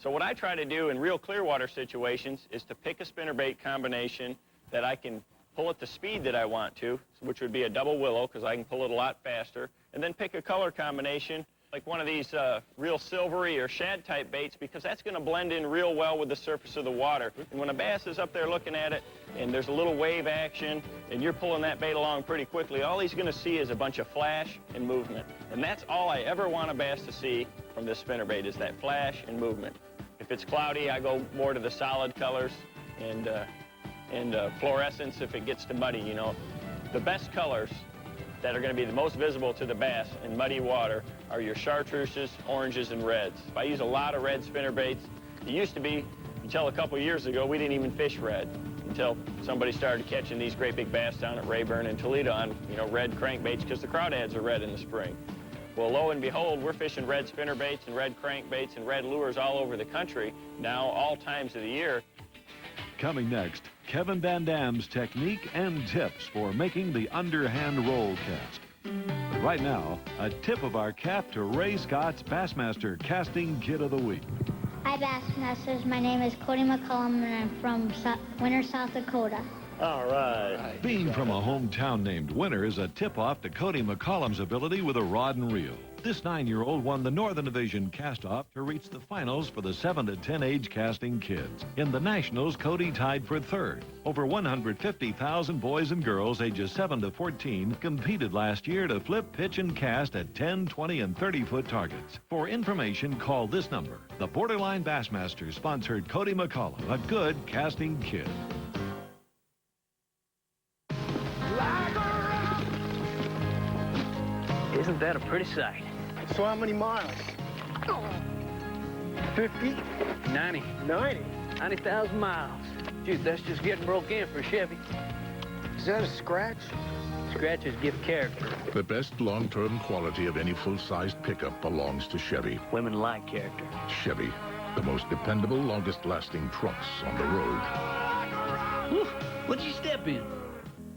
So what I try to do in real clear water situations is to pick a spinnerbait combination that I can pull at the speed that I want to, which would be a double willow because I can pull it a lot faster, and then pick a color combination like one of these real silvery or shad type baits because that's going to blend in real well with the surface of the water. And when a bass is up there looking at it and there's a little wave action and you're pulling that bait along pretty quickly, all he's going to see is a bunch of flash and movement. And that's all I ever want a bass to see from this spinnerbait is that flash and movement. If it's cloudy, I go more to the solid colors and fluorescence if it gets to muddy, The best colors that are going to be the most visible to the bass in muddy water are your chartreuses, oranges, and reds. If I use a lot of red spinnerbaits, it used to be, until a couple years ago, we didn't even fish red until somebody started catching these great big bass down at Rayburn and Toledo on, red crankbaits because the crawdads are red in the spring. Well, lo and behold, we're fishing red spinnerbaits and red crankbaits and red lures all over the country now, all times of the year. Coming next, Kevin Van Dam's technique and tips for making the underhand roll cast. But right now, a tip of our cap to Ray Scott's Bassmaster Casting Kid of the Week. Hi, Bassmasters. My name is Cody McCollum, and I'm from Winter, South Dakota. All right. Being from a hometown named Winter is a tip-off to Cody McCollum's ability with a rod and reel. This 9-year-old won the Northern Division cast-off to reach the finals for the 7 to 10 age casting kids. In the Nationals, Cody tied for third. Over 150,000 boys and girls ages 7 to 14 competed last year to flip, pitch, and cast at 10, 20, and 30-foot targets. For information, call this number. The Borderline Bassmasters sponsored Cody McCollum, a good casting kid. Isn't that a pretty sight? So how many miles? 50, 90. 90,000 miles. Dude, that's just getting broke in for a Chevy. Is that a scratch? Scratches give character. The best long-term quality of any full-sized pickup belongs to Chevy. Women like character. Chevy, the most dependable, longest-lasting trucks on the road. Whew, what'd you step in?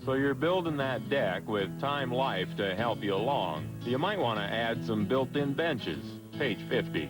So you're building that deck with Time Life to help you along. You might want to add some built-in benches, page 50.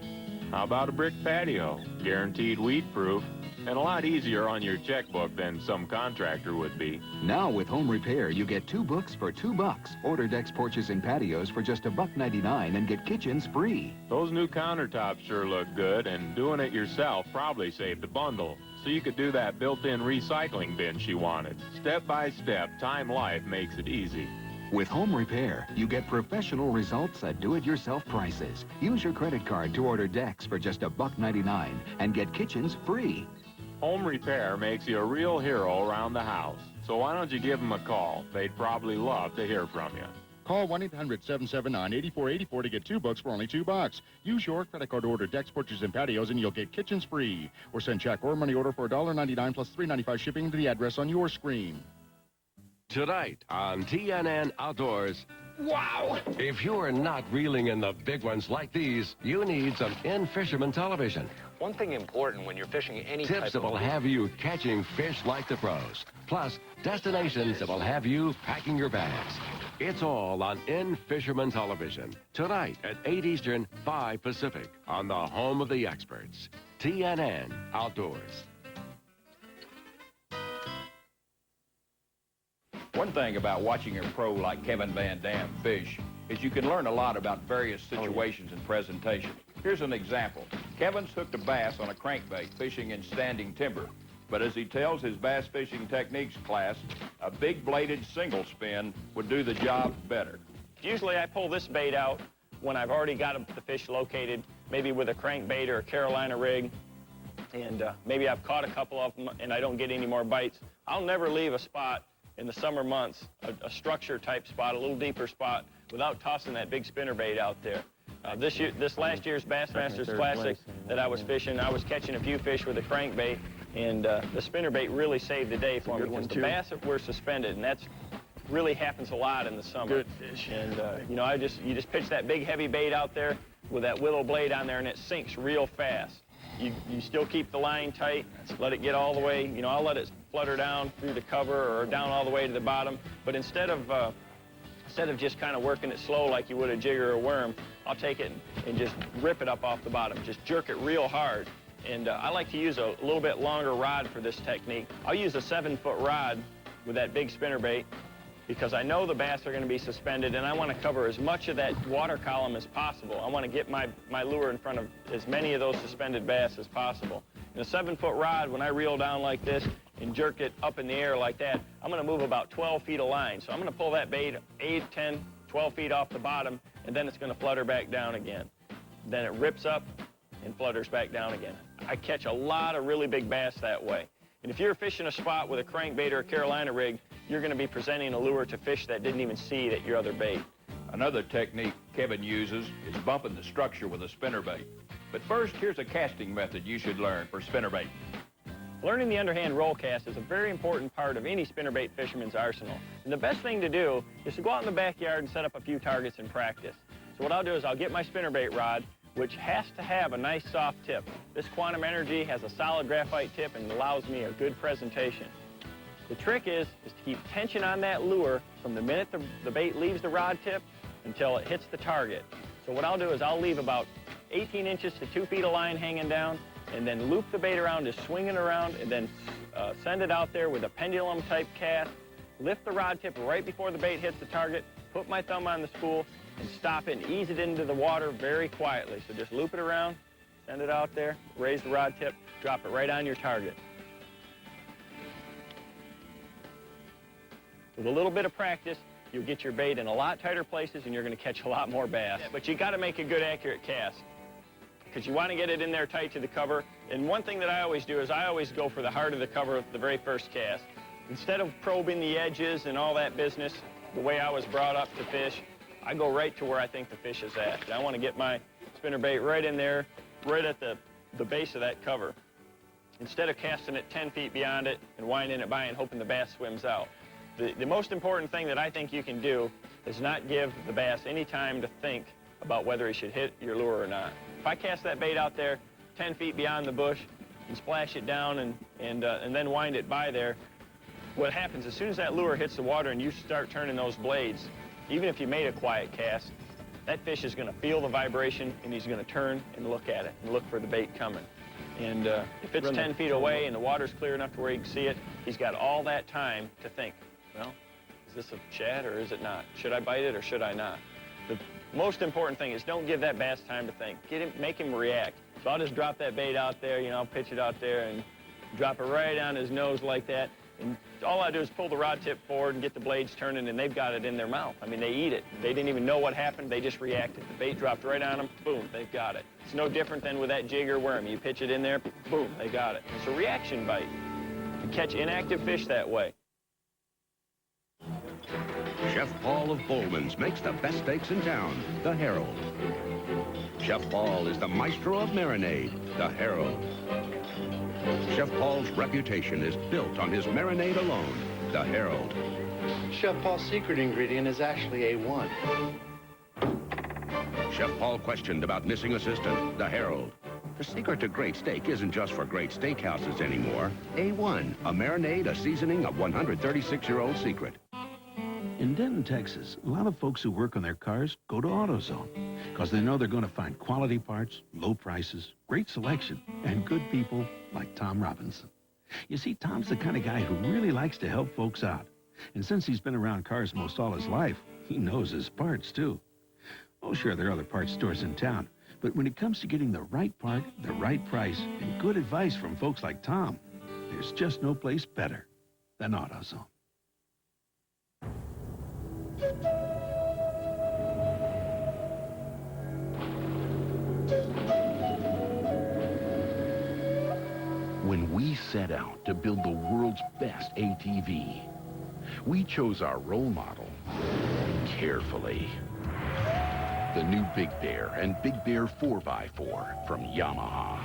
How about a brick patio, guaranteed weed-proof, and a lot easier on your checkbook than some contractor would be. Now with Home Repair, you get 2 books for $2. Order decks, porches, and patios for just $1.99 and get kitchens free. Those new countertops sure look good, and doing it yourself probably saved a bundle. So you could do that built-in recycling bin she wanted. Step by step, Time Life makes it easy. With Home Repair, you get professional results at do-it-yourself prices. Use your credit card to order decks for just $1.99 and get kitchens free. Home Repair makes you a real hero around the house. So why don't you give them a call? They'd probably love to hear from you. Call 1-800-779-8484 to get 2 books for only $2. Use your credit card to order decks, porches, and patios, and you'll get kitchens free. Or send check or money order for $1.99 plus $3.95 shipping to the address on your screen. Tonight on TNN Outdoors. Wow! If you're not reeling in the big ones like these, you need some In-Fisherman television. One thing important when you're fishing any Tips type that will of... have you catching fish like the pros. Plus, destinations that will have you packing your bags. It's all on In Fisherman Television, tonight at 8 Eastern, 5 Pacific, on the home of the experts, TNN Outdoors. One thing about watching a pro like Kevin Van Dam fish is you can learn a lot about various situations and presentations. Here's an example. Kevin's hooked a bass on a crankbait fishing in standing timber. But as he tells his bass fishing techniques class, a big bladed single spin would do the job better. Usually I pull this bait out when I've already got the fish located, maybe with a crankbait or a Carolina rig, and maybe I've caught a couple of them and I don't get any more bites. I'll never leave a spot in the summer months, a structure type spot, a little deeper spot, without tossing that big spinnerbait out there. This last year's Bassmasters Classic that I was fishing, I was catching a few fish with a crankbait, and the spinnerbait really saved the day for me because the bass were suspended, and that's really happens a lot in the summer. Good fish. And you know, you just pitch that big heavy bait out there with that willow blade on there, and it sinks real fast. You still keep the line tight, let it get all the way, you know, I'll let it flutter down through the cover or down all the way to the bottom, but instead of just kind of working it slow like you would a jig or a worm, I'll take it and just rip it up off the bottom, just jerk it real hard. And I like to use a little bit longer rod for this technique. I'll use a 7-foot rod with that big spinnerbait because I know the bass are going to be suspended, and I want to cover as much of that water column as possible. I want to get my lure in front of as many of those suspended bass as possible. And a 7-foot rod, when I reel down like this and jerk it up in the air like that, I'm going to move about 12 feet of line. So I'm going to pull that bait 8, 10, 12 feet off the bottom, and then it's going to flutter back down again. Then it rips up and flutters back down again. I catch a lot of really big bass that way. And if you're fishing a spot with a crankbait or a Carolina rig, you're going to be presenting a lure to fish that didn't even see that your other bait. Another technique Kevin uses is bumping the structure with a spinnerbait. But first, here's a casting method you should learn for spinnerbait. Learning the underhand roll cast is a very important part of any spinnerbait fisherman's arsenal. And the best thing to do is to go out in the backyard and set up a few targets and practice. So what I'll do is I'll get my spinnerbait rod, which has to have a nice soft tip. This Quantum Energy has a solid graphite tip and allows me a good presentation. The trick is to keep tension on that lure from the minute the bait leaves the rod tip until it hits the target. So what I'll do is I'll leave about 18 inches to 2 feet of line hanging down, and then loop the bait around, just swing it around, and then send it out there with a pendulum type cast, lift the rod tip right before the bait hits the target, put my thumb on the spool, and stop it and ease it into the water very quietly. So just loop it around, send it out there, raise the rod tip, drop it right on your target. With a little bit of practice, you'll get your bait in a lot tighter places and you're going to catch a lot more bass. But you got to make a good accurate cast because you want to get it in there tight to the cover. And one thing that I always do is I always go for the heart of the cover the very first cast. Instead of probing the edges and all that business, the way I was brought up to fish, I go right to where I think the fish is at. And I want to get my spinnerbait right in there, right at the base of that cover, instead of casting it 10 feet beyond it and winding it by and hoping the bass swims out. The most important thing that I think you can do is not give the bass any time to think about whether he should hit your lure or not. If I cast that bait out there 10 feet beyond the bush and splash it down and then wind it by there, what happens as soon as that lure hits the water and you start turning those blades, even if you made a quiet cast, that fish is going to feel the vibration and he's going to turn and look at it and look for the bait coming. And if it's 10 feet away and the water's clear enough to where he can see it, he's got all that time to think, well, is this a shad or is it not? Should I bite it or should I not? The most important thing is don't give that bass time to think. Make him react. So I'll just drop that bait out there, you know, I'll pitch it out there and drop it right on his nose like that. And all I do is pull the rod tip forward and get the blades turning, and they've got it in their mouth. I mean, they eat it. They didn't even know what happened. They just reacted. The bait dropped right on them. Boom, they've got it. It's no different than with that jig or worm. You pitch it in there, boom, they got it. It's a reaction bite. You catch inactive fish that way. Chef Paul of Bowman's makes the best steaks in town, the Herald. Chef Paul is the maestro of marinade, the Herald. Chef Paul's reputation is built on his marinade alone, the Herald. Chef Paul's secret ingredient is actually A1. Chef Paul questioned about missing assistant, the Herald. The secret to great steak isn't just for great steakhouses anymore. A1, a marinade, a seasoning, a 136-year-old secret. In Denton, Texas, a lot of folks who work on their cars go to AutoZone because they know they're going to find quality parts, low prices, great selection, and good people like Tom Robinson. You see, Tom's the kind of guy who really likes to help folks out. And since he's been around cars most all his life, he knows his parts, too. Oh, sure, there are other parts stores in town, but when it comes to getting the right part, the right price, and good advice from folks like Tom, there's just no place better than AutoZone. When we set out to build the world's best ATV, we chose our role model carefully. The new Big Bear and Big Bear 4x4 from Yamaha.